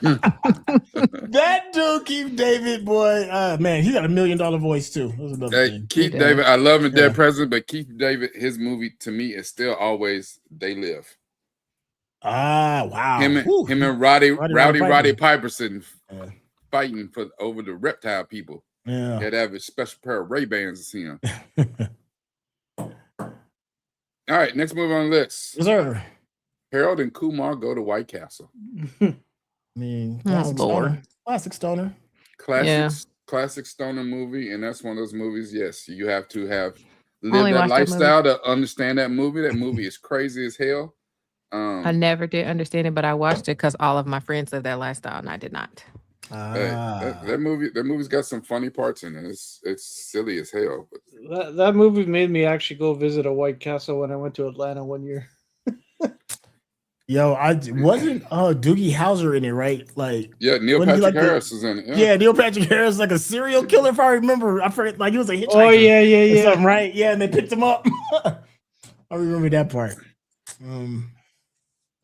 That dude, Keith David, boy, man, he got $1 million voice too. That was another thing. Keith David, I love him, Dead President, but Keith David, his movie to me is still always They Live. Ah, wow. Him and Roddy Piperson fighting over the reptile people. Yeah. Had to have a special pair of Ray-Bans to see him. All right, next movie on the list. Yes, sir. Harold and Kumar Go to White Castle. I mean, classic stoner. Classic stoner. Classic stoner movie, and that's one of those movies. Yes, you have to have lived that lifestyle to understand that movie. That movie is crazy as hell. I never did understand it, but I watched it because all of my friends lived that lifestyle, and I did not. That movie's got some funny parts in it. It's silly as hell. But that movie made me actually go visit a White Castle when I went to Atlanta one year. Yo, I wasn't Doogie Howser in it, right? Like, yeah, Neil Patrick Harris is in it. Yeah, Neil Patrick Harris, like a serial killer, if I remember. I forget, like he was a hitchhiker. Oh yeah. Something, right? Yeah, and they picked him up. I remember that part.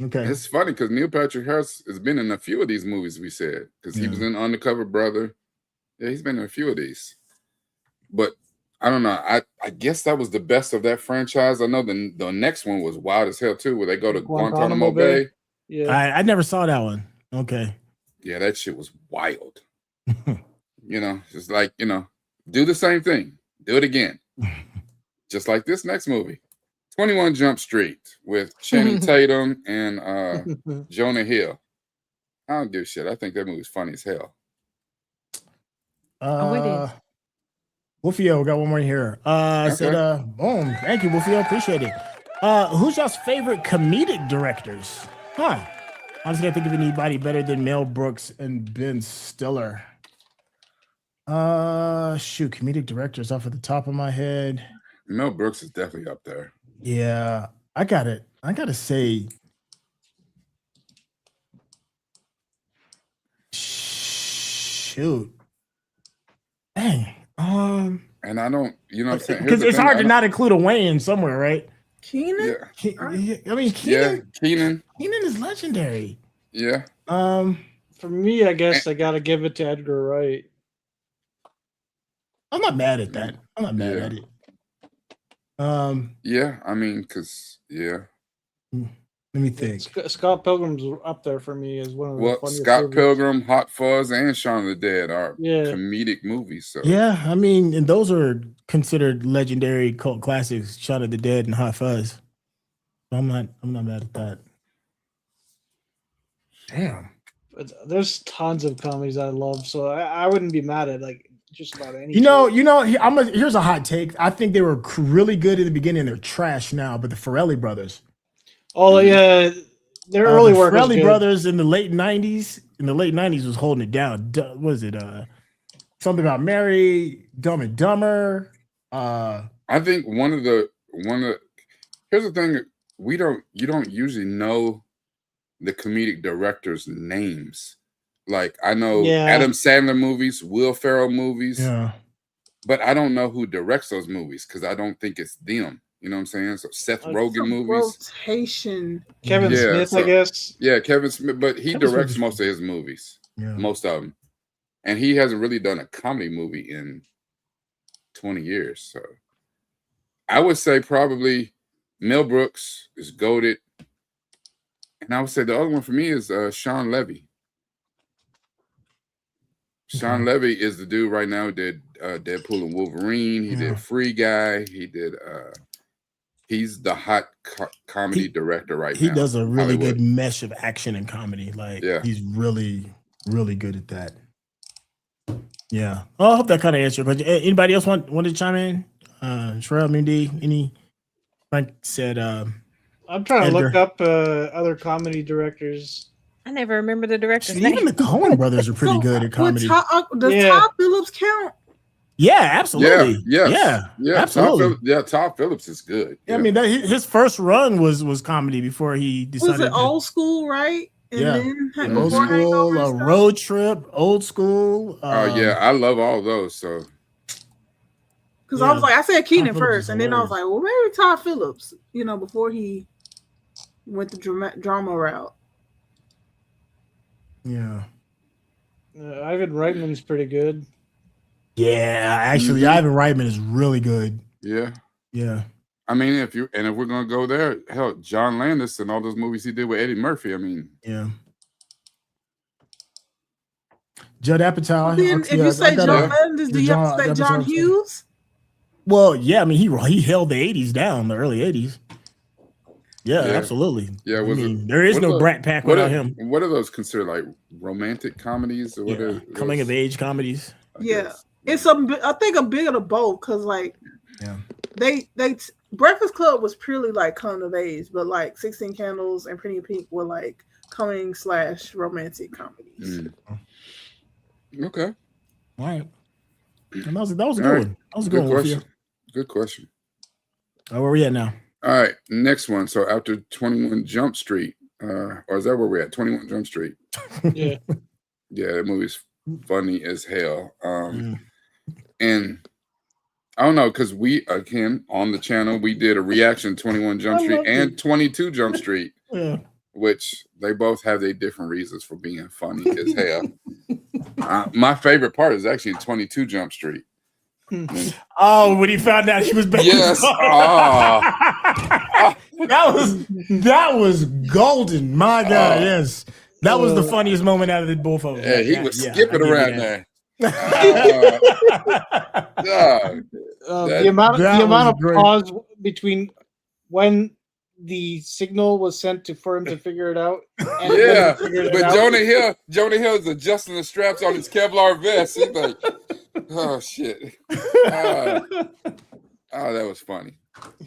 Okay, it's funny because Neil Patrick Harris has been in a few of these movies we said, because he was in Undercover Brother. Yeah, he's been in a few of these, but I don't know. I guess that was the best of that franchise. I know the next one was wild as hell too, where they go to Guantanamo Bay. Yeah, I never saw that one. Okay, yeah, that shit was wild. It's like, do the same thing, do it again, just like this next movie. 21 Jump Street with Channing Tatum and Jonah Hill. I don't give a shit. I think that movie's funny as hell. Wolfio, we got one more here. Said, boom. Thank you, Wolfio. Appreciate it. Who's y'all's favorite comedic directors? I just can't think of anybody better than Mel Brooks and Ben Stiller. Comedic directors off at the top of my head. Mel Brooks is definitely up there. Yeah, I gotta say, shoot, dang. And I don't, you know what I'm saying? Because it's hard to not include a Wayne somewhere, right? Keenan? Yeah. Keenan is legendary. Yeah. For me, I guess I gotta give it to Edgar Wright. I'm not mad at that. I'm not mad at it. Yeah, I mean, let me think. Scott Pilgrim's up there for me as one of the funniest Scott movies. Pilgrim, Hot Fuzz, and Shaun of the Dead are comedic movies. So yeah, I mean, and those are considered legendary cult classics, Shaun of the Dead and Hot Fuzz. I'm not mad at that. Damn. But there's tons of comedies I love, so I wouldn't be mad at just about any. Here's a hot take. I think they were really good in the beginning. They're trash now, but the Farrelly brothers. Oh yeah, their early work. Farrelly brothers in the late '90s. In the late '90s was holding it down. Was it something about Mary, Dumb and Dumber? I think one of the here's the thing: you don't usually know the comedic directors' names. Like, I know Adam Sandler movies, Will Ferrell movies, but I don't know who directs those movies because I don't think it's them. You know what I'm saying? So Seth Rogen movies. Rotation. Kevin Smith, I guess. Yeah, Kevin Smith, but he directs most of his movies. Yeah. Most of them. And he hasn't really done a comedy movie in 20 years. So I would say probably Mel Brooks is goated. And I would say the other one for me is Sean Levy. Sean Levy is the dude right now who did Deadpool and Wolverine. He did Free Guy. He did he's the hot comedy director right now. He does a really good mesh of action and comedy. Like he's really, really good at that. Yeah. Oh, I hope that kind of answered your question. Anybody else want to chime in? Sherelle, Mindy, any? Frank said. I'm trying to look up other comedy directors. I never remember the director's Even name. the Coen brothers are pretty good at comedy. Does Todd Phillips count? Yeah, absolutely. Yeah, absolutely. Todd Phillips is good. Yeah. I mean, his first run was comedy before he decided. Was it Old School, right? And then Old School, Road Trip, Old School. Yeah, I love all those. So, because I was like, I said Keenan first, and then I was like, well, maybe Todd Phillips. Before he went the drama route. Yeah. Ivan Reitman's pretty good. Yeah, actually, Ivan Reitman is really good. Yeah. Yeah. I mean, if we're gonna go there, hell, John Landis and all those movies he did with Eddie Murphy. I mean, yeah. Judd Apatow. Then, if you say John Landis, do you have to say John Hughes? Well, yeah. I mean, he held the '80s down, the early '80s. Yeah, absolutely. Yeah, I mean, there is no Brat Pack without him. What are those considered, like romantic comedies or what are coming of age comedies? Yeah, it's I think a bit of both because they Breakfast Club was purely like coming of age, but like 16 Candles and Pretty in Pink were like coming/romantic comedies. Okay, all right. And that was a good one. That was a good question. Good question. Where are we at now? All right, next one. So after 21 Jump Street, or is that where we're at? 21 Jump Street. Yeah. Yeah, that movie's funny as hell. And I don't know, because we, again, on the channel, we did a reaction 21 Jump Street and 22 Jump Street, which they both have their different reasons for being funny as hell. My favorite part is actually 22 Jump Street. Oh, when he found out he was back. Yes. That was golden. My God, yes. That was the funniest moment out of the both of them. Yeah, he was skipping around there. The amount of pause between when the signal was sent for him to figure it out. But Jonah Hill is adjusting the straps on his Kevlar vest. He's like, oh shit. That was funny.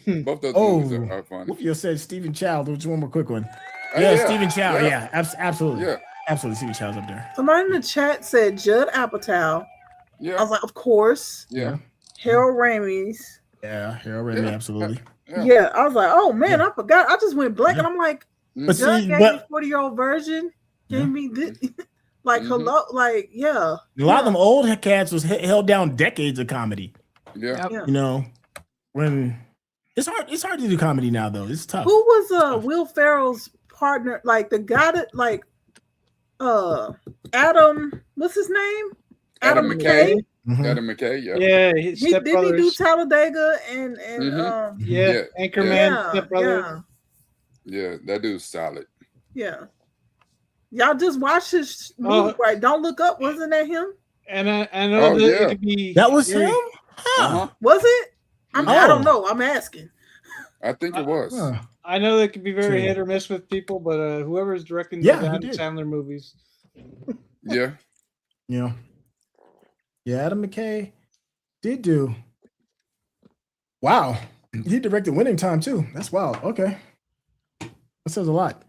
Both those movies are funny. You said Stephen Chow. There's one more quick one. Stephen Chow. Yeah, absolutely. Yeah. Absolutely, Stephen Chow's up there. Somebody in the chat said Judd Apatow. Yeah. I was like, of course. Yeah. Harold Ramis. Yeah, Harold Ramis, absolutely. Yeah, I was like, oh man, I forgot. I just went blank, and I'm like, but Judd gave me 40-year-old version. Gave me this. Like, hello, like, yeah. A lot of them old cats was held down decades of comedy. Yeah. You know, when it's hard to do comedy now, though. It's tough. Who was Will Ferrell's partner? Like the guy that Adam, what's his name? Adam McKay. Adam McKay, yeah. Didn't he do Talladega and Anchorman, Step Brothers. Yeah, that dude's solid. Yeah. Y'all just watched his movie, right? Don't Look Up. Wasn't that him? And I know it could be that was him. Huh. Was it? I don't know. I'm asking. I think it was. I know that could be very hit or miss with people, but whoever's directing the Adam Sandler movies. Yeah. Adam McKay did do. Wow, he directed Winning Time too. That's wild. Okay, that says a lot.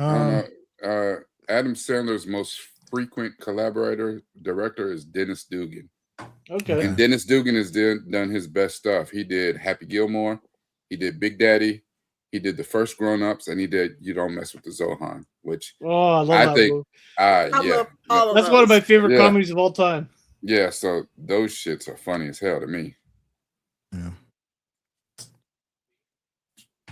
Adam Sandler's most frequent director is Dennis Dugan. Okay. And Dennis Dugan has done his best stuff. He did Happy Gilmore, he did Big Daddy, he did The First Grown Ups, and he did You Don't Mess with the Zohan, which I love that movie. I love all of That's those. one of my favorite comedies of all time. Yeah, so those shits are funny as hell to me. Yeah.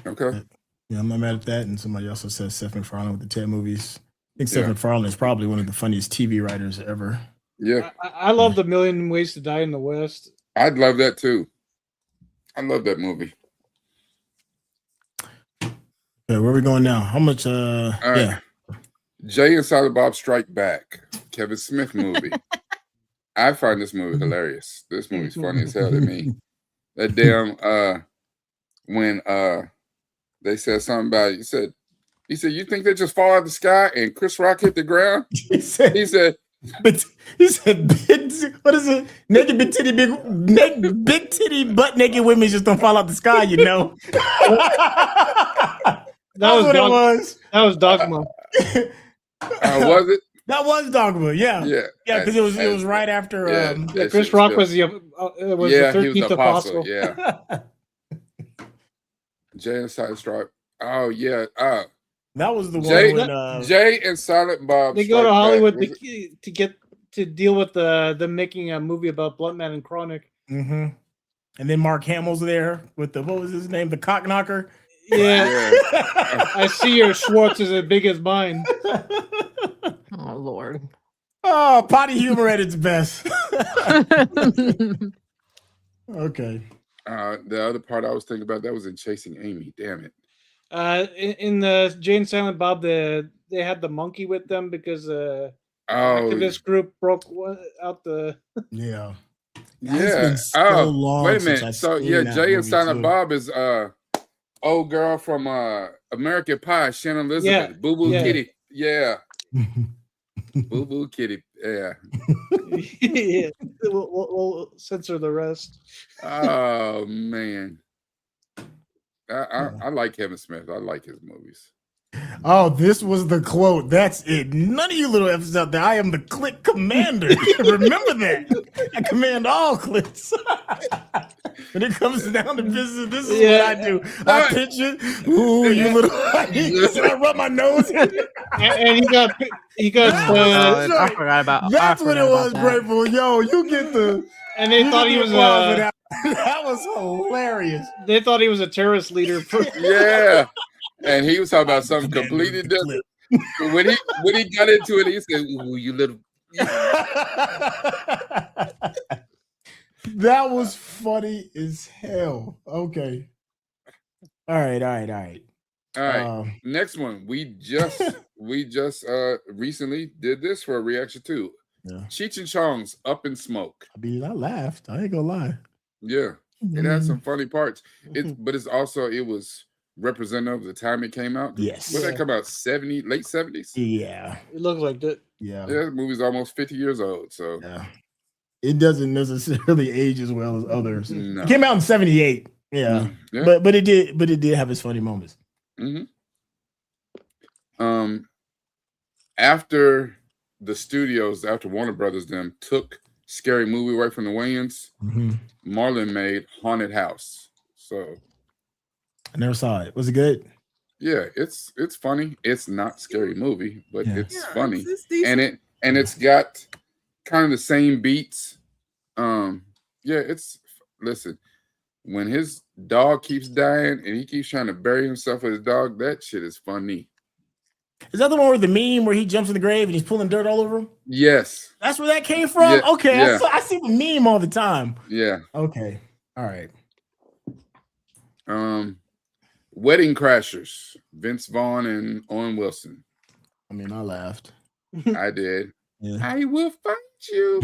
Okay. Yeah, I'm not mad at that. And somebody also says Seth MacFarlane with the Ted movies. I think Seth MacFarlane is probably one of the funniest TV writers ever. Yeah. I love The Million Ways to Die in the West. I'd love that too. I love that movie. Okay, where are we going now? How much Jay and Silent Bob Strike Back, Kevin Smith movie. I find this movie hilarious. This movie's funny as hell to me. That damn when they said something about it, he said, you think they just fall out of the sky and Chris Rock hit the ground? He said, But he said, "What is it? Naked big titty, big titty, butt naked women just don't fall out the sky, you know." That's what it was. That was Dogma. Was it? That was Dogma. Yeah, Yeah, because it was right after. Yeah, Chris Rock was the 13th apostle. Yeah. Jay and Silent Stripe. Oh yeah. That was the Jay, one when Jay and Silent Bob. They go to Hollywood to deal with them making a movie about Bluntman and Chronic. Mm-hmm. And then Mark Hamill's there with the, what was his name? The cock knocker. Yeah. I see your Schwartz is as big as mine. Oh Lord. Oh, potty humor at its best. Okay. The other part I was thinking about that was in Chasing Amy. Damn it. In the Jay and Silent Bob, they had the monkey with them because activist group broke out the. Yeah. Yeah. So wait a minute. So yeah, Jay and Silent Bob is old girl from American Pie, Shannon Elizabeth, Yeah. Boo Boo Yeah. Kitty. Yeah. Boo Boo Kitty. Yeah. Yeah. We'll censor the rest. Oh man. I like Kevin Smith. I like his movies. Oh, this was the quote. That's it. None of you little F's out there. I am the click commander. Remember that. I command all clicks. When it comes down to business, this is what I do. I pitch it. Ooh, you little. So I rub my nose. And he got I forgot about. That's what it was, Grateful. Yo, you get the. And they thought he was that was hilarious. They thought he was a terrorist leader. Yeah. And he was talking about something completely different. When he got into it, he said, "Ooh, you little." That was funny as hell. Okay. All right. Next one. We just recently did this for a reaction too. Yeah. Cheech and Chong's Up in Smoke. I mean, I laughed. I ain't gonna lie. Yeah. It had some funny parts. But it was representative of the time it came out. Yes. When that come out? Late 70s? Yeah. It looks like that. Yeah. Yeah, the movie's almost 50 years old. So yeah. It doesn't necessarily age as well as others. No. It came out in 78. Yeah. Yeah. But it did have its funny moments. Mm-hmm. After Warner Brothers took Scary Movie away from the Wayans, Marlon made Haunted House. So I never saw it. Was it good? Yeah, it's funny. It's not Scary Movie, but it's funny. It's and it's got kind of the same beats. Listen, when his dog keeps dying and he keeps trying to bury himself with his dog, that shit is funny. Is that the one with the meme where he jumps in the grave and he's pulling dirt all over him? Yes. That's where that came from? Yeah, okay. yeah. I see the meme all the time. Yeah. Okay. All right. Wedding Crashers, Vince Vaughn and Owen Wilson. I mean, I laughed. I did. Yeah. I will find you.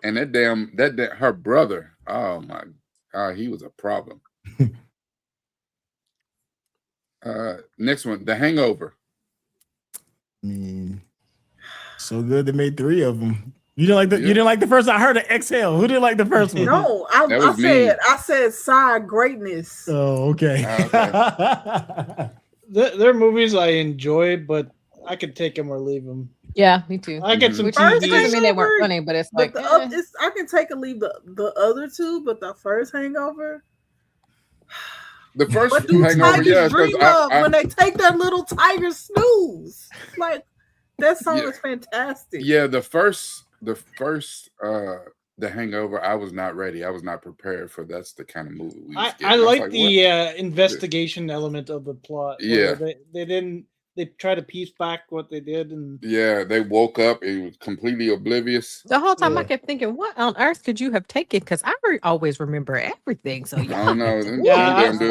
And that her brother, oh my God, he was a problem. Next one, The Hangover. I mean, so good they made 3 of them. You didn't like the first. I heard an exhale. Who didn't like the first one? No, I said side greatness. Oh, okay. They're movies I enjoy, but I could take them or leave them. Yeah, me too. I get some Which doesn't TV. mean they weren't funny, but it's like I can take or leave the other 2, but the first Hangover. The first What do Hangover, tigers yeah, dream of when they take that little tiger snooze? Like that song is fantastic. Yeah, the first The Hangover, I was not ready. I was not prepared for that's the kind of movie we was getting. I like the investigation element of the plot. Yeah. They try to piece back what they did, and they woke up. It was completely oblivious. the whole time I kept thinking, what on earth could you have taken? Because I always remember everything. So I don't know.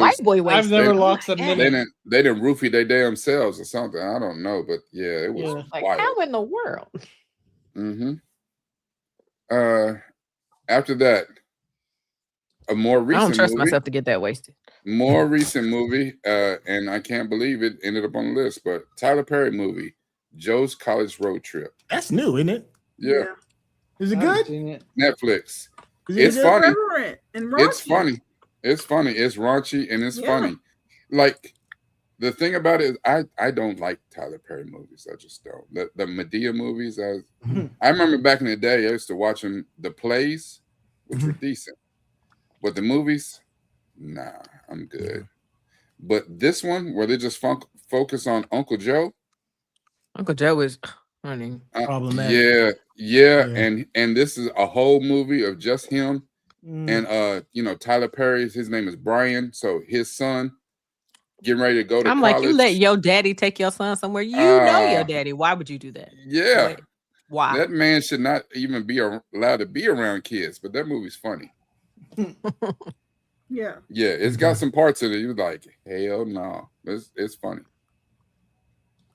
white boy I've never lost a They minute. didn't roofie their damn selves or something. I don't know, but yeah, it was like wild. how in the world? Mm-hmm. After that, a more recent I don't trust movie. myself to get that wasted. More recent movie, and I can't believe it ended up on the list, but Tyler Perry movie, Joe's College Road Trip. That's new, isn't it? Yeah. Is it I haven't good? seen it. Netflix. Is it It's good? funny. Irreverent and It's raunchy. funny. It's funny. It's raunchy and it's Yeah. funny. Like the thing about it is I don't like Tyler Perry movies. I just don't. The Medea movies, I remember back in the day, I used to watch them, the plays, which were decent. But the movies, nah, I'm good. But this one, where they just focus on Uncle Joe. Uncle Joe is funny. Problematic. Yeah. And this is a whole movie of just him. And Tyler Perry's, his name is Brian. So his son getting ready to go to I'm college. like, you let your daddy take your son somewhere. You know your daddy. Why would you do that? Yeah. Like, why? That man should not even be allowed to be around kids, but that movie's funny. Yeah. Yeah, it's got some parts in it. You're like, hell no. It's funny.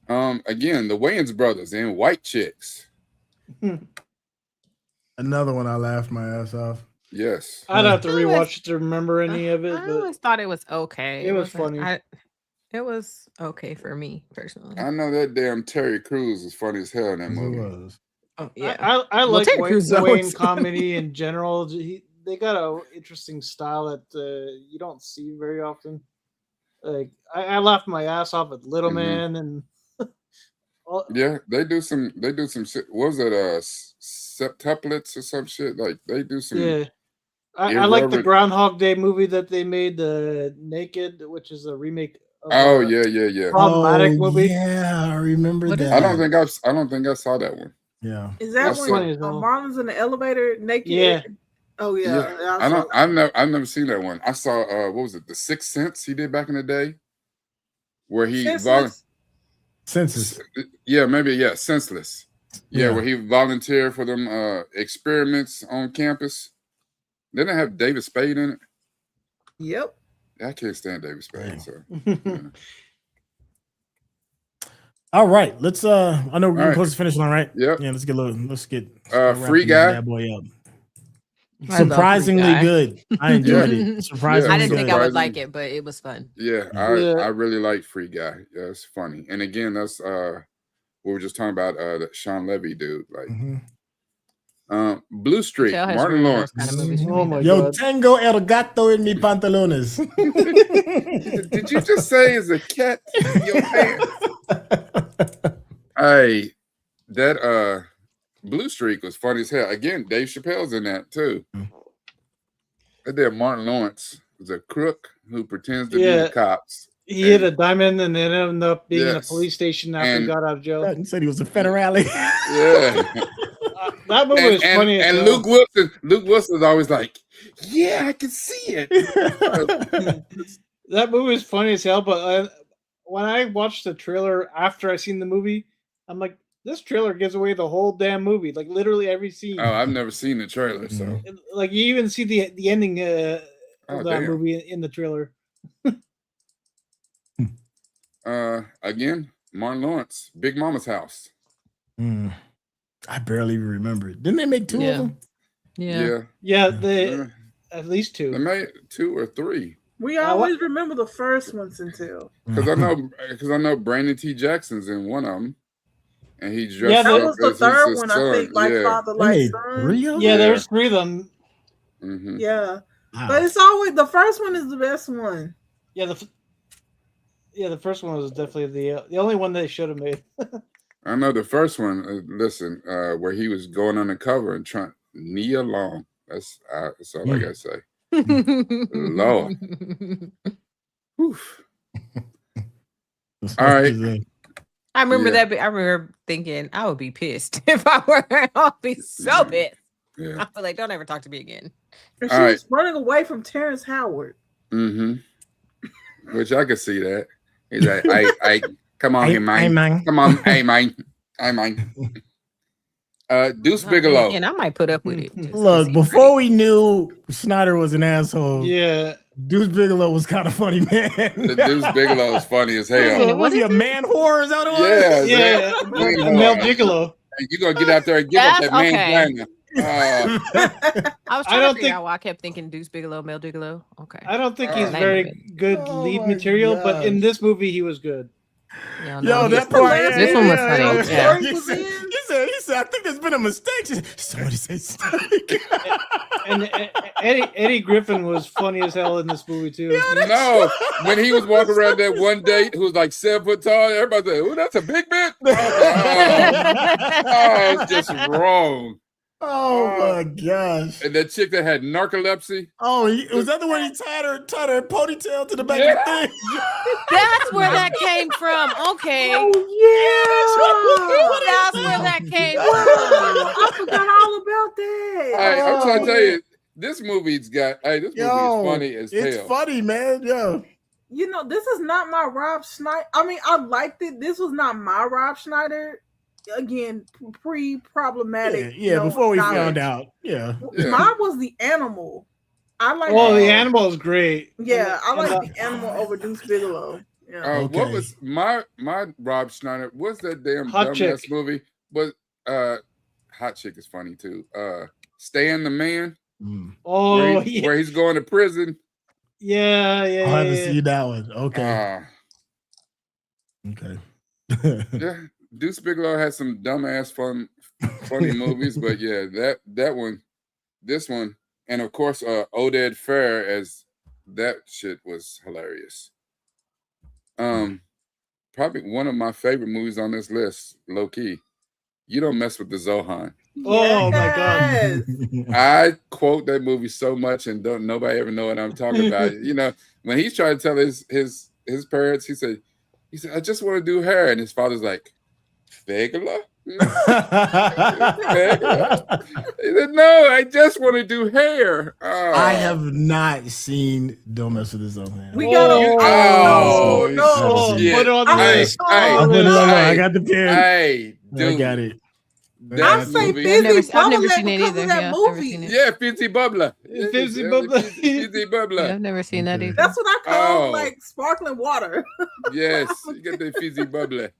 Again, the Wayans brothers and White Chicks. Another one I laughed my ass off. Yes. I'd have to rewatch it to remember any of it. I But always thought it was okay. it was wasn't- funny. It was okay for me personally. I know that damn Terry Crews is funny as hell in that It movie. was. Oh, yeah. I Well, like Ted Wayne, Cruz the Wayne always- comedy in general. They got an interesting style that you don't see very often. Like I laughed my ass off at Little Man and Yeah, they do some shit. What was it? Septuplets or some shit. Like they do some. yeah. I like the irreverent- Groundhog Day movie that they made, Naked, which is a remake. Of, Oh yeah. Problematic movie. Yeah, I remember What is that. I don't think I saw that one. Yeah. Is that That's when funny as hell. Marlon's in the elevator naked? Yeah. Oh yeah. I've never seen that one. I saw what was it? The Sixth Sense he did back in the day, where he Census. Senseless. Yeah, where he volunteered for them experiments on campus. Didn't it have David Spade in it? Yep. I can't stand David Spade. So All right, let's I know we're All right. close to finish line, right? Yep. Yeah, let's get Free Guy. That boy up. I love Surprisingly Free Guy. good. I enjoyed it. Surprisingly I didn't think good. I would like it, but it was fun. yeah, I really like Free Guy. Yeah, it's funny. And again, that's what we were just talking about that Sean Levy dude. Like Blue Streak, Tell has Martin really Lawrence. those kind of movies for Oh me, my though. Yo, God. tengo el gato en mi pantalones. Did you just say is a cat in your pants? Hey, that Blue Streak was funny as hell. Again, Dave Chappelle's in that too. That there Martin Lawrence was a crook who pretends to be the cops. He hit a diamond and then ended up being in a Yes. police station after he got out of jail. He said he was a federale. Yeah. That movie was funny. And as Luke Wilson's always like, yeah, I can see it. That movie is funny as hell. But when I watched the trailer after I seen the movie, I'm like, this trailer gives away the whole damn movie. Like literally every scene. Oh, I've never seen the trailer, so Like you even see the ending of Oh, that damn. movie in the trailer. again, Martin Lawrence, Big Mama's House. I barely even remember it. Didn't they make two of them? Yeah. Yeah, at least two. They made 2 or 3. We always remember the first ones until Because I know Brandon T. Jackson's in one of them, and he dressed Yeah, up that was the as third his one. son. I think like yeah. Father They like made Son. 3 of them? Yeah, there's 3 of them. Mm-hmm. Yeah, Wow. but it's always the first one is the best one. Yeah, the first one was definitely the only one they should have made. I know the first one. Listen, where he was going undercover and trying Nia Long. That's all I gotta say. Lord. Oof. All right. I remember Yeah. that. I remember thinking I would be pissed if I were. I'd be so pissed. Yeah. I feel like don't ever talk to me again. And All she right. was running away from Terrence Howard. Mm-hmm. Which I could see that. He's like, I come on here, man. Come on, hey man. Hey man. Deuce Bigelow. And I might put up with it. just 'cause Look, he's before we knew Snyder was an asshole, Yeah, Deuce Bigelow was kind of funny, man. The Deuce Bigelow is funny as hell. Was he a man whore? Is that what it was? Yeah, yeah, man Mel whore. Gigolo. You gonna get out there and give up that man Okay. vagina. I was trying don't to figure think- out why I kept thinking Deuce Bigelow, Mel Bigelow. Okay. I don't think he's Name very of it. good Oh lead my material, but in gosh. this movie he was good. Yeah, Yo, no, that the part. last This one was funny, yeah. He was said, in. he said, I think there's been a mistake. Somebody say steak. And Eddie Griffin was funny as hell in this movie too. No, when he was walking around that one date who was like 7 foot tall, everybody said, "Oh, that's a big man." Oh, it's just wrong. Oh my gosh. And that chick that had narcolepsy. Oh, was that the one he tied her ponytail to the back Yeah. of the thing? That's where that came from. Okay. Oh yeah. That's where that came Wow, from. I forgot all about that. Hey, I'm trying to tell you, this movie's got. Hey, this movie Yo, is funny as it's hell. funny, man. Yo. You know, this is not my Rob Schneider. I mean, I liked it. This was not my Rob Schneider. Again, pre-problematic. Yeah, before we knowledge. found out. Yeah. Yeah. Mine was the animal. I like. Oh, the animal is great. Yeah, I And like the animal over Deuce Bigelow. Yeah. Okay. What was my Rob Schneider? What's that damn Hot dumbass Chick. movie? But Hot Chick is funny too. Stan the Man, Oh, where he's going to prison. yeah. I haven't seen that one. Okay. Okay. Yeah, Deuce Bigelow had some dumbass funny movies, but yeah, that one, this one, and of course Oded Fair as that shit was hilarious. Probably one of my favorite movies on this list, low key. You Don't Mess with the Zohan. Oh my Yes. god. I quote that movie so much, and don't nobody ever know what I'm talking about. You know, when he's trying to tell his parents, he said, I just want to do hair, and his father's like, Fegula? Fegula? He said, no, I just want to do hair. Oh. I have not seen Don't Mess with This Old Man. We gotta. Oh, no. shit. Put it on the Hey, list. I put it on. I got the pen. Hey, I dude. got it. I say movie. Fizzy I've never Bubbler seen it because either. of that Yeah, never movie. seen it. Yeah, Fizzy Bubbler. Fizzy Bubbler. Fizzy Bubbler. I've never seen that Okay. either. That's what I call Oh. like sparkling water. Yes, you get the Fizzy Bubbler.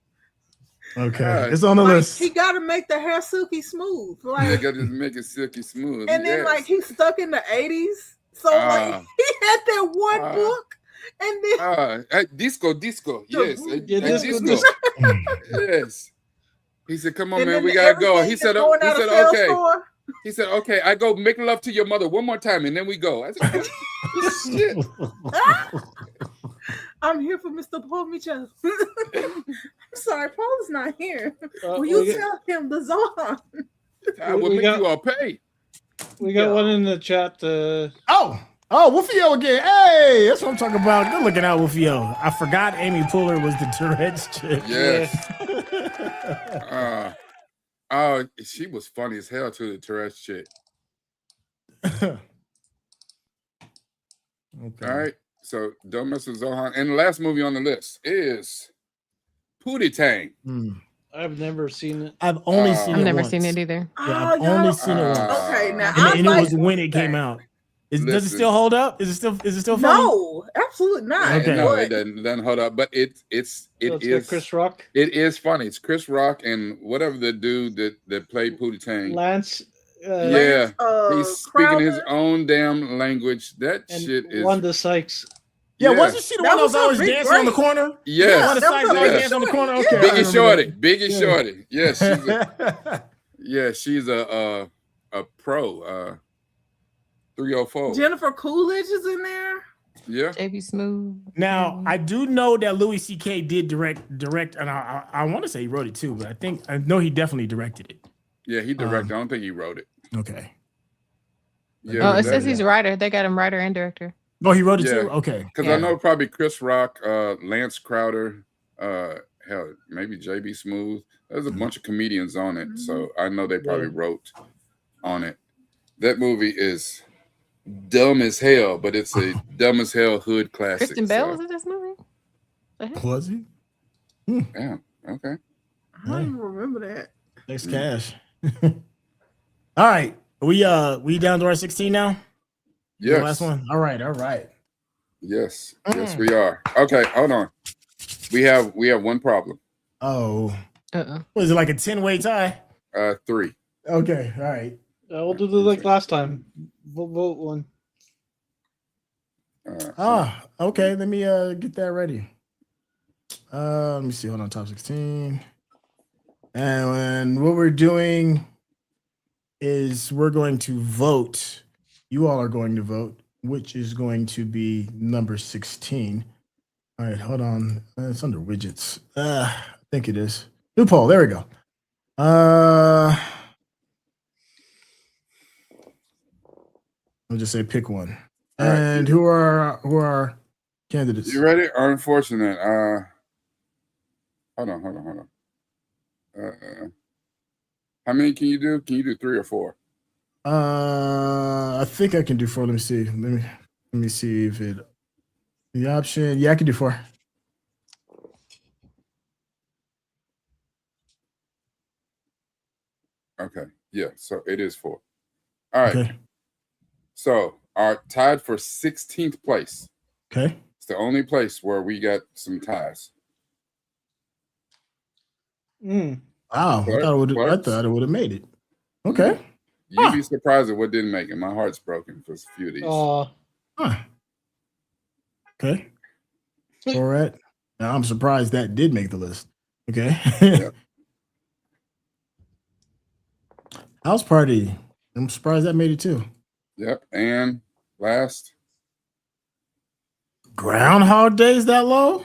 Okay. God. It's on the Like, list. he got to make the hair silky smooth. Yeah, Like, got to make it silky smooth. and then yes. like he's stuck in the 80s. So like he had that one book, and then disco. Yes, Yeah, disco. disco. Yes. He said, "Come on, and man, then we gotta go." everything He is said, going out of sales "Okay." store. He said, "Okay, I go make love to your mother one more time, and then we go." I said, "Shit." I'm here for Mr. Paul Mitchell. I'm sorry, Paul is not here. Will we you got- tell him the Zohan? I will We make got- you all pay. We got Yeah. one in the chat. Oh, Wolfio again. Hey, that's what I'm talking about. Good looking out, Wolfio. I forgot Amy Poehler was the Tourette's chick. Yes. Oh, she was funny as hell too. The Tourette's chick. Okay. All right. So Don't Mess with Zohan. And the last movie on the list is Pootie Tang. I've never seen it. I've only seen it I've never once. seen it either. Yeah, I've only seen it once. Okay, now And I it was like when it that. came out. Does it Listen. still hold up? Is it still funny? No, absolutely not. Okay. No, But it doesn't hold up. But it So it's got is Chris Rock, It is funny. It's Chris Rock and whatever the dude that played Pootie Tang. Lance. Yeah, he's speaking his Crowder. own damn language. That and shit is. Wanda Sykes. Yeah, Yeah. wasn't she the That one that was was always her big dancing on the break. corner? Yes. Wanda that Sykes was always her dancing on the big corner. break. Okay, Yeah. Biggie I remember Shorty. that. Biggie Yeah. Shorty. Yes, she's a pro. 304. Jennifer Coolidge is in there. Yeah. JB Smooth. Now, I do know that Louis C.K. did direct, and I want to say he wrote it too, but I know he definitely directed it. Yeah, he directed. I don't think he wrote it. Okay. Yeah, Oh, but it says that- he's a writer. They got him writer and director. Oh, he wrote it Yeah. too? Okay. Because Yeah. I know probably Chris Rock, Lance Crowder, hell, maybe JB Smooth. There's a bunch of comedians on it, so I know they probably wrote on it. That movie is dumb as hell, but it's a dumb as hell hood classic. Kristen Bell was so, in this movie? Was he? yeah, okay. I don't even remember that. Thanks, Cash. All right. We down to our 16 now? The Yes. last one. All right. Yes, we are. Okay, hold on. We have one problem. Oh. Uh-uh. Was it like a 10-way tie? 3. Okay. All right. We'll do this like last time. Vote one. Okay. Let me get that ready. Let me see. Hold on. Top 16. And what we're doing is we're going to vote. You all are going to vote, which is going to be number 16. All right, hold on. It's under widgets. I think it is. New poll. There we go. I'll just say pick one. All and right. Who are candidates? You ready? Unfortunate. Hold on. How many can you do? Can you do 3 or 4? I think I can do 4. Let me see. Let me see if it the option. Yeah, I can do 4. Okay. Yeah. So it is 4. All right. Okay. So our tied for 16th place. Okay. It's the only place where we got some ties. Wow. I thought it would have made it. Okay. You'd be surprised at what didn't make it. My heart's broken for a few of these. Okay. All right. Now I'm surprised that did make the list. Okay. Yep. House Party. I'm surprised that made it too. Yep. And last. Groundhog Day is that low?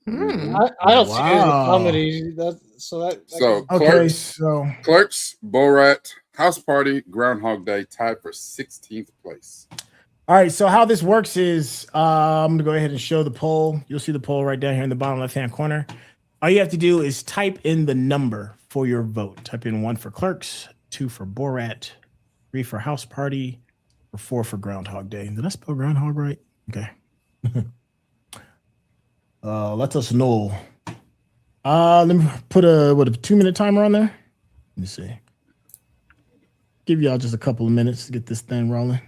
I don't see it as a comedy. So Clerks, Borat, House Party, Groundhog Day tied for 16th place. All right. So how this works is I'm going to go ahead and show the poll. You'll see the poll right down here in the bottom left-hand corner. All you have to do is type in the number for your vote. Type in 1 for Clerks, 2 for Borat, 3 for House Party, or 4 for Groundhog Day. Did I spell Groundhog right? Okay. Let us know. Let me put a 2-minute timer on there. Let me see. Give y'all just a couple of minutes to get this thing rolling.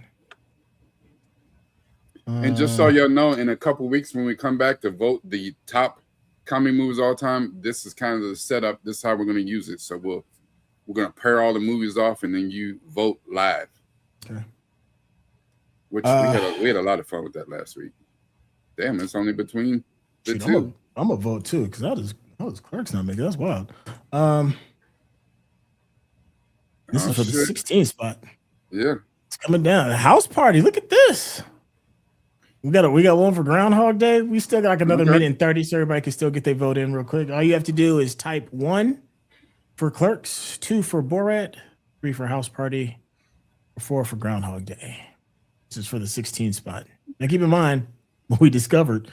And just so y'all know, in a couple of weeks when we come back to vote the top comedy movies all time, this is kind of the setup. This is how we're going to use it. So we're going to pair all the movies off, and then you vote live. Okay. Which we had a lot of fun with that last week. Damn, it's only between the two. I'm gonna vote too, because that was Clerks not making. That's wild. This is for the 16th spot. Yeah, it's coming down. House Party. Look at this. We got one for Groundhog Day. We still got like another minute and 30, so everybody can still get their vote in real quick. All you have to do is type 1 for Clerks, 2 for Borat, 3 for House Party, 4 for Groundhog Day. This is for the 16th spot. Now keep in mind what we discovered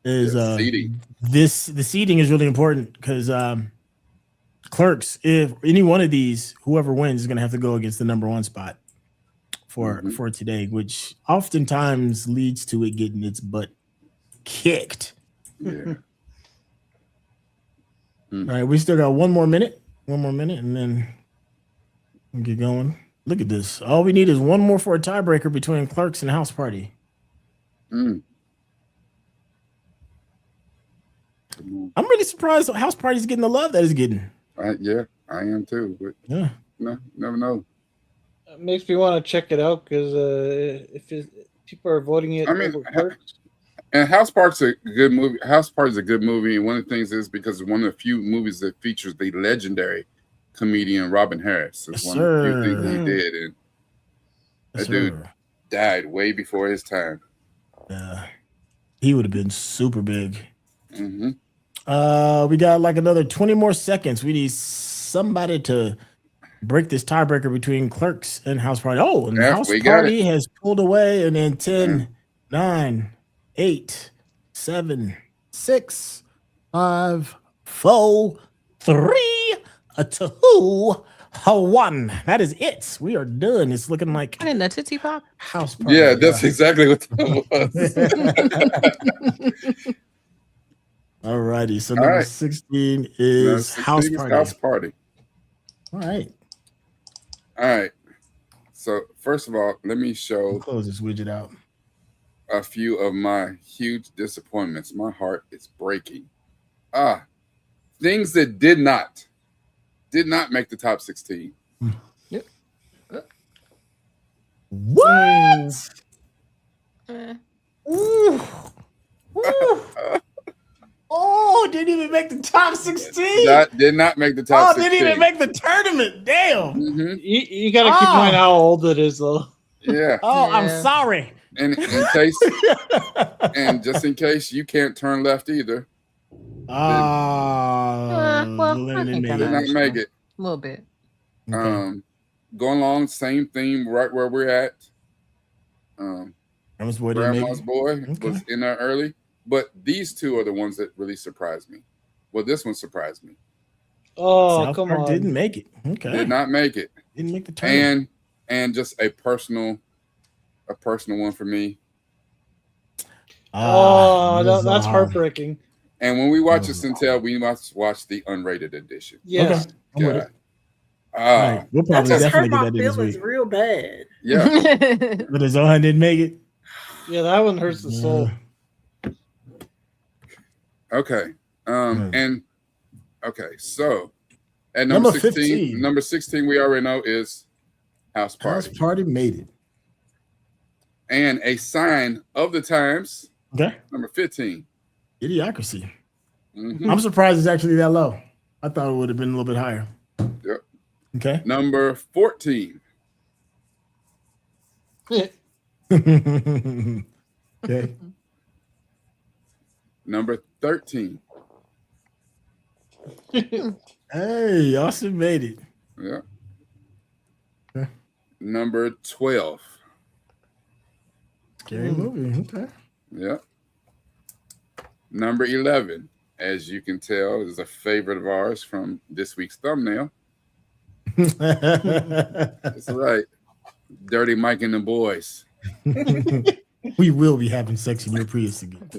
is seating. The seating is really important because Clerks, if any one of these, whoever wins is going to have to go against the number 1 spot for today, which oftentimes leads to it getting its butt kicked. Yeah. All right, we still got one more minute, and then we'll get going. Look at this. All we need is one more for a tiebreaker between Clerks and House Party. I'm really surprised House Party's getting the love that it's getting. Yeah, I am too. But yeah, no, never know. It makes me want to check it out because if people are voting it, and House Party's a good movie. House Party's a good movie, and one of the things is because it's one of the few movies that features the legendary comedian Robin Harris. It's one of the few things he did, and that dude died way before his time. Yeah, he would have been super big. Mm-hmm. We got like another 20 more seconds. We need somebody to break this tiebreaker between Clerks and House Party. Oh, and House Party has pulled away, and then 10, 9, 8, 7, 6, 5, 4, 3, 2, 1. That is it. We are done. It's looking like in the Tootsie Pop House Party. Yeah, that's exactly what that was. All righty. So number 16 is House Party. House Party. All right. All right. So first of all, let me close this widget out. A few of my huge disappointments. My heart is breaking. Things that did not make the top 16. Yep. What? Ooh. Ooh. Oh, didn't even make the top 16. That did not make the top 16. Didn't even make the tournament. Damn. Mm-hmm. You got to keep in mind how old it is, though. Yeah. Oh, I'm sorry. And in case, and just in case you can't turn left either. Did not make it. A little bit. Okay. Going along, same theme, right where we're at. Grandma's Boy, was in there early, but these two are the ones that really surprised me. Well, this one surprised me. Oh, South come Park on! Didn't make it. Okay. Did not make it. Didn't make the tournament. And just a personal one for me. That's heartbreaking. And when we watch this and tell, we must watch the unrated edition. Yes. Okay. Right. We'll probably that just hurt definitely my get that feelings real bad. Yeah. But Zohan didn't make it. Yeah, that one hurts the soul. Okay. And okay, so at number 16, number 16, we already know is House Party. House Party made it. And a sign of the times. Okay. Number 15. Idiocracy. Mm-hmm. I'm surprised it's actually that low. I thought it would have been a little bit higher. Yep. Okay. Number 14. Okay. Number 13. Hey, Austin made it. Yeah. Okay. Number 12. Scary movie. Okay. Yeah. Number 11, as you can tell, is a favorite of ours from this week's thumbnail. That's right. Dirty Mike and the Boys. We will be having sex in your Prius again.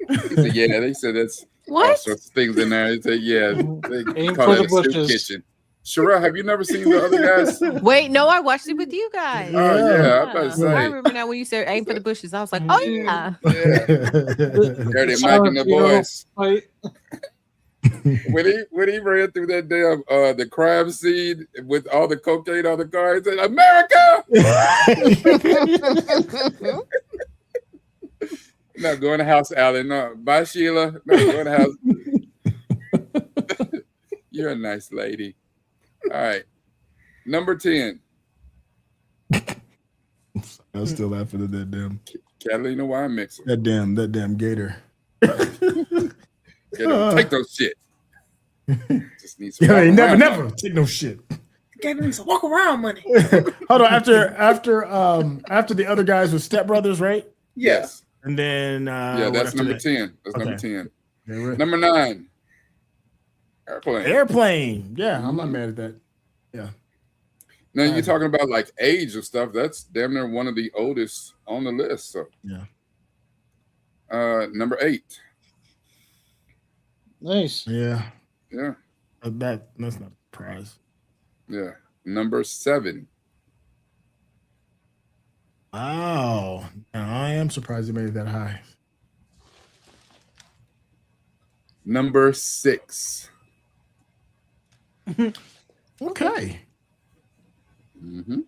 Yeah, they said that's all sorts of things in there. They said, yeah, they call it a soup kitchen. Sherelle, have you never seen the other guys? Wait, no, I watched it with you guys. Oh, yeah, I'm about to say. I remember now when you said aim for the bushes. I was like, oh, yeah. Dirty Mike and the Boys. When he ran through that damn the crime scene with all the cocaine on the car, he said, America! No, go in the house, Alan. No, bye, Sheila. No, go in the house. You're a nice lady. All right. Number 10. I'm still laughing at that damn Catalina wine mixer. That damn gator. Take those shit. Just need some never take no shit. Gator needs some walk around money. Hold on, after the other guys with Step Brothers, right? Yes. And then that's number 10. That's okay. number 10. Yeah, number 9. Airplane. Yeah, I'm not mad at that. Yeah. Now you're talking about like age of stuff. That's damn near one of the oldest on the list. So yeah. Number 8. Nice. Yeah. Yeah. That's not a surprise. Yeah. Number 7. Wow. Now, I am surprised it made it that high. Number 6. Okay. Mm-hmm.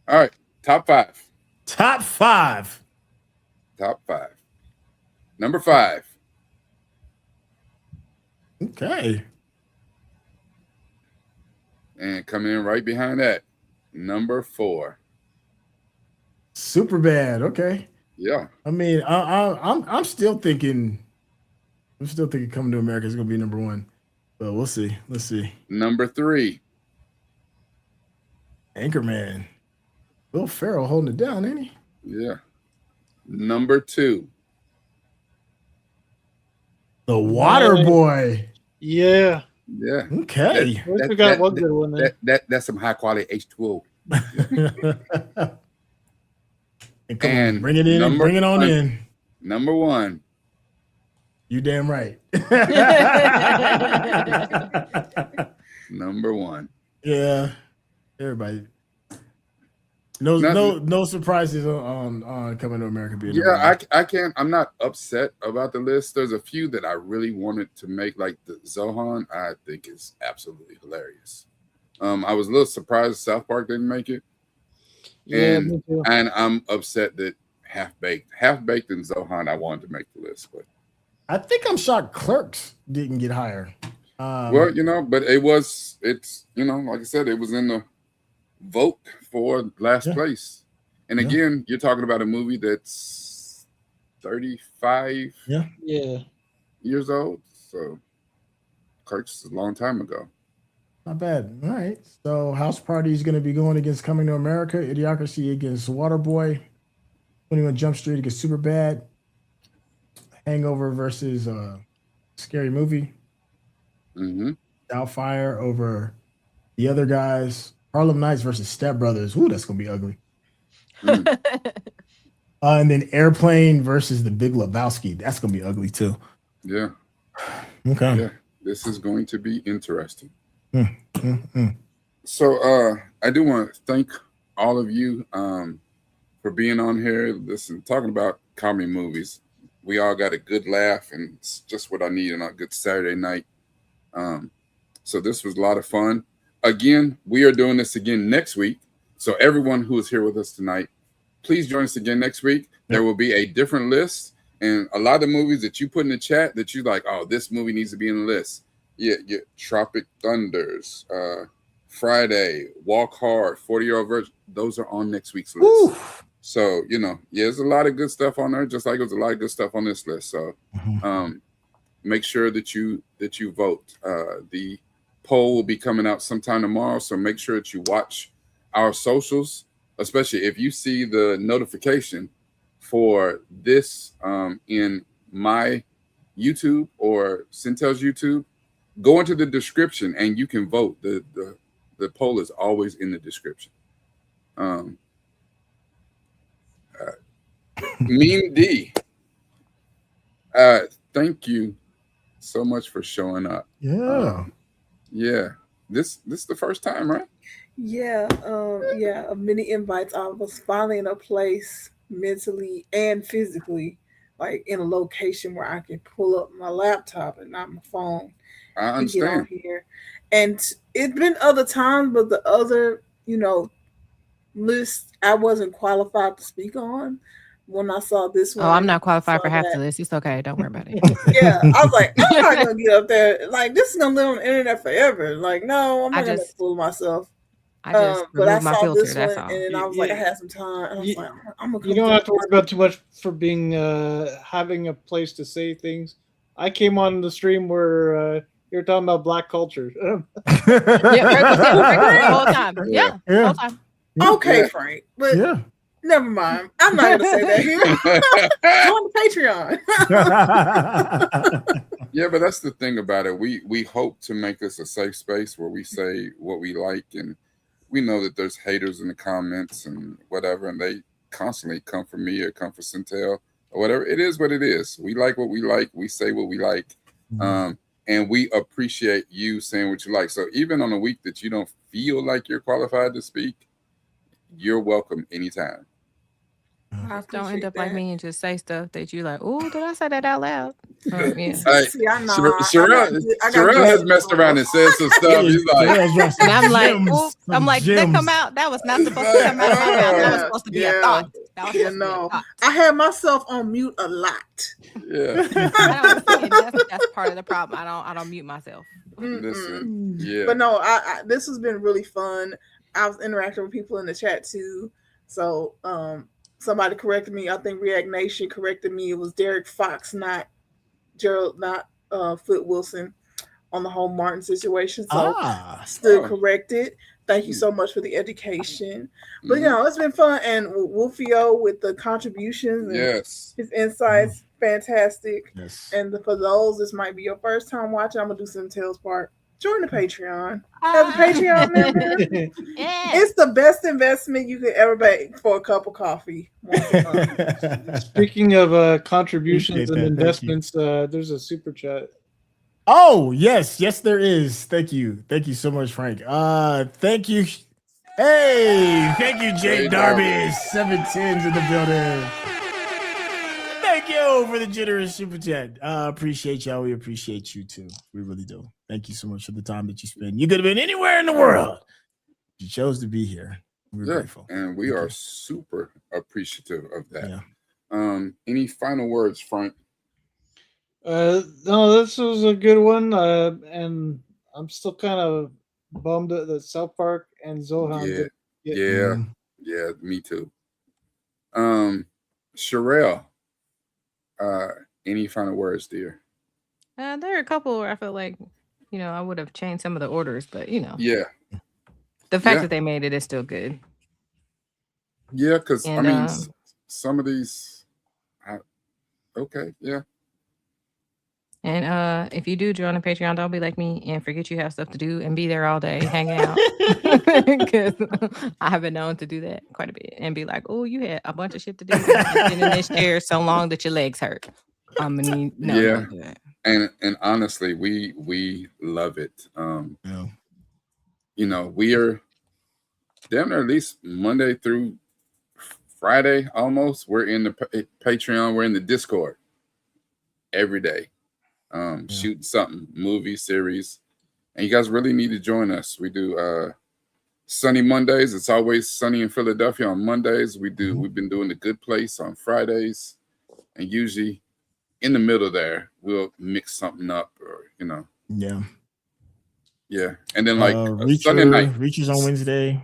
All right. Top 5. Top 5. Top 5. Number 5. Okay. And coming in right behind that, number 4. Super bad. Okay. Yeah. I mean, I'm still thinking. Coming to America is going to be number 1. But we'll see. Let's see. Number 3. Anchorman. Will Ferrell holding it down, ain't he? Yeah. Number 2. The Water Boy. Yeah. Yeah. Okay. We got one good one there. That's some high quality H2O. And bring it in and bring it on in. Number 1. You damn right. Number 1. Yeah. Everybody. No surprises on Coming to America being I can't. I'm not upset about the list. There's a few that I really wanted to make, like the Zohan. I think is absolutely hilarious. I was a little surprised South Park didn't make it. Yeah, and me too. and I'm upset that Half Baked and Zohan I wanted to make the list, but I think I'm shocked Clerks didn't get higher. Well, but it's like I said, it was in the vote for last place. And again, you're talking about a movie that's 35 years old. So Clerks is a long time ago. Not bad. All right. So House Party is going to be going against Coming to America, Idiocracy against Waterboy, 21 Jump Street against Superbad, Hangover versus Scary Movie, Doubtfire over the other guys, Harlem Nights versus Step Brothers. Ooh, that's going to be ugly. And then Airplane versus The Big Lebowski. That's going to be ugly too. Yeah. Okay. Yeah. This is going to be interesting. So I do want to thank all of you for being on here, talking about comedy movies. We all got a good laugh, and it's just what I need on a good Saturday night. So this was a lot of fun. Again, we are doing this again next week. So everyone who is here with us tonight, please join us again next week. There will be a different list, and a lot of the movies that you put in the chat that you like, oh, this movie needs to be in the list. Yeah, Tropic Thunders, Friday, Walk Hard, 40-Year-Old Virgin. Those are on next week's list. Ooh. So, there's a lot of good stuff on there, just like there's a lot of good stuff on this list. So make sure that you vote. The poll will be coming out sometime tomorrow, so make sure that you watch our socials, especially if you see the notification for this in my YouTube or Centel's YouTube. Go into the description and you can vote. The poll is always in the description. Meme D, thank you so much for showing up. Yeah. This is the first time, right? Yeah. Of many invites. I was finally in a place mentally and physically, like in a location where I can pull up my laptop and not my phone. I understand. Get on here. And it's been other times, but the other, list I wasn't qualified to speak on. When I saw this one, I'm not qualified for half the list. It's okay. Don't worry about it. Yeah, I was like, I'm not gonna get up there. Like, this is gonna live on the internet forever. Like, no, I'm not gonna fool myself. But I saw filter, this one, and then I was like, I had some time. And I was like, I'm gonna. You don't have to worry about too much for being having a place to say things. I came on the stream where you're talking about black culture. The whole time. Yeah, the whole time. Okay, Frank, but never mind. I'm not gonna say that here. Go on the Patreon. Yeah, but that's the thing about it. We hope to make this a safe space where we say what we like, and we know that there's haters in the comments and whatever, and they constantly come for me or come for Centel or whatever. It is what it is. We like what we like. We say what we like. And we appreciate you saying what you like. So even on a week that you don't feel like you're qualified to speak, you're welcome anytime. Just don't end up like me and just say stuff that you like, oh, did I say that out loud? Yeah. See, I know. Sherelle has messed around and said some stuff. He's like, and I'm like, oops. I'm like, did that come out? That was not supposed to come out of my mouth. That was supposed to be a thought. That was supposed to be a thought. I had myself on mute a lot. Yeah. That's part of the problem. I don't mute myself. Listen, yeah. But no, this has been really fun. I was interacting with people in the chat too. So somebody corrected me. I think React Nation corrected me. It was Derek Fox, not Gerald, not Foot Wilson on the whole Martin situation. So still corrected. Thank you so much for the education. But it's been fun. And Wolfio with the contributions and his insights, fantastic. Yes. And for those, this might be your first time watching. I'm gonna do some Tales part. Join the Patreon. As a Patreon member, it's the best investment you could ever make for a cup of coffee. Speaking of contributions and investments, there's a super chat. Oh, yes, there is. Thank you so much, Frank. Thank you. Hey, thank you, Jake Darby. 710s in the building. Thank you for the generous super chat. Appreciate y'all. We appreciate you too. We really do. Thank you so much for the time that you spend. You could have been anywhere in the world. You chose to be here. We're grateful. And we are super appreciative of that. Any final words, Frank? No, this was a good one. And I'm still kind of bummed that South Park and Zohan Yeah, me too. Sherelle, any final words, dear? There are a couple where I feel like, I would have changed some of the orders, but the fact that they made it is still good. Yeah, because I mean, some of these, okay, yeah. And if you do join a Patreon, don't be like me and forget you have stuff to do and be there all day hanging out. Because I have been known to do that quite a bit and be like, oh, you had a bunch of shit to do. You've been in this chair so long that your legs hurt. I'm gonna need don't do that. And honestly, we love it. We are damn near at least Monday through Friday almost. We're in the Patreon. We're in the Discord every day. Shooting something, movie, series, and you guys really need to join us. We do sunny Mondays. It's always sunny in Philadelphia on Mondays. We've been doing The Good Place on Fridays, and usually in the middle there we'll mix something up, or and then like Sunday night Reachers on Wednesday.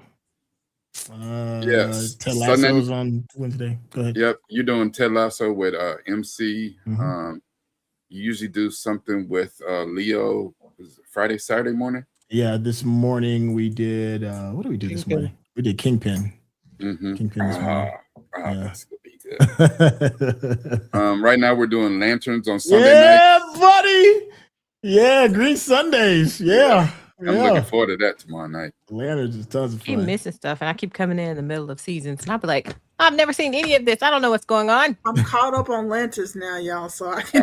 Ted Lasso's on Wednesday. Go ahead. Yep, you're doing Ted Lasso with MC. You usually do something with Leo. Friday, Saturday morning. Yeah, this morning we did. What did we do this morning? We did Kingpin. Kingpin this morning. That's gonna be good. Right now we're doing Lanterns on Sunday night. Yeah, buddy. Yeah, Green Sundays. Yeah. I'm looking forward to that tomorrow night. Lanterns is tons of fun. I keep missing stuff, and I keep coming in the middle of seasons, and I'll be like, I've never seen any of this. I don't know what's going on. I'm caught up on Lanterns now, y'all, so I can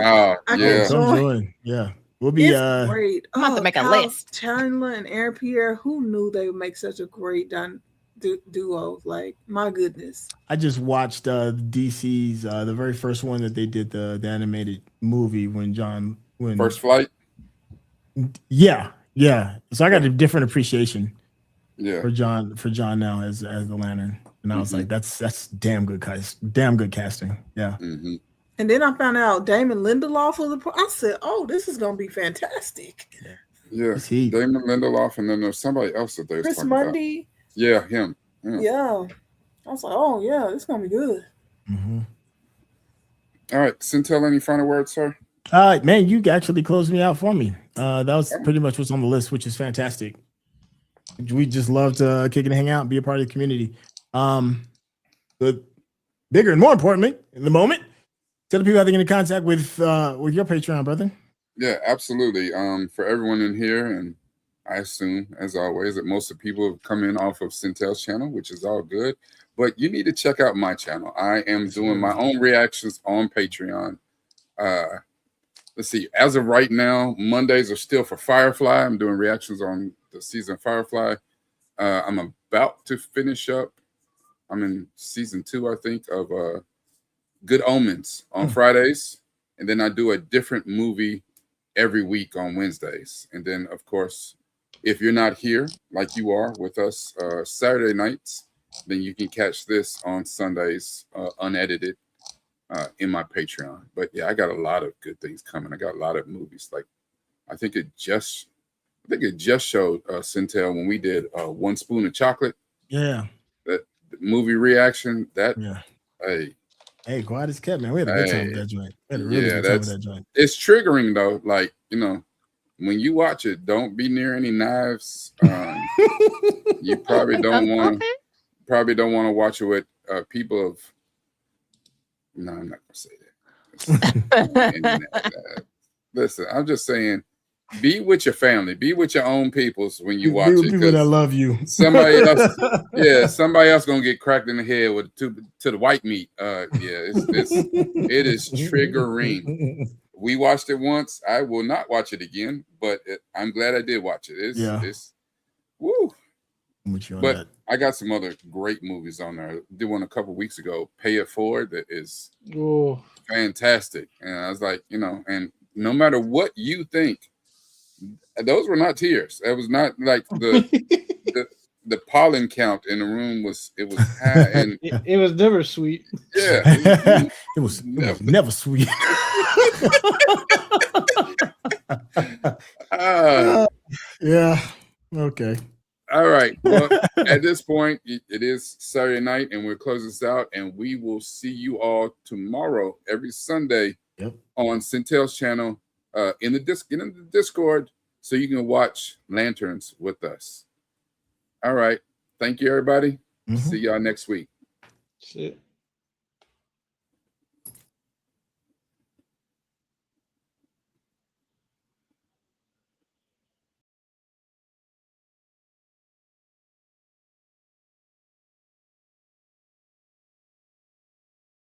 join. Yeah. We'll be great. I'm about to make a list. Chandler and Aaron Pierre, who knew they would make such a great duo? Like, my goodness. I just watched DC's the very first one that they did, the animated movie when First Flight. Yeah. So I got a different appreciation for John now as the Lantern. And I was like, that's damn good casting. Yeah. And then I found out Damon Lindelof was I said, oh, this is gonna be fantastic. Yeah. Damon Lindelof, and then there's somebody else that they Chris Mundy. Yeah, him. Yeah. I was like, oh yeah, it's gonna be good. All right, Centel, any final words, sir? Man, you actually closed me out for me. That was pretty much what's on the list, which is fantastic. We just love to kick and hang out and be a part of the community. But bigger and more importantly, in the moment, tell the people how they get in contact with your Patreon, brother. Yeah, absolutely. For everyone in here, and I assume, as always, that most of the people have come in off of Centel's channel, which is all good. But you need to check out my channel. I am doing my own reactions on Patreon. Let's see. As of right now, Mondays are still for Firefly. I'm doing reactions on the season of Firefly. I'm about to finish up. I'm in season 2, I think, of Good Omens on Fridays. And then I do a different movie every week on Wednesdays. And then, of course, if you're not here like you are with us Saturday nights, then you can catch this on Sundays unedited in my Patreon. But yeah, I got a lot of good things coming. I got a lot of movies. Like I think it just showed Centel when we did One Spoon of Chocolate. Yeah. That movie reaction. Hey, quiet as kept, man. We had a good time with that joint. It's triggering though. Like, when you watch it, don't be near any knives. You probably don't want to watch it with people of. No, I'm not gonna say that. Listen, I'm just saying, be with your family, be with your own peoples when you watch it. People that love you. Somebody else gonna get cracked in the head with to the white meat. It is triggering. We watched it once. I will not watch it again, but I'm glad I did watch it. It's woo. But I got some other great movies on there. I did one a couple weeks ago, Pay It Forward, that is fantastic. And I was like, and no matter what you think, those were not tears. It was not like the pollen count in the room was high, and it was never sweet. Yeah, it was never sweet. Yeah. Okay. All right. Well, at this point, it is Saturday night, and we're closing this out, and we will see you all tomorrow, every Sunday, on Centel's channel, in the Discord, so you can watch Lanterns with us. All right. Thank you, everybody. See y'all next week. Shit.